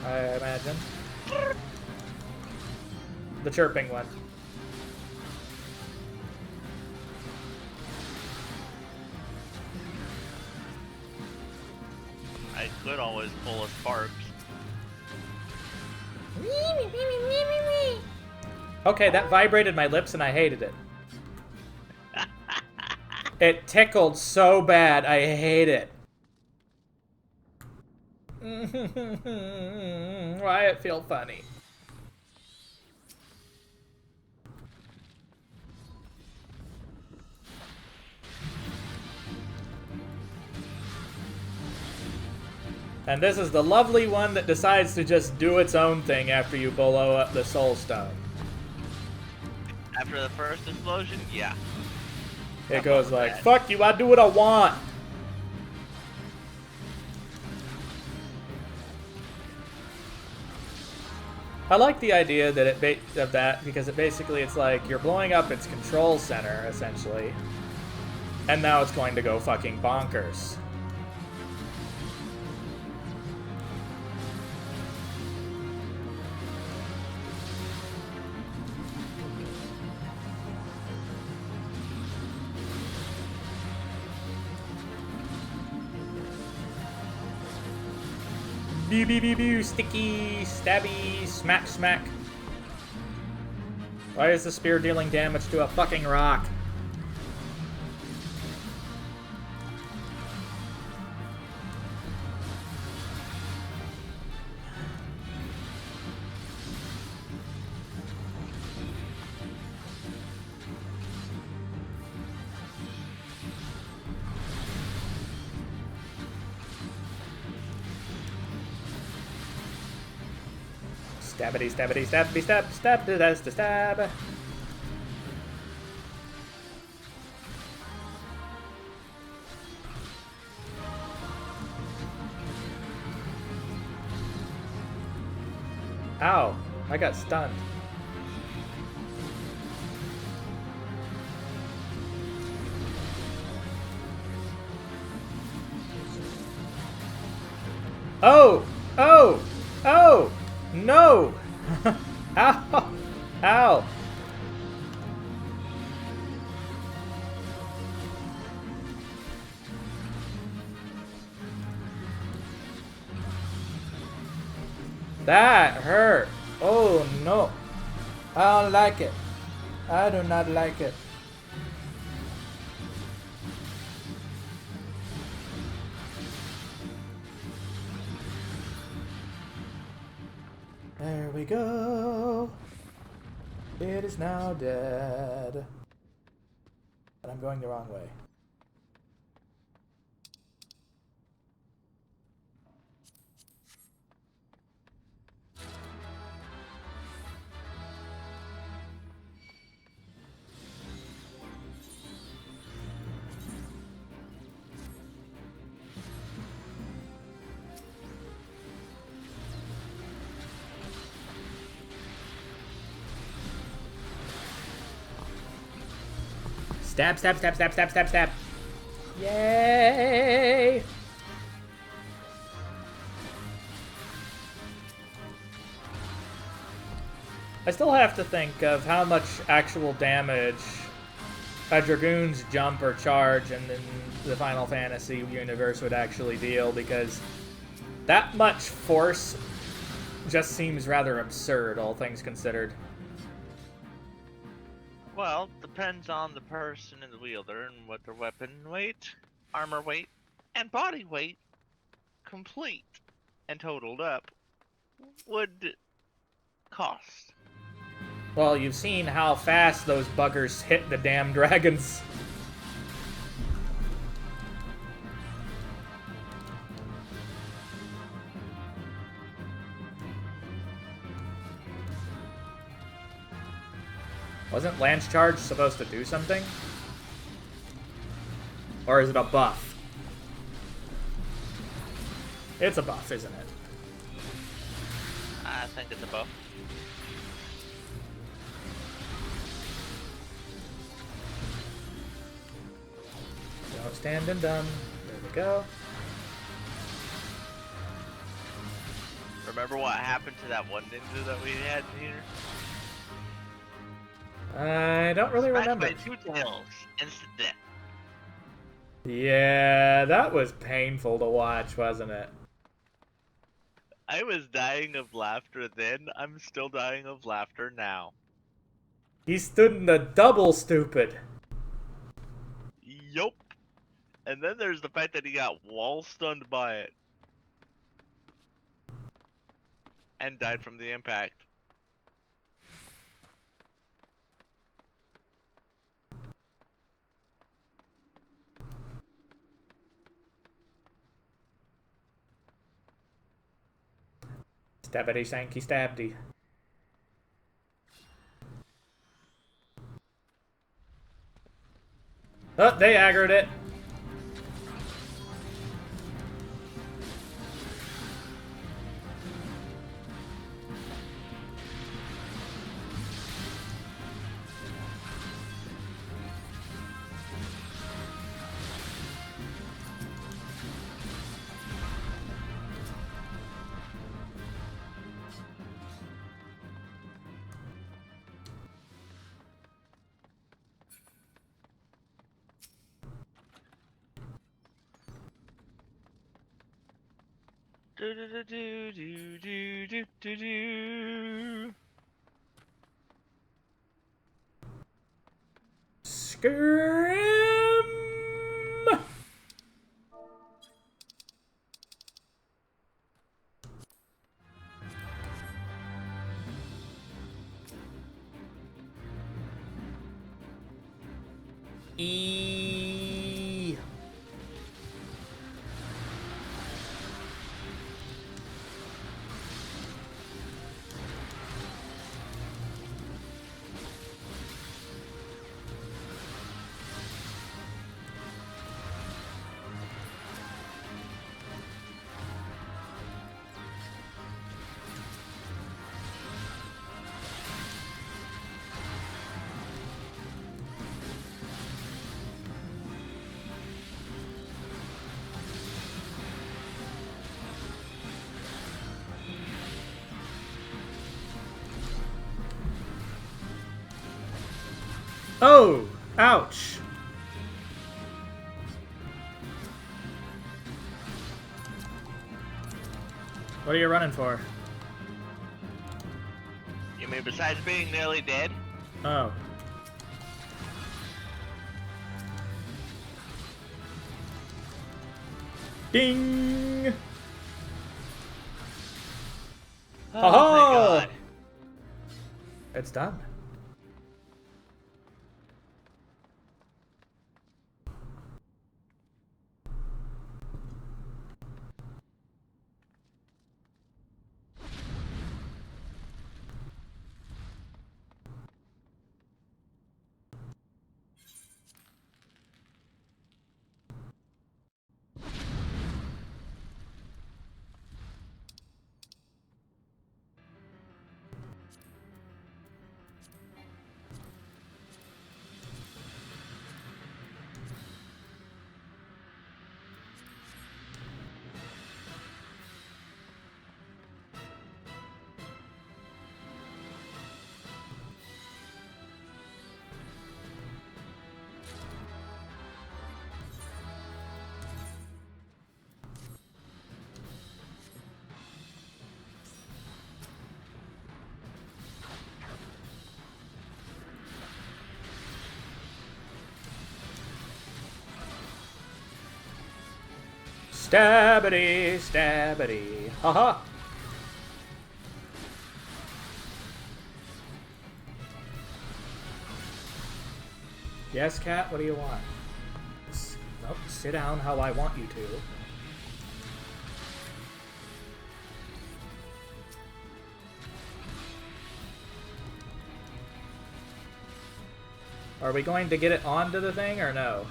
I imagine. The chirping one. I could always pull a Sparks. Okay, that vibrated my lips and I hated it. It tickled so bad, I hate it. Why it feel funny? And this is the lovely one that decides to just do its own thing after you blow up the soul stone. After the first explosion, yeah. It goes like, fuck you, I do what I want. I like the idea that of that because it basically it's like you're blowing up its control center essentially, and now it's going to go fucking bonkers. Boo, boo, boo, boo, sticky, stabby, smack, smack. Why is the spear dealing damage to a fucking rock? Stabbity, stabbity, stabbity, stab, stab, that's the stab. Ow, I got stunned. Oh! Oh! Oh! No! Ow! Ow! That hurt. Oh no. I don't like it. I do not like it. There we go. It is now dead. But I'm going the wrong way. Stab, stab, stab, stab, stab, stab, stab. Yay! I still have to think of how much actual damage a Dragoon's jump or charge in the Final Fantasy universe would actually deal, because that much force just seems rather absurd, all things considered. Well, depends on the person and the wielder and what their weapon weight, armor weight, and body weight, complete and totaled up, would cost. Well, you've seen how fast those buggers hit the damn dragons. Wasn't Lance Charge supposed to do something? Or is it a buff? It's a buff, isn't it? I think it's a buff. Don't stand and done. There we go. Remember what happened to that one ninja that we had in here? I don't really remember. Smacked by two tails. Instant death. Yeah, that was painful to watch, wasn't it? I was dying of laughter then. I'm still dying of laughter now. He stood in the double stupid. Yup. And then there's the fact that he got wall stunned by it. And died from the impact. Stabbity sanky stabby. Oh, they aggroed it. Do do do do do do do do do. Scream! E. Oh! Ouch! What are you running for? mean, besides being nearly dead. Oh. Ding! Oh, Aha! thank God. It's done. Stabbity, stabbity. Haha. Yes, cat, what do you want? Nope, sit down how I want you to. Are we going to get it onto the thing or no?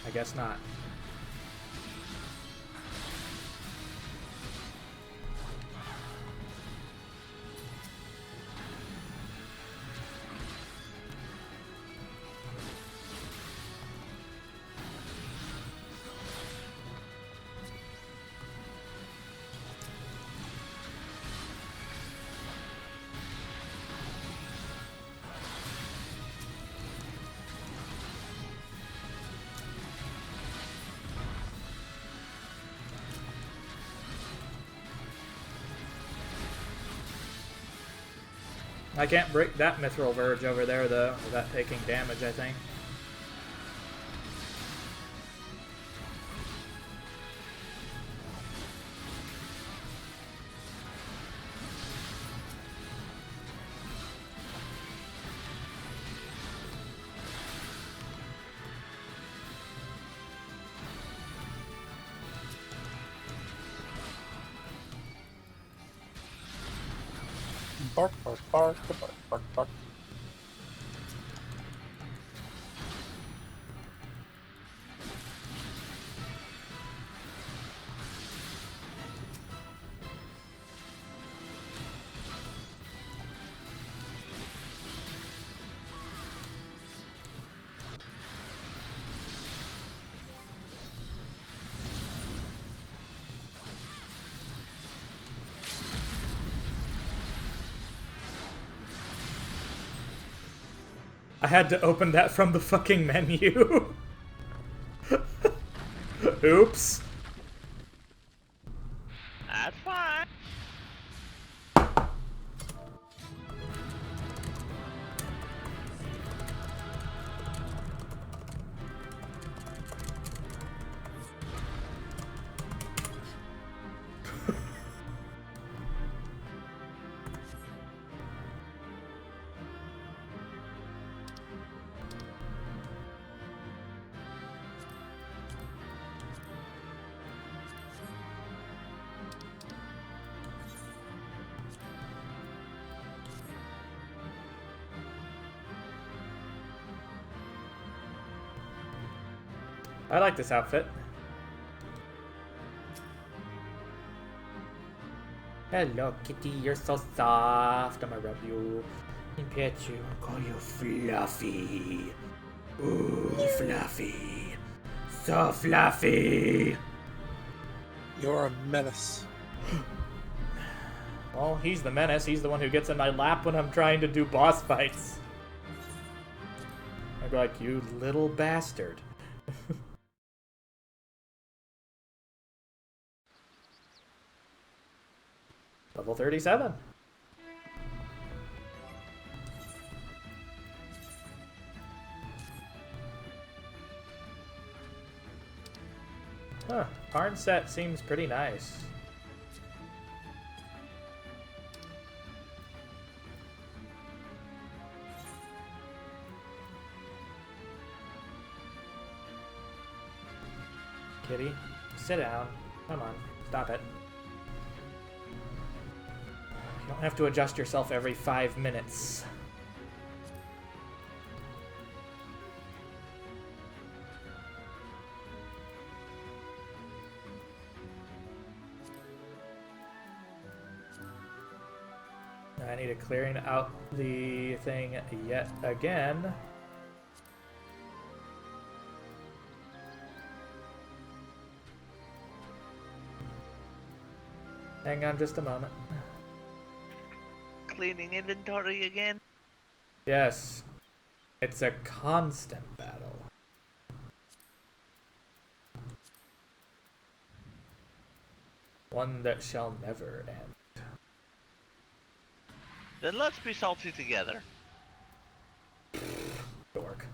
I guess not. I can't break that mithril verge over there, though, without taking damage, I think. Bark, bark, bark, bark, bark, bark. I had to open that from the fucking menu. Oops. That's fine. I like this outfit. Hello, kitty. You're so soft. I'm gonna rub you and pet you and call you Fluffy. Ooh, Fluffy. So fluffy. You're a menace. Well, he's the menace. He's the one who gets in my lap when I'm trying to do boss fights. I'd be like, you little bastard. Level 37. Huh. Barn set seems pretty nice. Kitty, sit down. Come on, stop it. You don't have to adjust yourself every 5 minutes. I need to clearing out the thing yet again. Hang on just a moment. Cleaning inventory again? Yes, it's a constant battle. One that shall never end. Then let's be salty together. Dork.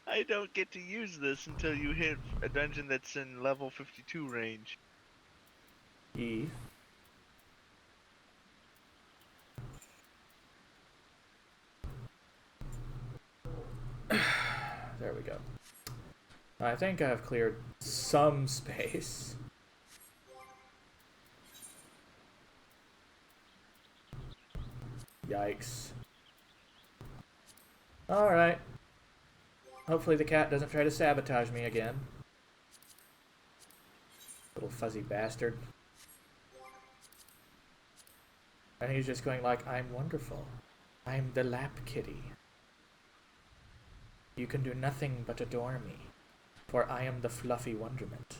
I don't get to use this until you hit a dungeon that's in level 52 range. E. There we go. I think I've cleared some space. Yikes. Alright. Hopefully the cat doesn't try to sabotage me again. Little fuzzy bastard. And he's just going like, I'm wonderful. I'm the lap kitty. You can do nothing but adore me, for I am the fluffy wonderment.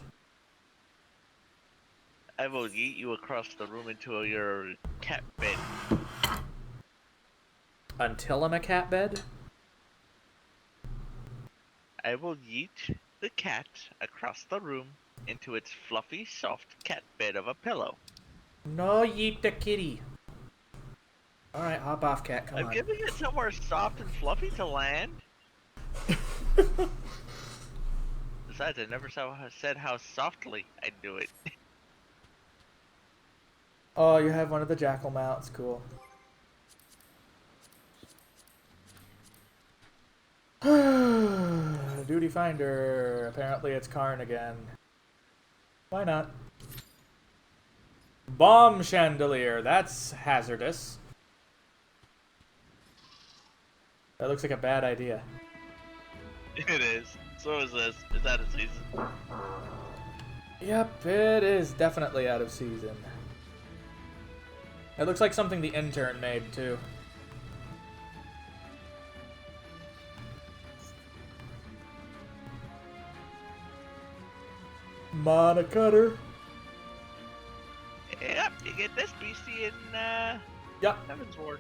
I will yeet you across the room into your cat bed. Until I'm a cat bed? I will yeet the cat across the room into its fluffy, soft cat bed of a pillow. No, yeet the kitty. Alright, hop off, cat, come I'm on. giving it somewhere soft and fluffy to land. Besides, I never said how softly I'd do it. Oh, you have one of the jackal mounts, cool. Duty finder. Apparently it's Karn again. Why not? Bomb chandelier. That's hazardous. That looks like a bad idea. It is. So is this. It's out of season. Yep, it is definitely out of season. It looks like something the intern made, too. Mana cutter. Yep, you get this beastie in Yep. Heaven's Ward.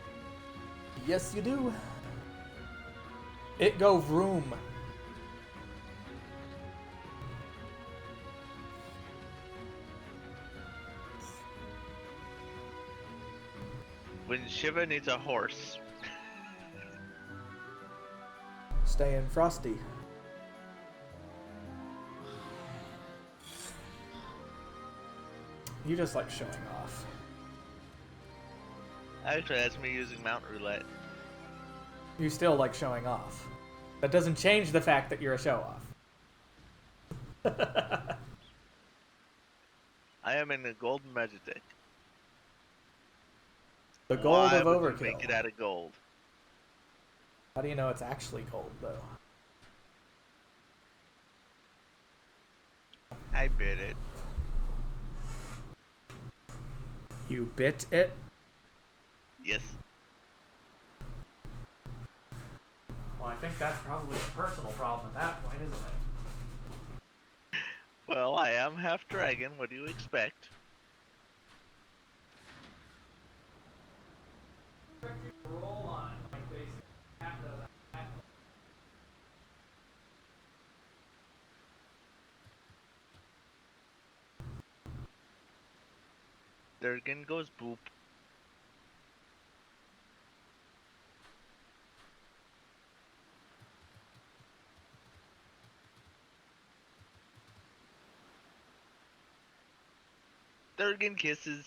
Yes, you do. It go vroom. When Shiva needs a horse. Staying frosty. You just like showing off. Actually, that's me using Mount Roulette. You still like showing off. That doesn't change the fact that you're a show off. I am in the golden magic deck. The gold Why of would you overkill. make it out of gold? How do you know it's actually gold, though? I bid it. You bit it? Yes. Well, I think that's probably a personal problem at that point, isn't it? Well, I am half dragon. What do you expect? Roll on like they have those. There again goes Boop. Durgan kisses.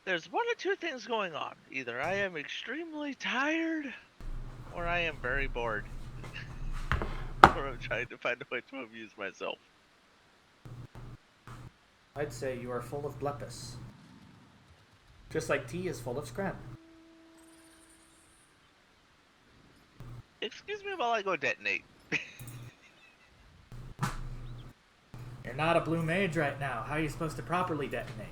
There's one or two things going on. Either I am extremely tired, or I am very bored. Or I'm trying to find a way to amuse myself. I'd say you are full of blepis. Just like tea is full of scrap. Excuse me while I go detonate. You're not a blue mage right now. How are you supposed to properly detonate?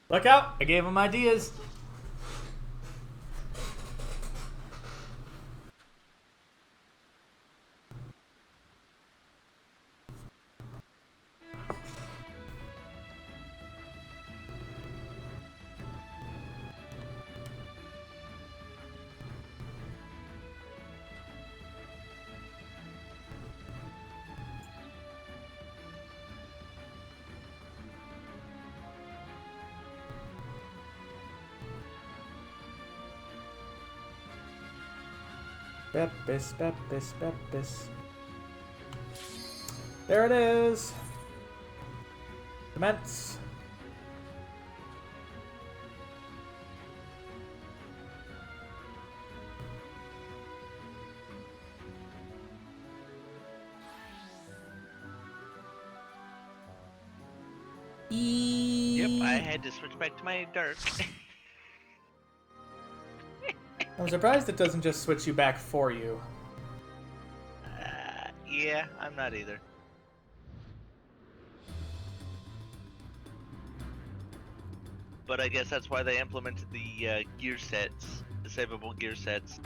Look out! I gave him ideas. Bepis, Bepis, Bepis. There it is. Commence. Yep, I had to switch back to my dark. I'm surprised it doesn't just switch you back for you. Yeah, I'm not either. But I guess that's why they implemented the gear sets, the savable gear sets.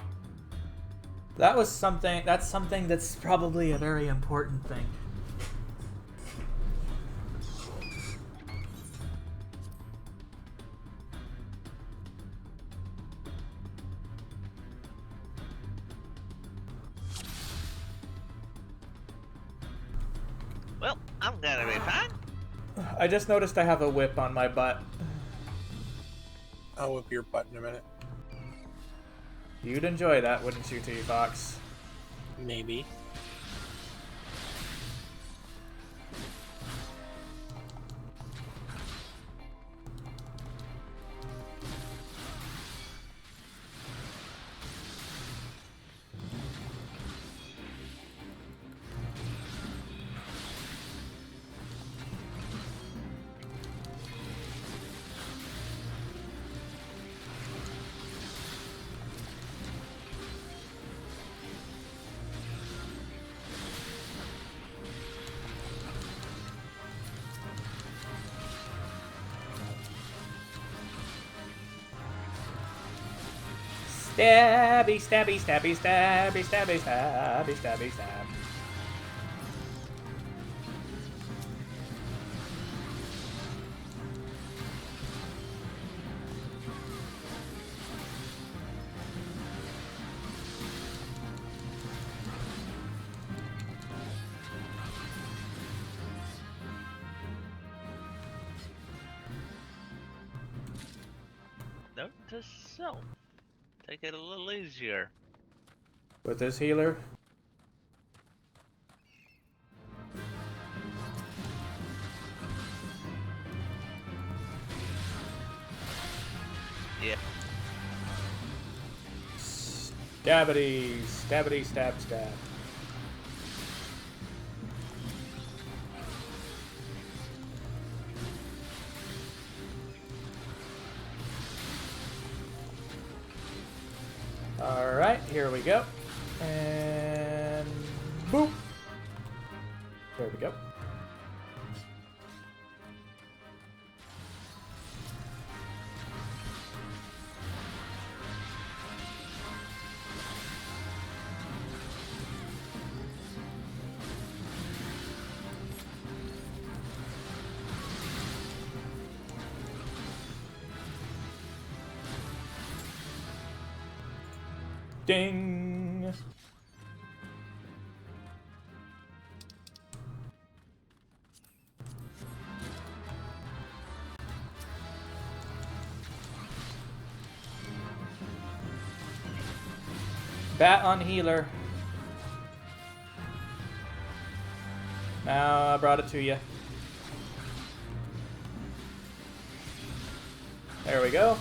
That's something that's probably a very important thing. Well, I'm gonna be fine. I just noticed I have a whip on my butt. I'll whip your butt in a minute. You'd enjoy that, wouldn't you, T-Fox? Maybe. Stabby, stabby, stabby, stabby, stabby, stabby, stabby, stab. Note to self. Take it a little easier. With this healer? Yeah. Stabbity, stabbity, stab, stab. Alright, here we go. And boop. There we go. Ding! Bat on healer. Now I brought it to you. There we go.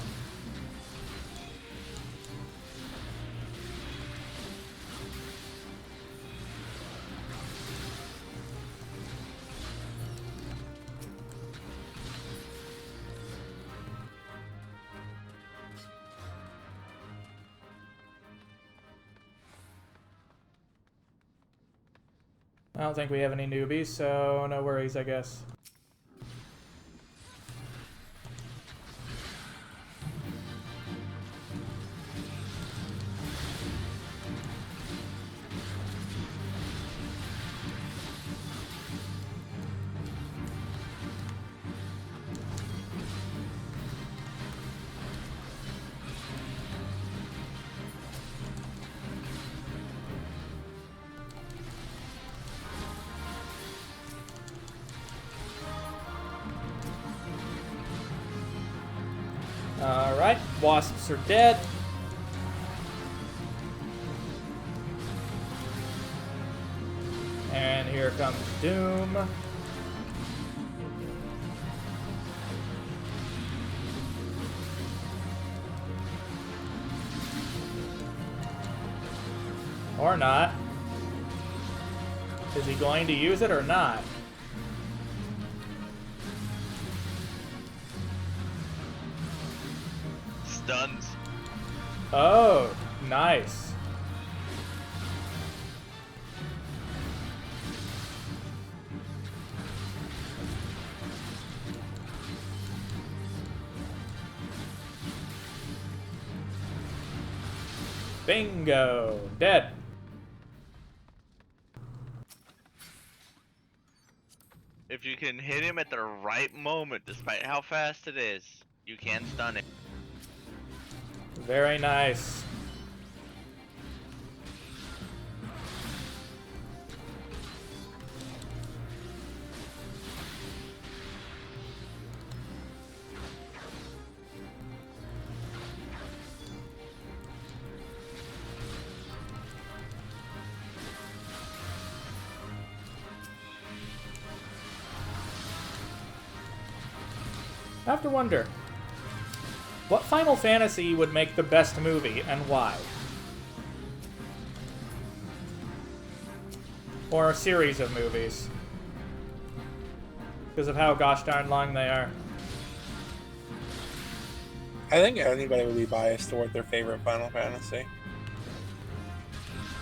I don't think we have any newbies, so no worries, I guess. Alright, wasps are dead. And here comes Doom. Or not. Is he going to use it or not? Stuns. Oh, nice. Bingo. Dead. If you can hit him at the right moment, despite how fast it is, you can stun him. Very nice. I have to wonder, what Final Fantasy would make the best movie and why? Or a series of movies. Because of how gosh darn long they are. I think anybody would be biased toward their favorite Final Fantasy.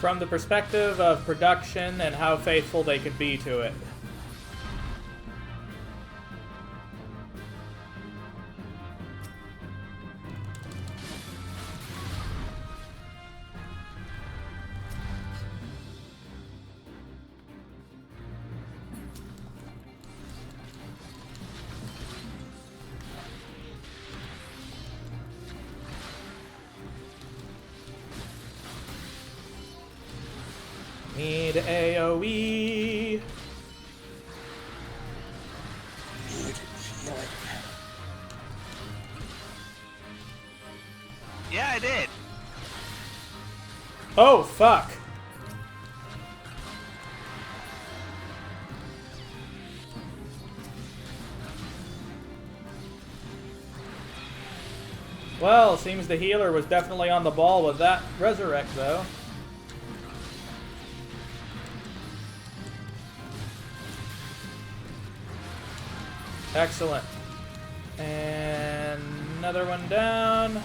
From the perspective of production and how faithful they could be to it. Need AoE. Yeah, I did. Oh, fuck. Well, seems the healer was definitely on the ball with that resurrect, though. Excellent. And another one down.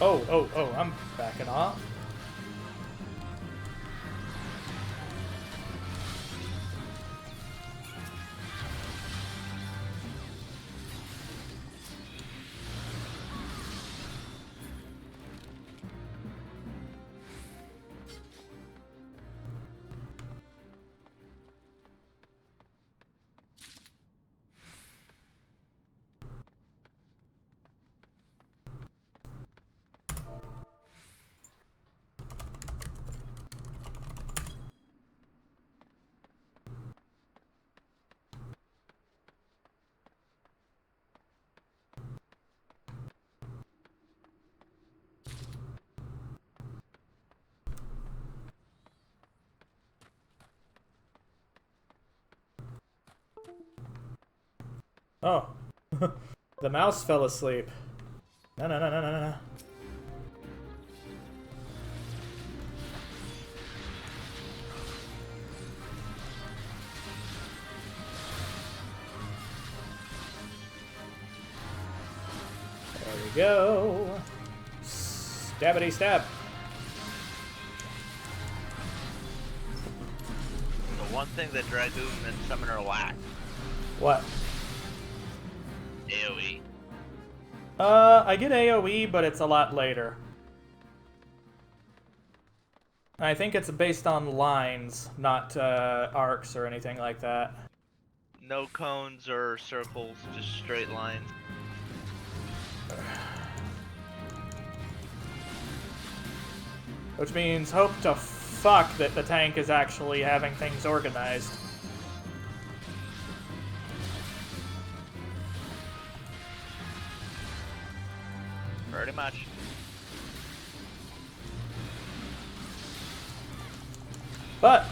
Oh, I'm backing off. Oh. The mouse fell asleep. No, no, no, no, no, no. There we go. Stabbity stab. The one thing that Dragoon and Summoner lack. What? AoE. I get AoE, but it's a lot later. I think it's based on lines, not arcs or anything like that. No cones or circles, just straight lines. Which means hope to fuck that the tank is actually having things organized. Pretty much. But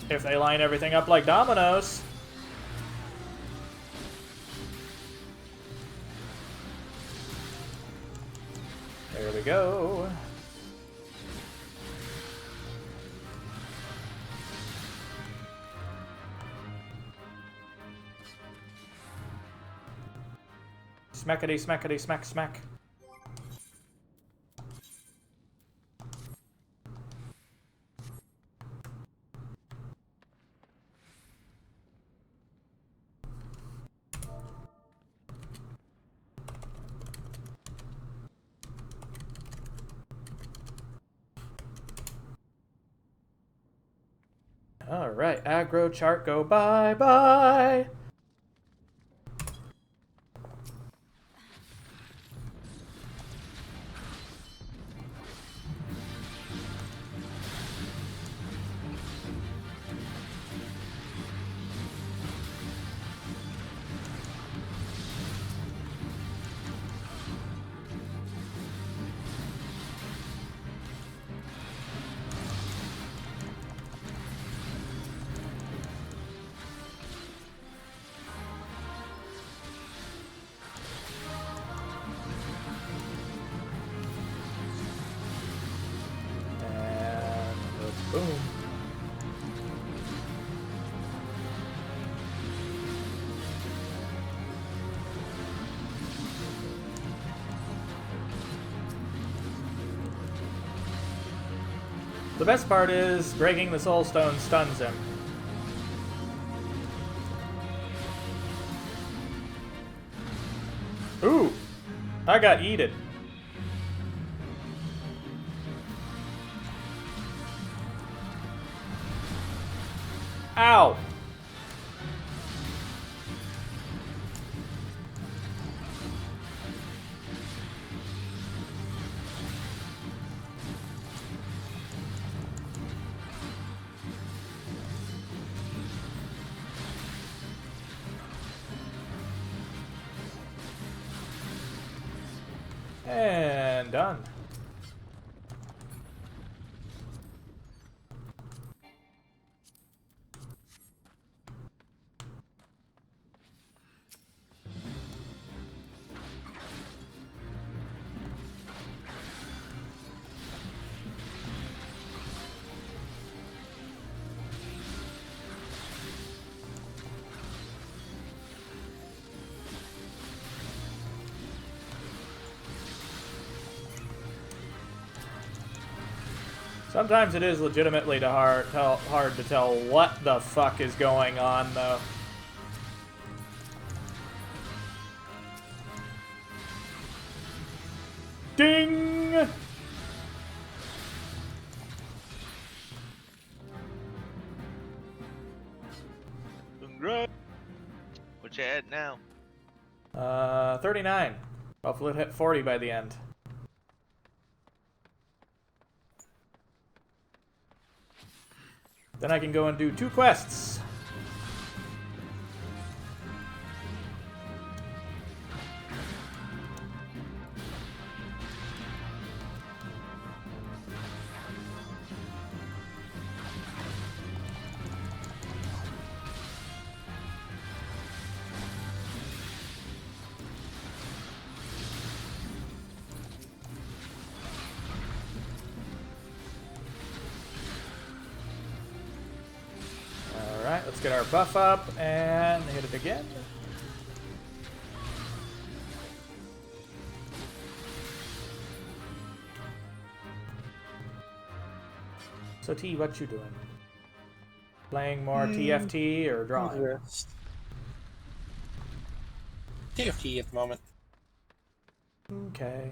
if they line everything up like dominoes, there we go. Smackety, smackety, smack, smack. Alright, aggro chart go bye-bye. Boom. The best part is breaking the soul stone stuns him. Ooh, I got yeeted. Ow! And done. Sometimes it is legitimately hard to tell what the fuck is going on, though. Ding! Congrats! What you at now? 39. Hopefully it'll hit 40 by the end. Then I can go and do 2 quests. get our buff up and hit it again. So T, what you doing? Playing more TFT or drawing? Rest. TFT at the moment. Okay.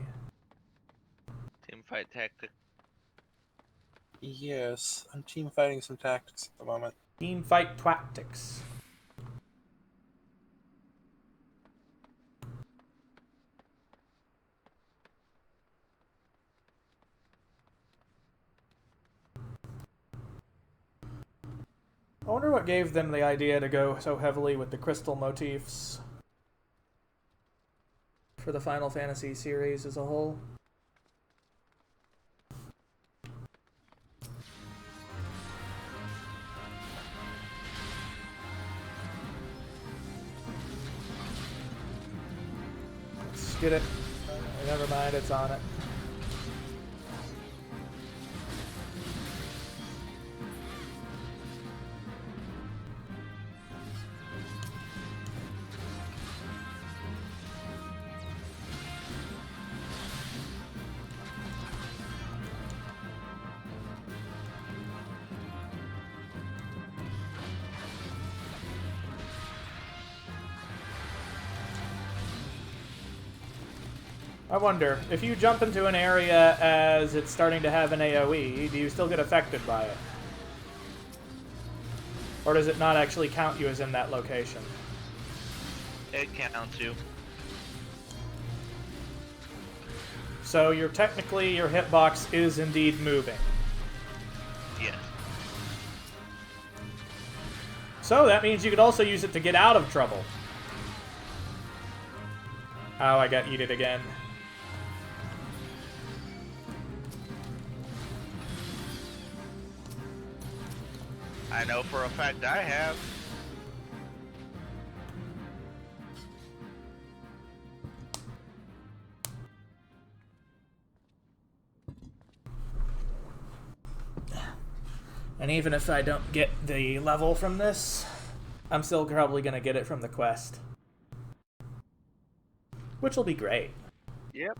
Team fight tactic. Yes, I'm team fighting some tactics at the moment. Team fight tactics. I wonder what gave them the idea to go so heavily with the crystal motifs for the Final Fantasy series as a whole. Let's get it. Never mind, it's on it. I wonder, if you jump into an area as it's starting to have an AoE, do you still get affected by it? Or does it not actually count you as in that location? It counts you. So you're technically, your hitbox is indeed moving. Yes. So that means you could also use it to get out of trouble. Oh, I got yeeted again. I know for a fact I have. And even if I don't get the level from this, I'm still probably going to get it from the quest. Which will be great. Yep.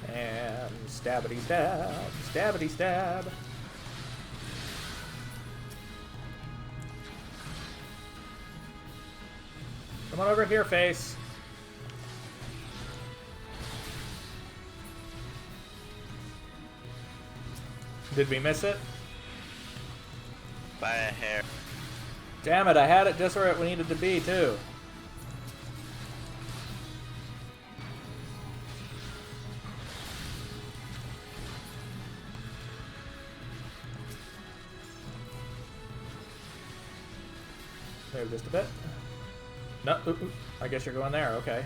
And stabbity stab, stabbity stab. Come on over here, face. Did we miss it? By a hair. Damn it, I had it just where it needed to be, too. Move just a bit. No, I guess you're going there, okay.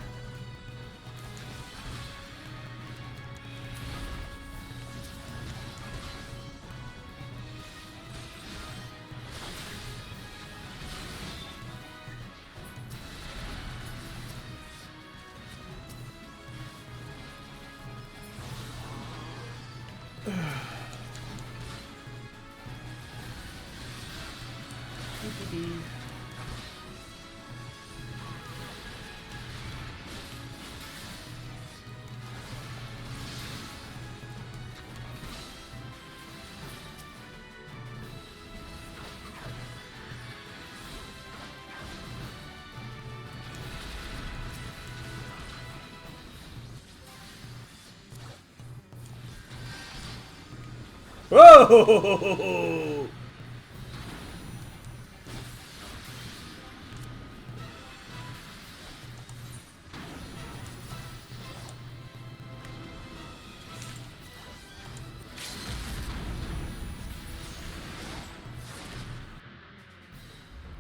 Whoa!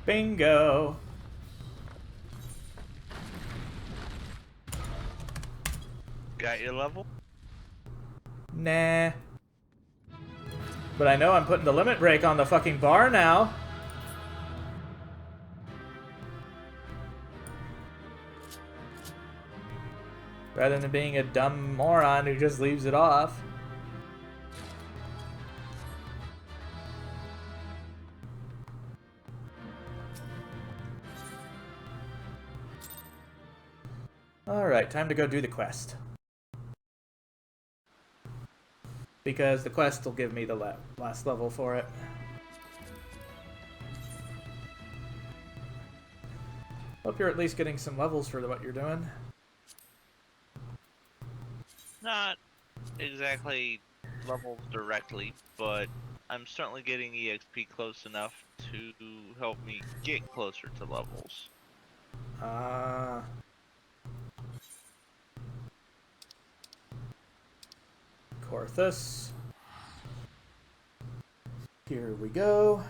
Bingo. Got your level? Nah. But I know I'm putting the limit break on the fucking bar now. Rather than being a dumb moron who just leaves it off. Alright, time to go do the quest. Because the quest will give me the last level for it. Hope you're at least getting some levels for what you're doing. Not exactly levels directly, but I'm certainly getting EXP close enough to help me get closer to levels. Corthus. Here we go.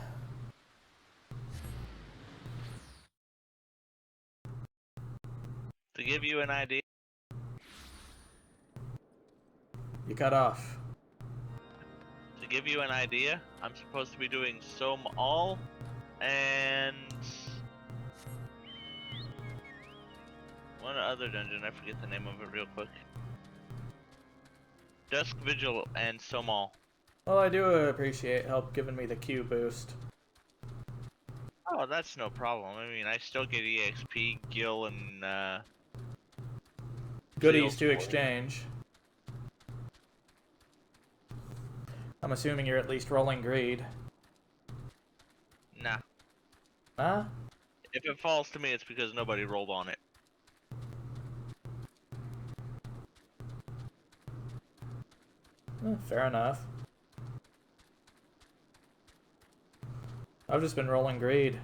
To give you an idea, You cut off. I'm supposed to be doing Som All and one other dungeon. I forget the name of it real quick. Dusk Vigil and Som All. Well, I do appreciate help giving me the Q boost. Oh, that's no problem. I mean, I still get EXP, Gil, and Goodies Seals to for it. exchange. I'm assuming you're at least rolling greed. Nah. Huh? If it falls to me, it's because nobody rolled on it. Fair enough. I've just been rolling greed.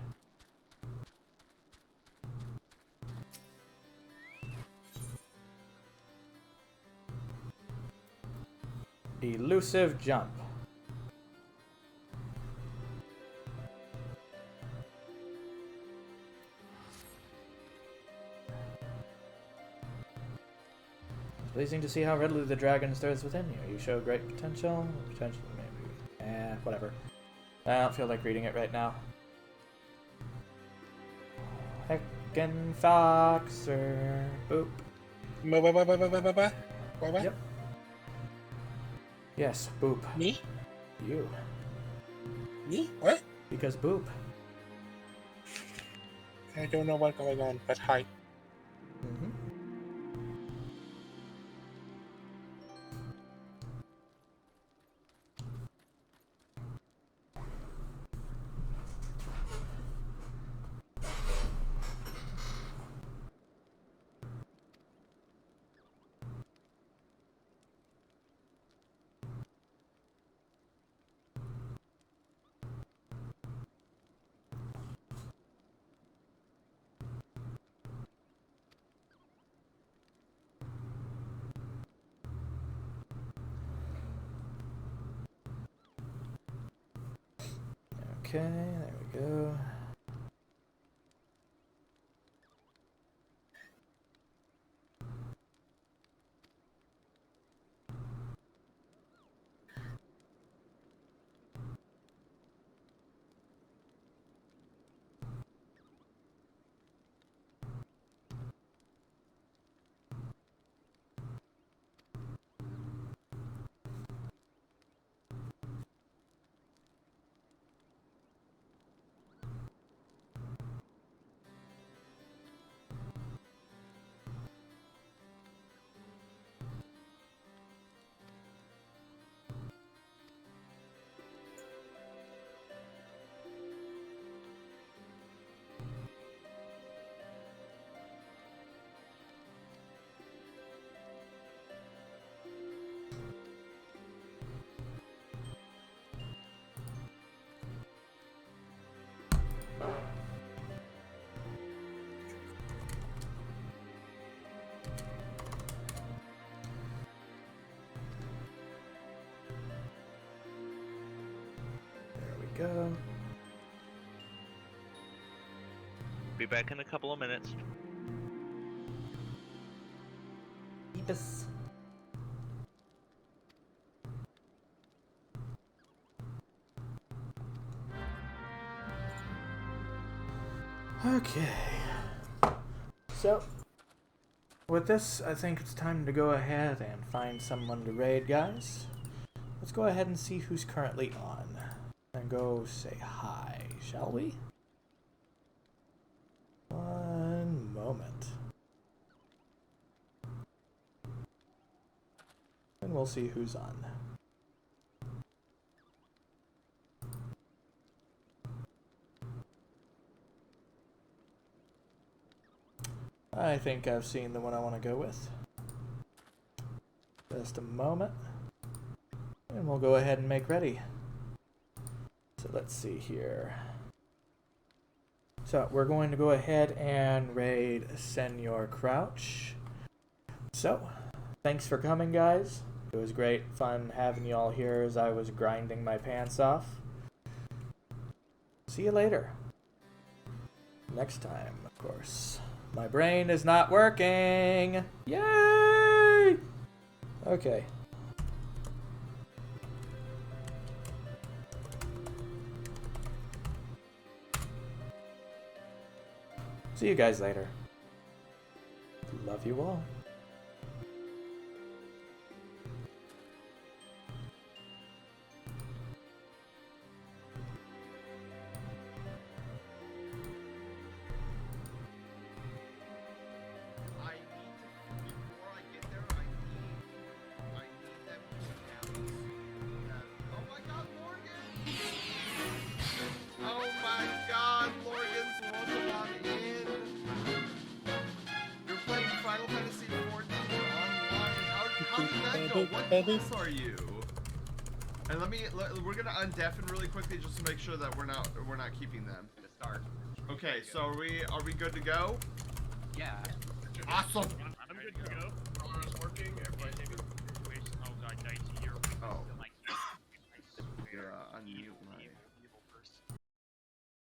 Elusive jump. Pleasing to see how readily the dragon stirs within you. You show great potential. Potentially, maybe. Whatever. I don't feel like reading it right now. Heckin' Foxer. Boop. Yep. Yes, boop. Me? You. Me? What? Because boop. I don't know what's going on, but hi. Mm-hmm. Okay, there we go. go. Be back in a couple of minutes. Yes. Okay. So, with this, I think it's time to go ahead and find someone to raid, guys. Let's go ahead and see who's currently on. And go say hi, shall we? One moment. And we'll see who's on. I think I've seen the one I want to go with. Just a moment. And we'll go ahead and make ready. So let's see here. So we're going to go ahead and raid Senor Crouch. So, thanks for coming, guys. It was great fun having you all here as I was grinding my pants off. See you later. Next time, of course. My brain is not working! Yay! Okay. See you guys later. Love you all. What class are you? And we're gonna undeafen really quickly just to make sure that we're not keeping them. Start. Okay, so are we good to go? Yeah. Awesome. I'm good to go. Camera's working. Everybody taking situation. Oh god, nice here. Oh. Unmute my.